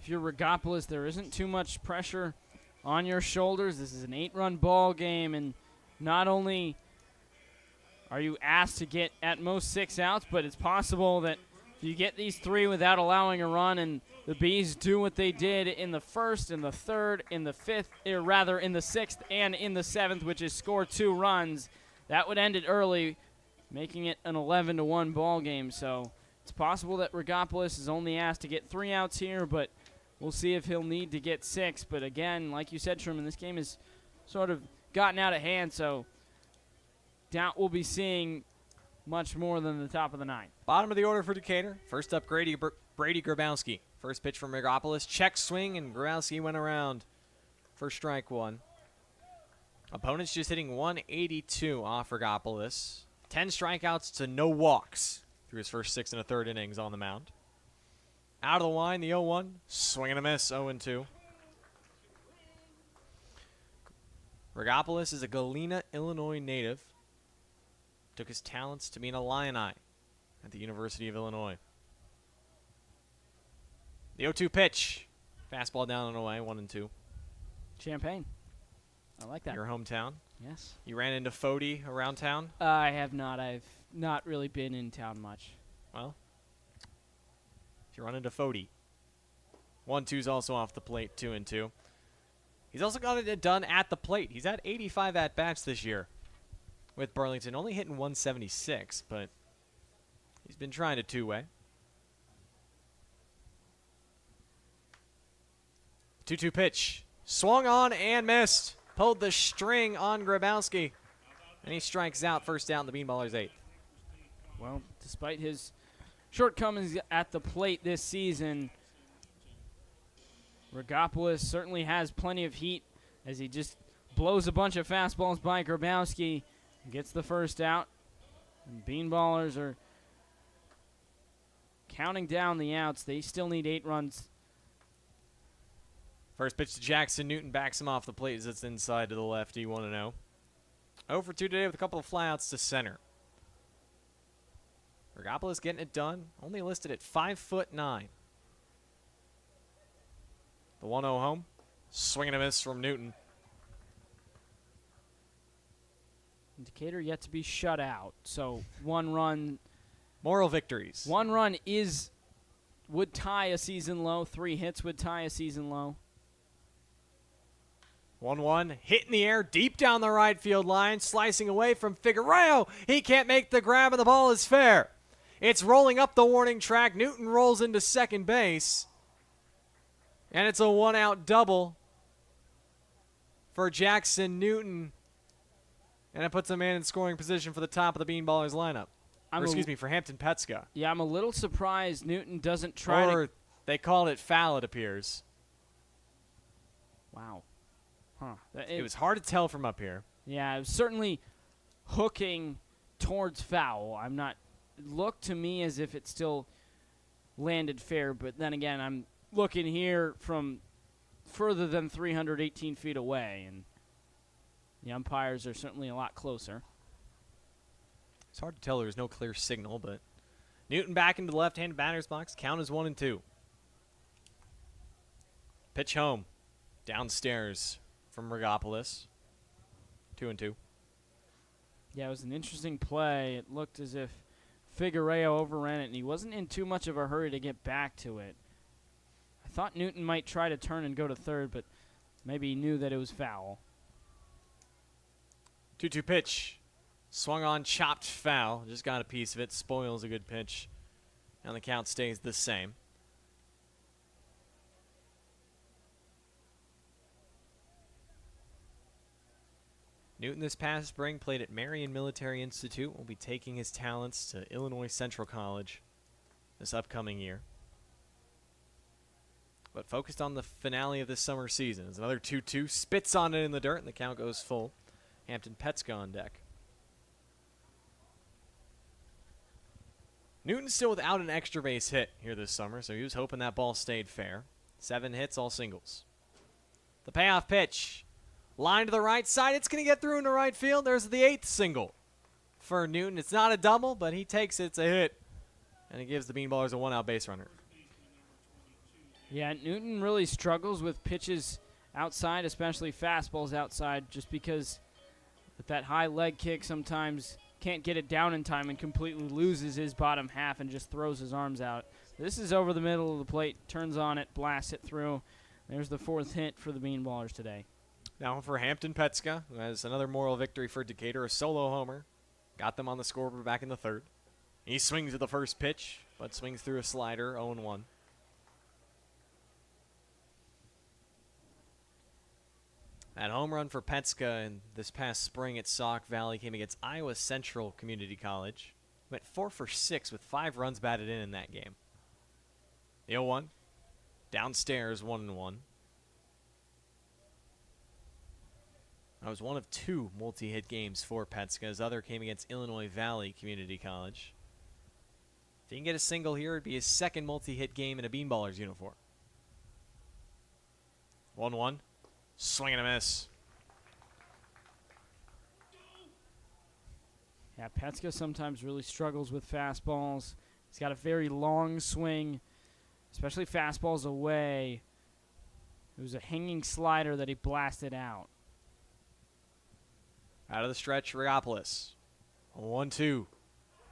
If you're Rickopolis, there isn't too much pressure on your shoulders. This is an 8-run ball game, and not only are you asked to get at most 6 outs, but it's possible that if you get these 3 without allowing a run, and the Bees do what they did in the 1st, in the 3rd, in the 5th, or rather in the 6th and in the 7th, which is score 2 runs, that would end it early, making it an 11-1 ball game. So it's possible that Rickopolis is only asked to get 3 outs here, but we'll see if he'll need to get 6. But again, like you said, Truman, this game has sort of gotten out of hand, so doubt we'll be seeing much more than the top of the 9th. Bottom of the order for Decatur. First up, Brady Grabowski. First pitch from Rickopolis. Check swing, and Grabowski went around for strike 1. Opponents just hitting 182 off Rickopolis. 10 strikeouts to no walks through his first 6 1/3 innings on the mound. Out of the line, the 0-1. Swing and a miss, 0-2. Rickopolis is a Galena, Illinois native. Took his talents to being a Illini at the University of Illinois. The 0-2 pitch. Fastball down and away, 1-2. Champaign. I like that. Your hometown. Yes. You ran into Fody around town? I have not. I've not really been in town much. Well, if you run into Fody. 1-2's also off the plate, 2-2. He's also got it done at the plate. He's had 85 at-bats this year with Burlington, only hitting 176, but he's been trying to two-way. 2-2 pitch. Swung on and missed. Pulled the string on Grabowski. And he strikes out, first out in the Bean Ballers' 8th. Well, despite his shortcomings at the plate this season, Rickopolis certainly has plenty of heat as he just blows a bunch of fastballs by Grabowski and gets the first out. And Bean Ballers are counting down the outs. They still need 8 runs. First pitch to Jackson Newton, backs him off the plate as it's inside to the lefty, 1-0. 0 for 2 today with a couple of flyouts to center. Rickopolis getting it done, only listed at 5'9". The 1-0 home, swing and a miss from Newton. Decatur yet to be shut out, so 1 run. Moral victories. 1 run would tie a season low. 3 hits would tie a season low. 1-1, hit in the air, deep down the right field line, slicing away from Figueroa. He can't make the grab, and the ball is fair. It's rolling up the warning track. Newton rolls into second base, and it's a 1-out double for Jackson Newton, and it puts a man in scoring position for the top of the Bean Ballers lineup. For Hampton Petska. Yeah, I'm a little surprised Newton doesn't try Or they called it foul, it appears. Wow. Huh. It was hard to tell from up here. Yeah, it was certainly hooking towards foul. It looked to me as if it still landed fair, but then again, I'm looking here from further than 318 feet away, and the umpires are certainly a lot closer. It's hard to tell. There was no clear signal, but Newton back into the left-handed batter's box. Count is 1-2. Pitch home. Downstairs from Rickopolis. 2-2. Yeah, it was an interesting play. It looked as if Figueroa overran it, and he wasn't in too much of a hurry to get back to it. I thought Newton might try to turn and go to third, but maybe he knew that it was foul. 2-2 pitch. Swung on, chopped foul. Just got a piece of it. Spoils a good pitch. And the count stays the same. Newton this past spring played at Marion Military Institute. Will be taking his talents to Illinois Central College this upcoming year. But focused on the finale of this summer season. As another 2-2 spits on it in the dirt, and the count goes full. Hampton Petska on deck. Newton's still without an extra base hit here this summer, so he was hoping that ball stayed fair. 7 hits, all singles. The payoff pitch. Line to the right side. It's going to get through into right field. There's the 8th single for Newton. It's not a double, but he takes it. It's a hit. And it gives the Bean Ballers a 1-out base runner. Yeah, Newton really struggles with pitches outside, especially fastballs outside, just because with that high leg kick sometimes can't get it down in time and completely loses his bottom half and just throws his arms out. This is over the middle of the plate, turns on it, blasts it through. There's the 4th hit for the Bean Ballers today. Now for Hampton Petska, who has another moral victory for Decatur, a solo homer. Got them on the scoreboard back in the 3rd. He swings at the first pitch, but swings through a slider, 0-1. That home run for Petska in this past spring at Sauk Valley came against Iowa Central Community College. Went 4 for 6 with 5 runs batted in that game. The 0-1. Downstairs, 1-1. That was one of 2 multi-hit games for Petska. His other came against Illinois Valley Community College. If he can get a single here, it'd be his 2nd multi-hit game in a Bean Ballers uniform. 1-1. Swing and a miss. Yeah, Petska sometimes really struggles with fastballs. He's got a very long swing, especially fastballs away. It was a hanging slider that he blasted out. Out of the stretch, Rigopolis. 1-2.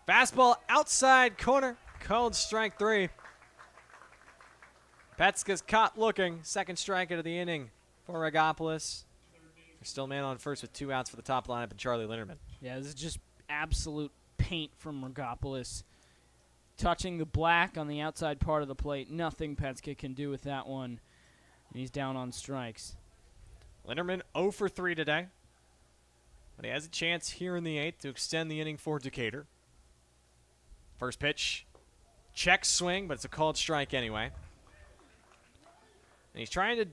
Fastball outside corner. Called strike 3. Petska's caught looking. 2nd strikeout of the inning for Rigopolis. There's still a man on first with 2 outs for the top lineup and Charlie Linderman. Yeah, this is just absolute paint from Rigopolis. Touching the black on the outside part of the plate. Nothing Petska can do with that one. And he's down on strikes. Linderman 0 for 3 today. But he has a chance here in the 8th to extend the inning for Decatur. First pitch. Check swing, but it's a called strike anyway. And he's trying to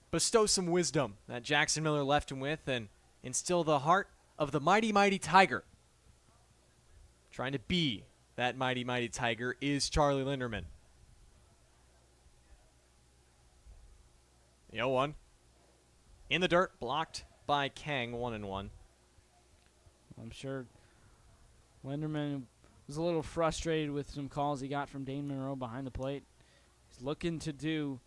bestow some wisdom that Jackson Miller left him with and instill the heart of the mighty, mighty Tiger. Trying to be that mighty, mighty Tiger is Charlie Linderman. The 0-1. In the dirt, blocked by Kang, 1-1. I'm sure Linderman was a little frustrated with some calls he got from Dane Monroe behind the plate. He's looking to do,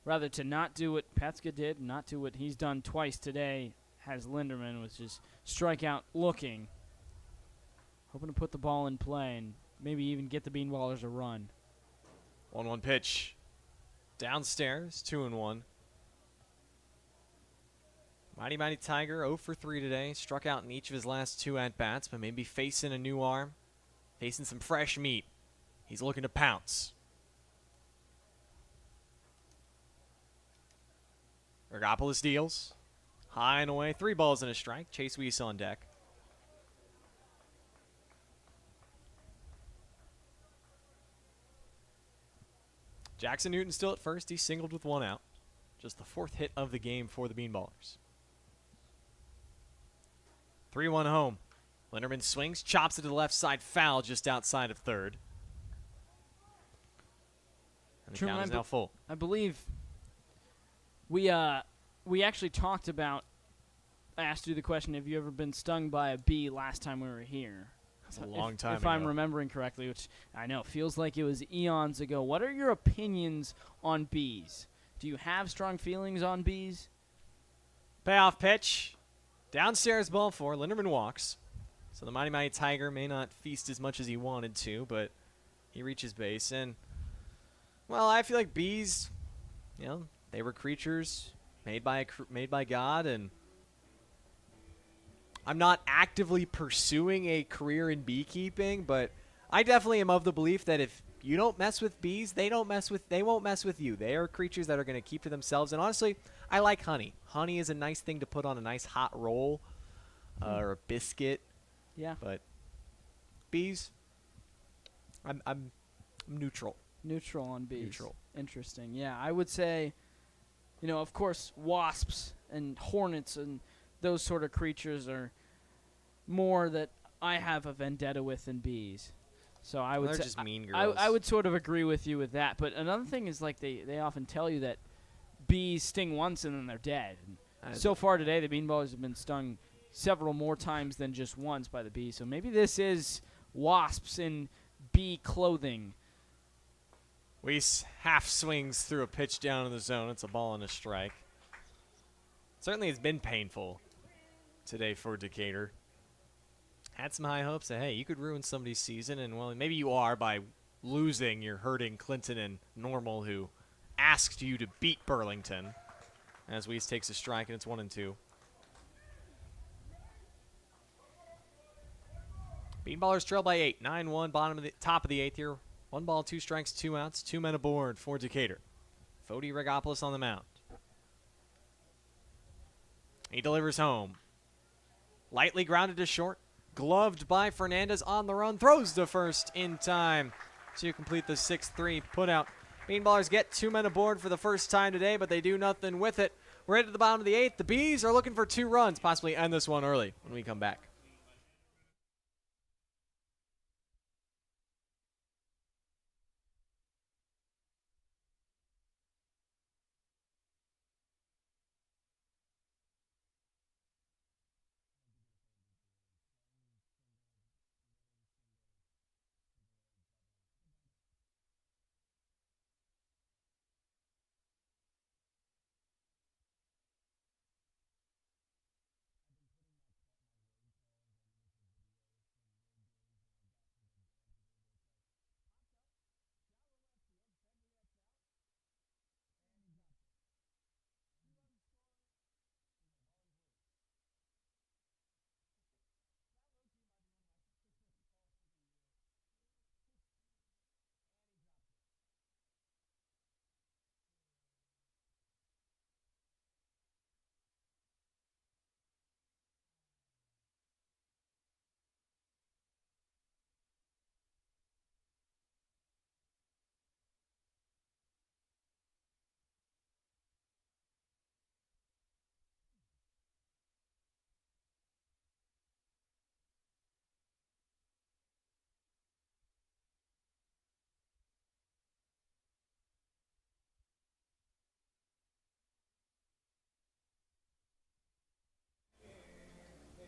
rather to not do what Petska did, not do what he's done twice today, has Linderman, which is strikeout looking. Hoping to put the ball in play and maybe even get the Bean Ballers a run. 1-1 pitch. Downstairs, 2-1. Mighty, mighty Tiger, 0 for 3 today. Struck out in each of his last 2 at-bats, but maybe facing a new arm, facing some fresh meat. He's looking to pounce. Rigopolis deals. High and away, 3 balls and a strike. Chase Weiss on deck. Jackson Newton still at first. He singled with 1 out. Just the 4th hit of the game for the Bean Ballers. 3-1 home. Linderman swings, chops it to the left side, foul just outside of 3rd. And the count is now full. I believe we actually talked about, I asked you the question, have you ever been stung by a bee last time we were here? That's a long time if ago. I'm remembering correctly, which I know feels like it was eons ago. What are your opinions on bees? Do you have strong feelings on bees? Payoff pitch. Downstairs ball 4. Linderman walks. So the mighty, mighty Tiger may not feast as much as he wanted to, but he reaches base. And, well, I feel like bees, you know, they were creatures made by God, and I'm not actively pursuing a career in beekeeping, but I definitely am of the belief that if You don't mess with bees, they won't mess with you. They are creatures that are going to keep to themselves. And honestly, I like honey. Honey is a nice thing to put on a nice hot roll or a biscuit. Yeah. But bees, I'm neutral. Neutral on bees. Neutral. Interesting. Yeah, I would say, of course, wasps and hornets and those sort of creatures are more that I have a vendetta with than bees. So I would They're say just mean girls. I would sort of agree with you with that. But another thing is like they often tell you that bees sting once and then they're dead. And so far today, the beanballers have been stung several more times than just once by the bees. So maybe this is wasps in bee clothing. Weiss half swings through a pitch down in the zone. It's a ball and a strike. Certainly it's been painful today for Decatur. Had some high hopes that, hey, you could ruin somebody's season, and, well, maybe you are by losing. You're hurting Clinton and Normal, who asked you to beat Burlington. As Weiss takes a strike, and it's 1-2. Beanballers trail by 8, 9-1, top of the 8th here. 1 ball, 2 strikes, 2 outs, 2 men aboard for Decatur. Fody Regopoulos on the mound. He delivers home. Lightly grounded to short. Gloved by Fernandez on the run. Throws to first in time to complete the 6-3 putout. Beanballers get 2 men aboard for the first time today, but they do nothing with it. We're at the bottom of the 8th. The Bees are looking for 2 runs, possibly end this one early when we come back.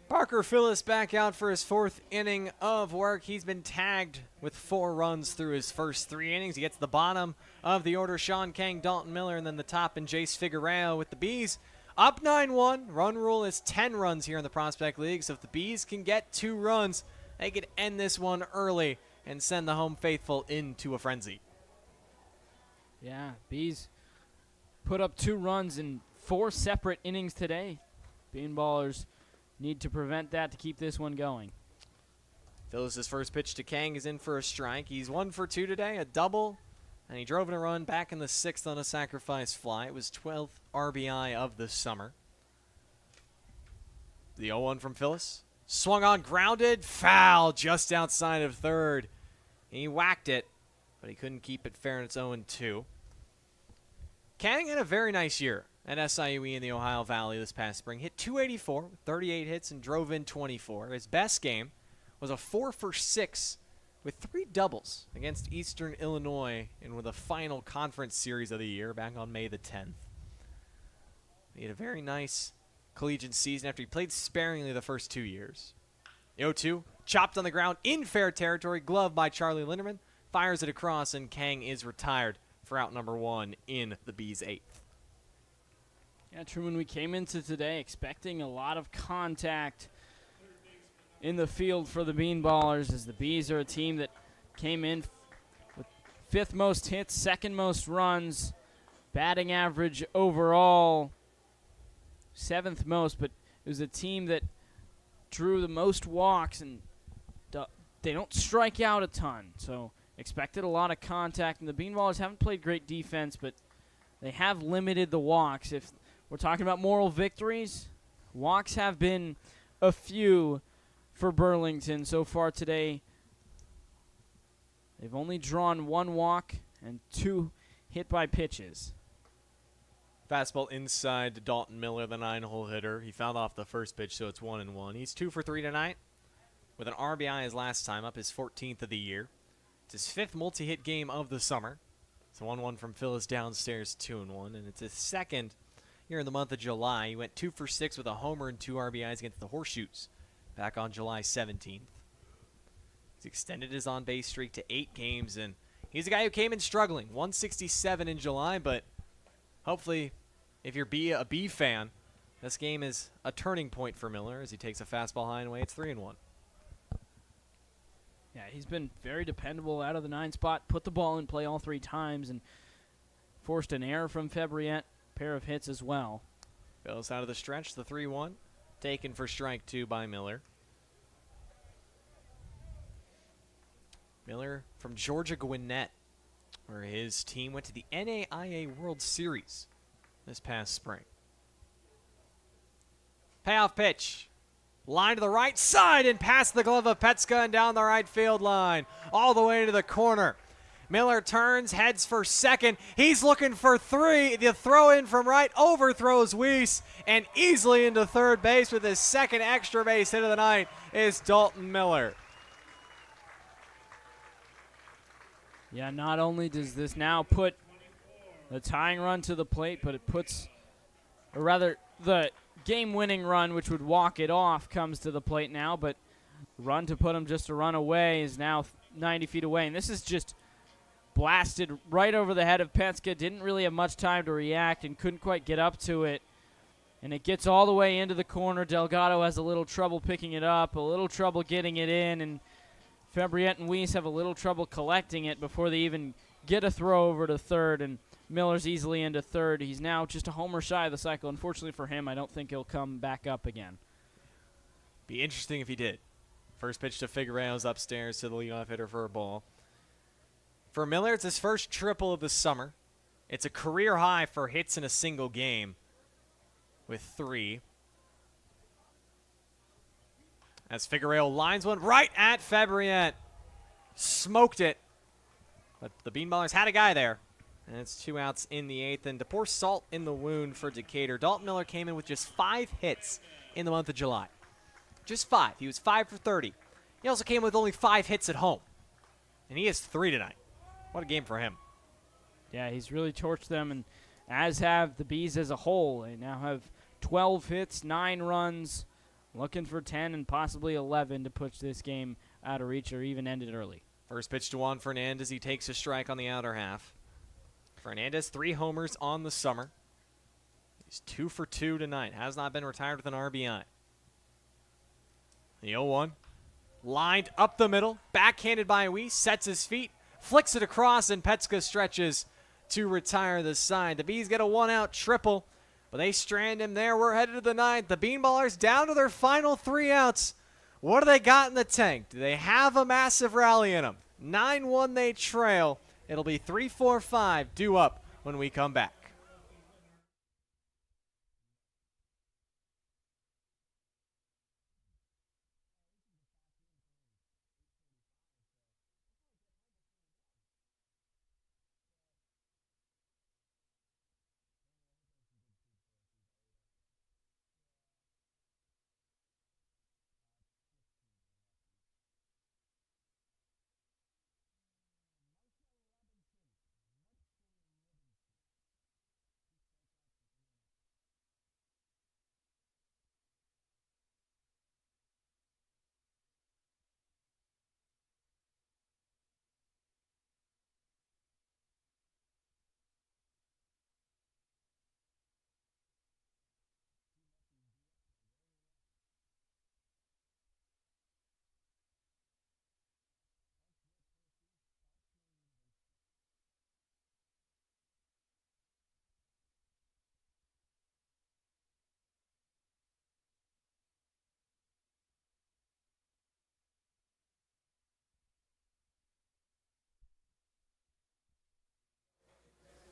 Parker Phillips back out for his 4th inning of work. He's been tagged with 4 runs through his first 3 innings. He gets the bottom of the order, Sean Kang, Dalton Miller, and then the top and Jace Figueroa with the Bees. Up 9-1. Run rule is 10 runs here in the Prospect League, so if the Bees can get 2 runs, they could end this one early and send the home faithful into a frenzy. Yeah, Bees put up 2 runs in 4 separate innings today. Beanballers need to prevent that to keep this one going. Phillips' first pitch to Kang is in for a strike. He's 1 for 2 today, a double, and he drove in a run back in the 6th on a sacrifice fly. It was 12th RBI of the summer. The 0-1 from Phillips. Swung on, grounded, foul just outside of third. He whacked it, but he couldn't keep it fair, and it's 0-2. Kang had a very nice year at SIUE in the Ohio Valley this past spring. Hit .284 with 38 hits and drove in 24. His best game was a 4 for 6 with 3 doubles against Eastern Illinois in the final conference series of the year back on May the 10th. He had a very nice collegiate season after he played sparingly the first 2 years. The 0-2, chopped on the ground in fair territory, gloved by Charlie Linderman, fires it across, and Kang is retired for out number 1 in the Bees' 8th. Yeah, Truman, we came into today expecting a lot of contact in the field for the Beanballers, as the Bees are a team that came in with 5th most hits, 2nd most runs, batting average overall 7th most, but it was a team that drew the most walks, and they don't strike out a ton. So expected a lot of contact, and the Bean Ballers haven't played great defense, but they have limited the walks. If we're talking about moral victories, walks have been a few for Burlington so far today. They've only drawn 1 walk and 2 hit by pitches. Fastball inside to Dalton Miller, the 9-hole hitter. He fouled off the first pitch, so it's 1-1. He's 2 for 3 tonight with an RBI his last time up, his 14th of the year. It's his 5th multi-hit game of the summer. It's a 1-1 from Phyllis downstairs, 2-1, and it's his 2nd here in the month of July. He went 2 for 6 with a homer and 2 RBIs against the Horseshoes back on July 17th. He's extended his on-base streak to 8 games, and he's a guy who came in struggling. 167 in July, but hopefully, if you're a B fan, this game is a turning point for Miller as he takes a fastball high and away. It's 3-1. Yeah, he's been very dependable out of the 9 spot, put the ball in play all 3 times, and forced an error from Fabriette, pair of hits as well. Goes out of the stretch, the 3-1, taken for strike 2 by Miller. Miller from Georgia Gwinnett, where his team went to the NAIA World Series this past spring. Payoff pitch. Line to the right side and past the glove of Petska and down the right field line. All the way to the corner. Miller turns, heads for second. He's looking for 3. The throw in from right overthrows Weiss and easily into third base with his 2nd extra base hit of the night is Dalton Miller. Yeah, not only does this now put the tying run to the plate, but it puts, or rather, the game-winning run, which would walk it off, comes to the plate now, but the run to put him just a run away is now 90 feet away. And this is just blasted right over the head of Petska. Didn't really have much time to react and couldn't quite get up to it. And it gets all the way into the corner. Delgado has a little trouble picking it up, a little trouble getting it in, and Fabriette and Weiss have a little trouble collecting it before they even get a throw over to third, and Miller's easily into third. He's now just a homer shy of the cycle. Unfortunately for him, I don't think he'll come back up again. Be interesting if he did. First pitch to Figueroa's upstairs to the leadoff hitter for a ball. For Miller, it's his first triple of the summer. It's a career high for hits in a single game with 3. As Figueroa lines one right at Fabriette. Smoked it. But the Bean Ballers had a guy there. And it's 2 outs in the 8th. And to pour salt in the wound for Decatur, Dalton Miller came in with just 5 hits in the month of July. Just 5. He was 5 for 30. He also came with only 5 hits at home. And he has 3 tonight. What a game for him. Yeah, he's really torched them, and as have the Bees as a whole. They now have 12 hits, 9 runs, looking for 10 and possibly 11 to push this game out of reach or even end it early. First pitch to Juan Fernandez. He takes a strike on the outer half. Fernandez, 3 homers on the summer. He's 2 for 2 tonight. Has not been retired with an RBI. The 0-1. Lined up the middle. Backhanded by Weiss. Sets his feet. Flicks it across, and Petska stretches to retire the side. The Bees get a 1-out triple, but they strand him there. We're headed to the 9th. The Bean Ballers down to their final 3 outs. What do they got in the tank? Do they have a massive rally in them? 9-1 they trail. It'll be 3-4-5 due up when we come back.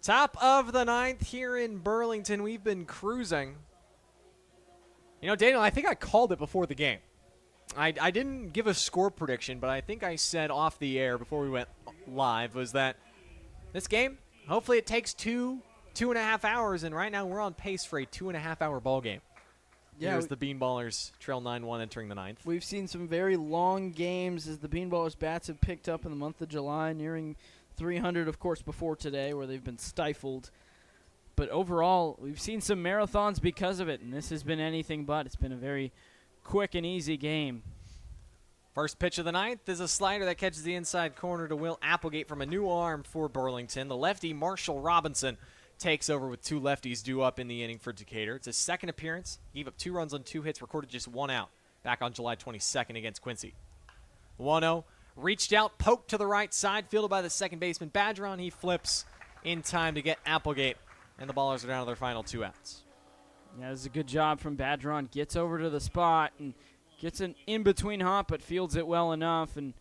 Top of the ninth here in Burlington. We've been cruising. You know, Daniel, I think I called it before the game. I didn't give a score prediction, but I think I said off the air before we went live was that this game, hopefully it takes 2.5 hours, and right now we're on pace for a 2.5-hour ball game. Yeah, Here's the Bean Ballers trail 9-1 entering the ninth. We've seen some very long games as the Bean Ballers bats have picked up in the month of July, nearing 300, of course, before today, where they've been stifled. But overall, we've seen some marathons because of it, and this has been anything but. It's been a very quick and easy game. First pitch of the ninth is a slider that catches the inside corner to Will Applegate from a new arm for Burlington. The lefty, Marshall Robinson, takes over with 2 lefties due up in the inning for Decatur. It's his second appearance. He gave up 2 runs on 2 hits, recorded just 1 out back on July 22nd against Quincy. 1-0, reached out, poked to the right side, fielded by the second baseman Badgeron. He flips in time to get Applegate, and the Ballers are down to their final 2 outs. Yeah, this is a good job from Badgeron. Gets over to the spot and gets an in-between hop, but fields it well enough and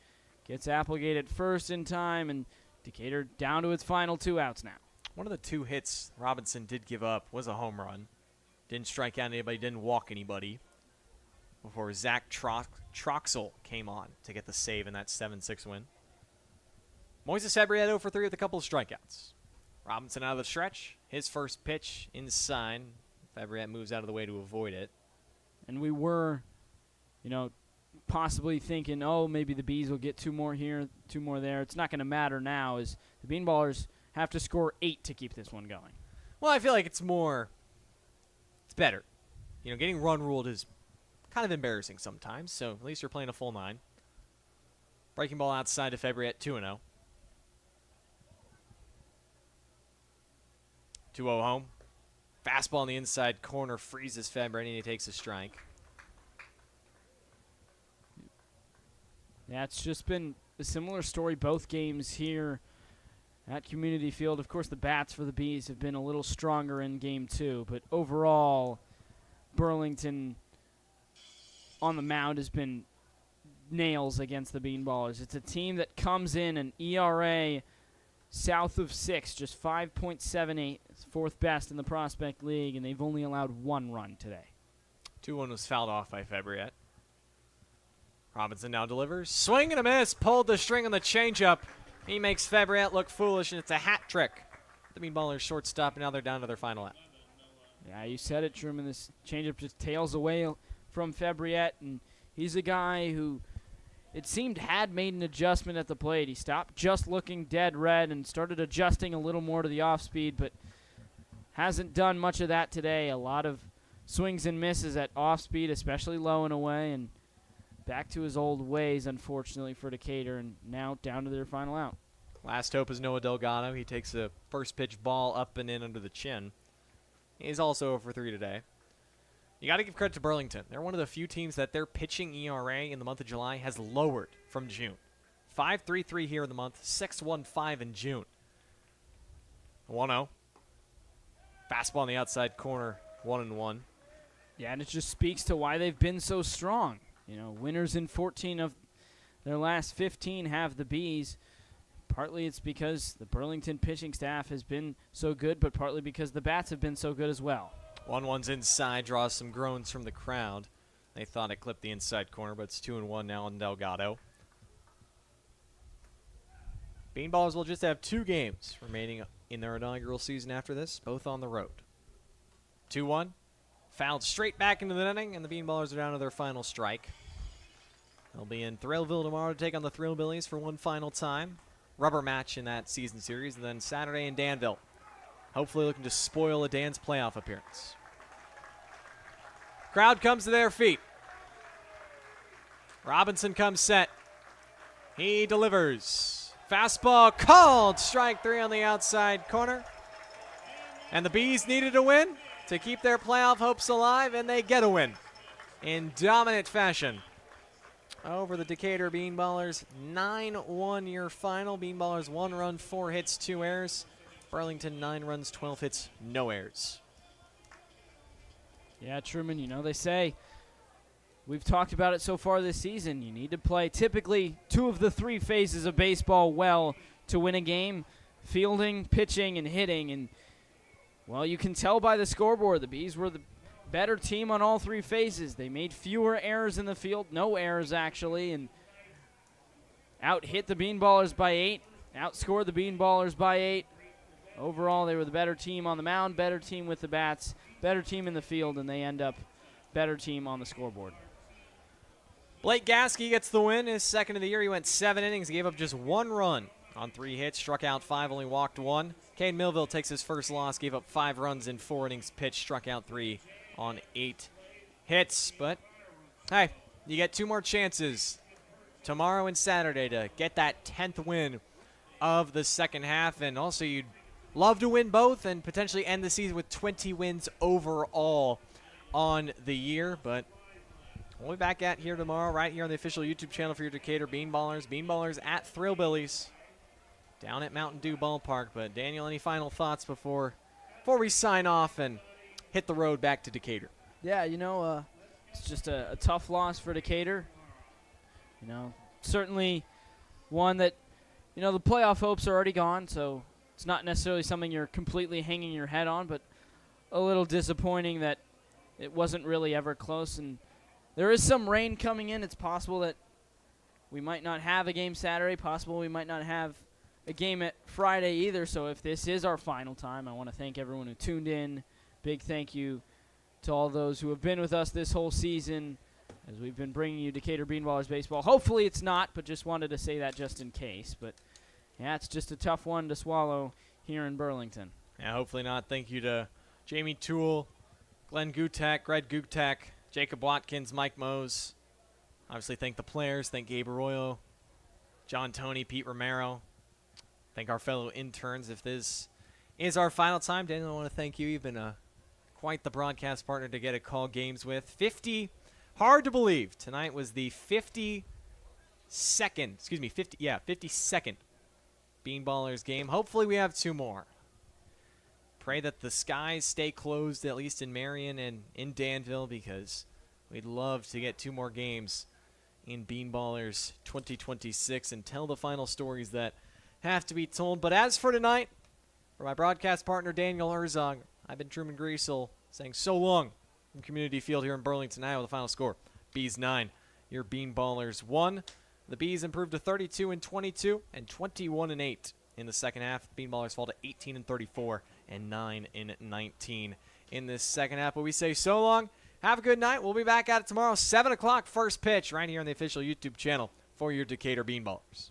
gets Applegate at first in time, and Decatur down to its final 2 outs now. One of the 2 hits Robinson did give up was a home run. Didn't strike out anybody, didn't walk anybody before Zach Troxel came on to get the save in that 7-6 win. Moises Hebrett 0 for 3 with a couple of strikeouts. Robinson out of the stretch. His first pitch inside. Hebrett moves out of the way to avoid it. And we were, possibly thinking, oh, maybe the Bees will get 2 more here, 2 more there. It's not going to matter now as the Bean Ballers have to score 8 to keep this one going. Well, I feel like it's better. Getting run ruled is kind of embarrassing sometimes, so at least you're playing a full 9. Breaking ball outside to February at 2-0. 2-0 home. Fastball in the inside corner freezes February, and he takes a strike. Yeah, it's just been a similar story both games here at Community Field. Of course, the bats for the Bees have been a little stronger in Game 2, but overall, Burlington on the mound has been nails against the Bean Ballers. It's a team that comes in an ERA south of 6, just 5.78, 4th best in the Prospect League, and they've only allowed 1 run today. 2-1 was fouled off by February. Robinson now delivers. Swing and a miss. Pulled the string on the changeup. He makes February look foolish, and it's a hat trick. The Bean Ballers shortstop, and now they're down to their final out. Yeah, you said it, Truman. This changeup just tails away from February, and he's a guy who it seemed had made an adjustment at the plate. He stopped just looking dead red and started adjusting a little more to the off speed, but hasn't done much of that today. A lot of swings and misses at off speed, especially low and away, and back to his old ways, unfortunately, for Decatur, and now down to their final out. Last hope is Noah Delgado. He takes a first pitch ball up and in under the chin. He's also 0 for 3 today. You got to give credit to Burlington. They're one of the few teams that their pitching ERA in the month of July has lowered from June. 5.33 here in the month, 6.15 in June. 1-0. Fastball on the outside corner, 1-1. Yeah, and it just speaks to why they've been so strong. Winners in 14 of their last 15 have the Bees. Partly it's because the Burlington pitching staff has been so good, but partly because the bats have been so good as well. 1-1's inside, draws some groans from the crowd. They thought it clipped the inside corner, but it's 2-1 now on Delgado. Bean Ballers will just have 2 games remaining in their inaugural season after this, both on the road. 2-1. Fouled straight back into the inning, and the Bean Ballers are down to their final strike. They'll be in Thrillville tomorrow to take on the Thrillbillies for one final time. Rubber match in that season series, and then Saturday in Danville. Hopefully looking to spoil a Dan's playoff appearance. Crowd comes to their feet. Robinson comes set. He delivers. Fastball called. Strike 3 on the outside corner. And the Bees needed a win to keep their playoff hopes alive, and they get a win in dominant fashion over the Decatur Bean Ballers. 9-1 your final. Bean Ballers 1 run, 4 hits, 2 errors. Burlington 9 runs, 12 hits, no errors. Yeah, Truman, they say, we've talked about it so far this season, you need to play typically 2 of the 3 phases of baseball well to win a game. fielding, pitching, and hitting. And, well, you can tell by the scoreboard the Bees were the better team on all three phases. They made fewer errors in the field, no errors actually, and out-hit the Bean Ballers by 8, outscored the Bean Ballers by 8. Overall, they were the better team on the mound, better team with the bats, better team in the field, and they end up better team on the scoreboard. Blake Gasky gets the win, his second of the year. He went 7 innings, gave up just 1 run on 3 hits, struck out 5, only walked 1. Kane Millville takes his first loss, gave up 5 runs in 4 innings pitched, struck out 3 on 8 hits. But, hey, you get 2 more chances tomorrow and Saturday to get that 10th win of the second half. And also, you'd love to win both and potentially end the season with 20 wins overall on the year. But we'll be back at here tomorrow, right here on the official YouTube channel for your Decatur Bean Ballers. Bean Ballers at Thrillbillies down at Mountain Dew Ballpark. But, Daniel, any final thoughts before we sign off and hit the road back to Decatur? Yeah, it's just a tough loss for Decatur. Certainly one that, the playoff hopes are already gone, so it's not necessarily something you're completely hanging your head on, but a little disappointing that it wasn't really ever close. And there is some rain coming in. It's possible that we might not have a game Saturday. Possible we might not have a game at Friday either. So if this is our final time, I want to thank everyone who tuned in. Big thank you to all those who have been with us this whole season as we've been bringing you Decatur Bean Ballers baseball. Hopefully it's not, but just wanted to say that just in case. But, yeah, it's just a tough one to swallow here in Burlington. Yeah, hopefully not. Thank you to Jamie Toole, Glenn Gutek, Greg Gutek, Jacob Watkins, Mike Mose. Obviously thank the players. Thank Gabe Arroyo, John Toney, Pete Romero. Thank our fellow interns. If this is our final time, Daniel, I want to thank you. You've been quite the broadcast partner to get to call games with. 50, hard to believe. Tonight was the 52nd Bean Ballers game. Hopefully we have 2 more. Pray that the skies stay closed, at least in Marion and in Danville, because we'd love to get 2 more games in Bean Ballers 2026 and tell the final stories that have to be told. But as for tonight, for my broadcast partner Daniel Herzog, I've been Truman Griessel saying so long from Community Field here in Burlington, Iowa. The final score, Bees 9, your Bean Ballers 1. The Bees improved to 32-22 and 21-8 in the second half. Bean Ballers fall to 18-34 and 9-19 in this second half. But we say so long. Have a good night. We'll be back at it tomorrow, 7 o'clock, first pitch, right here on the official YouTube channel for your Decatur Bean Ballers.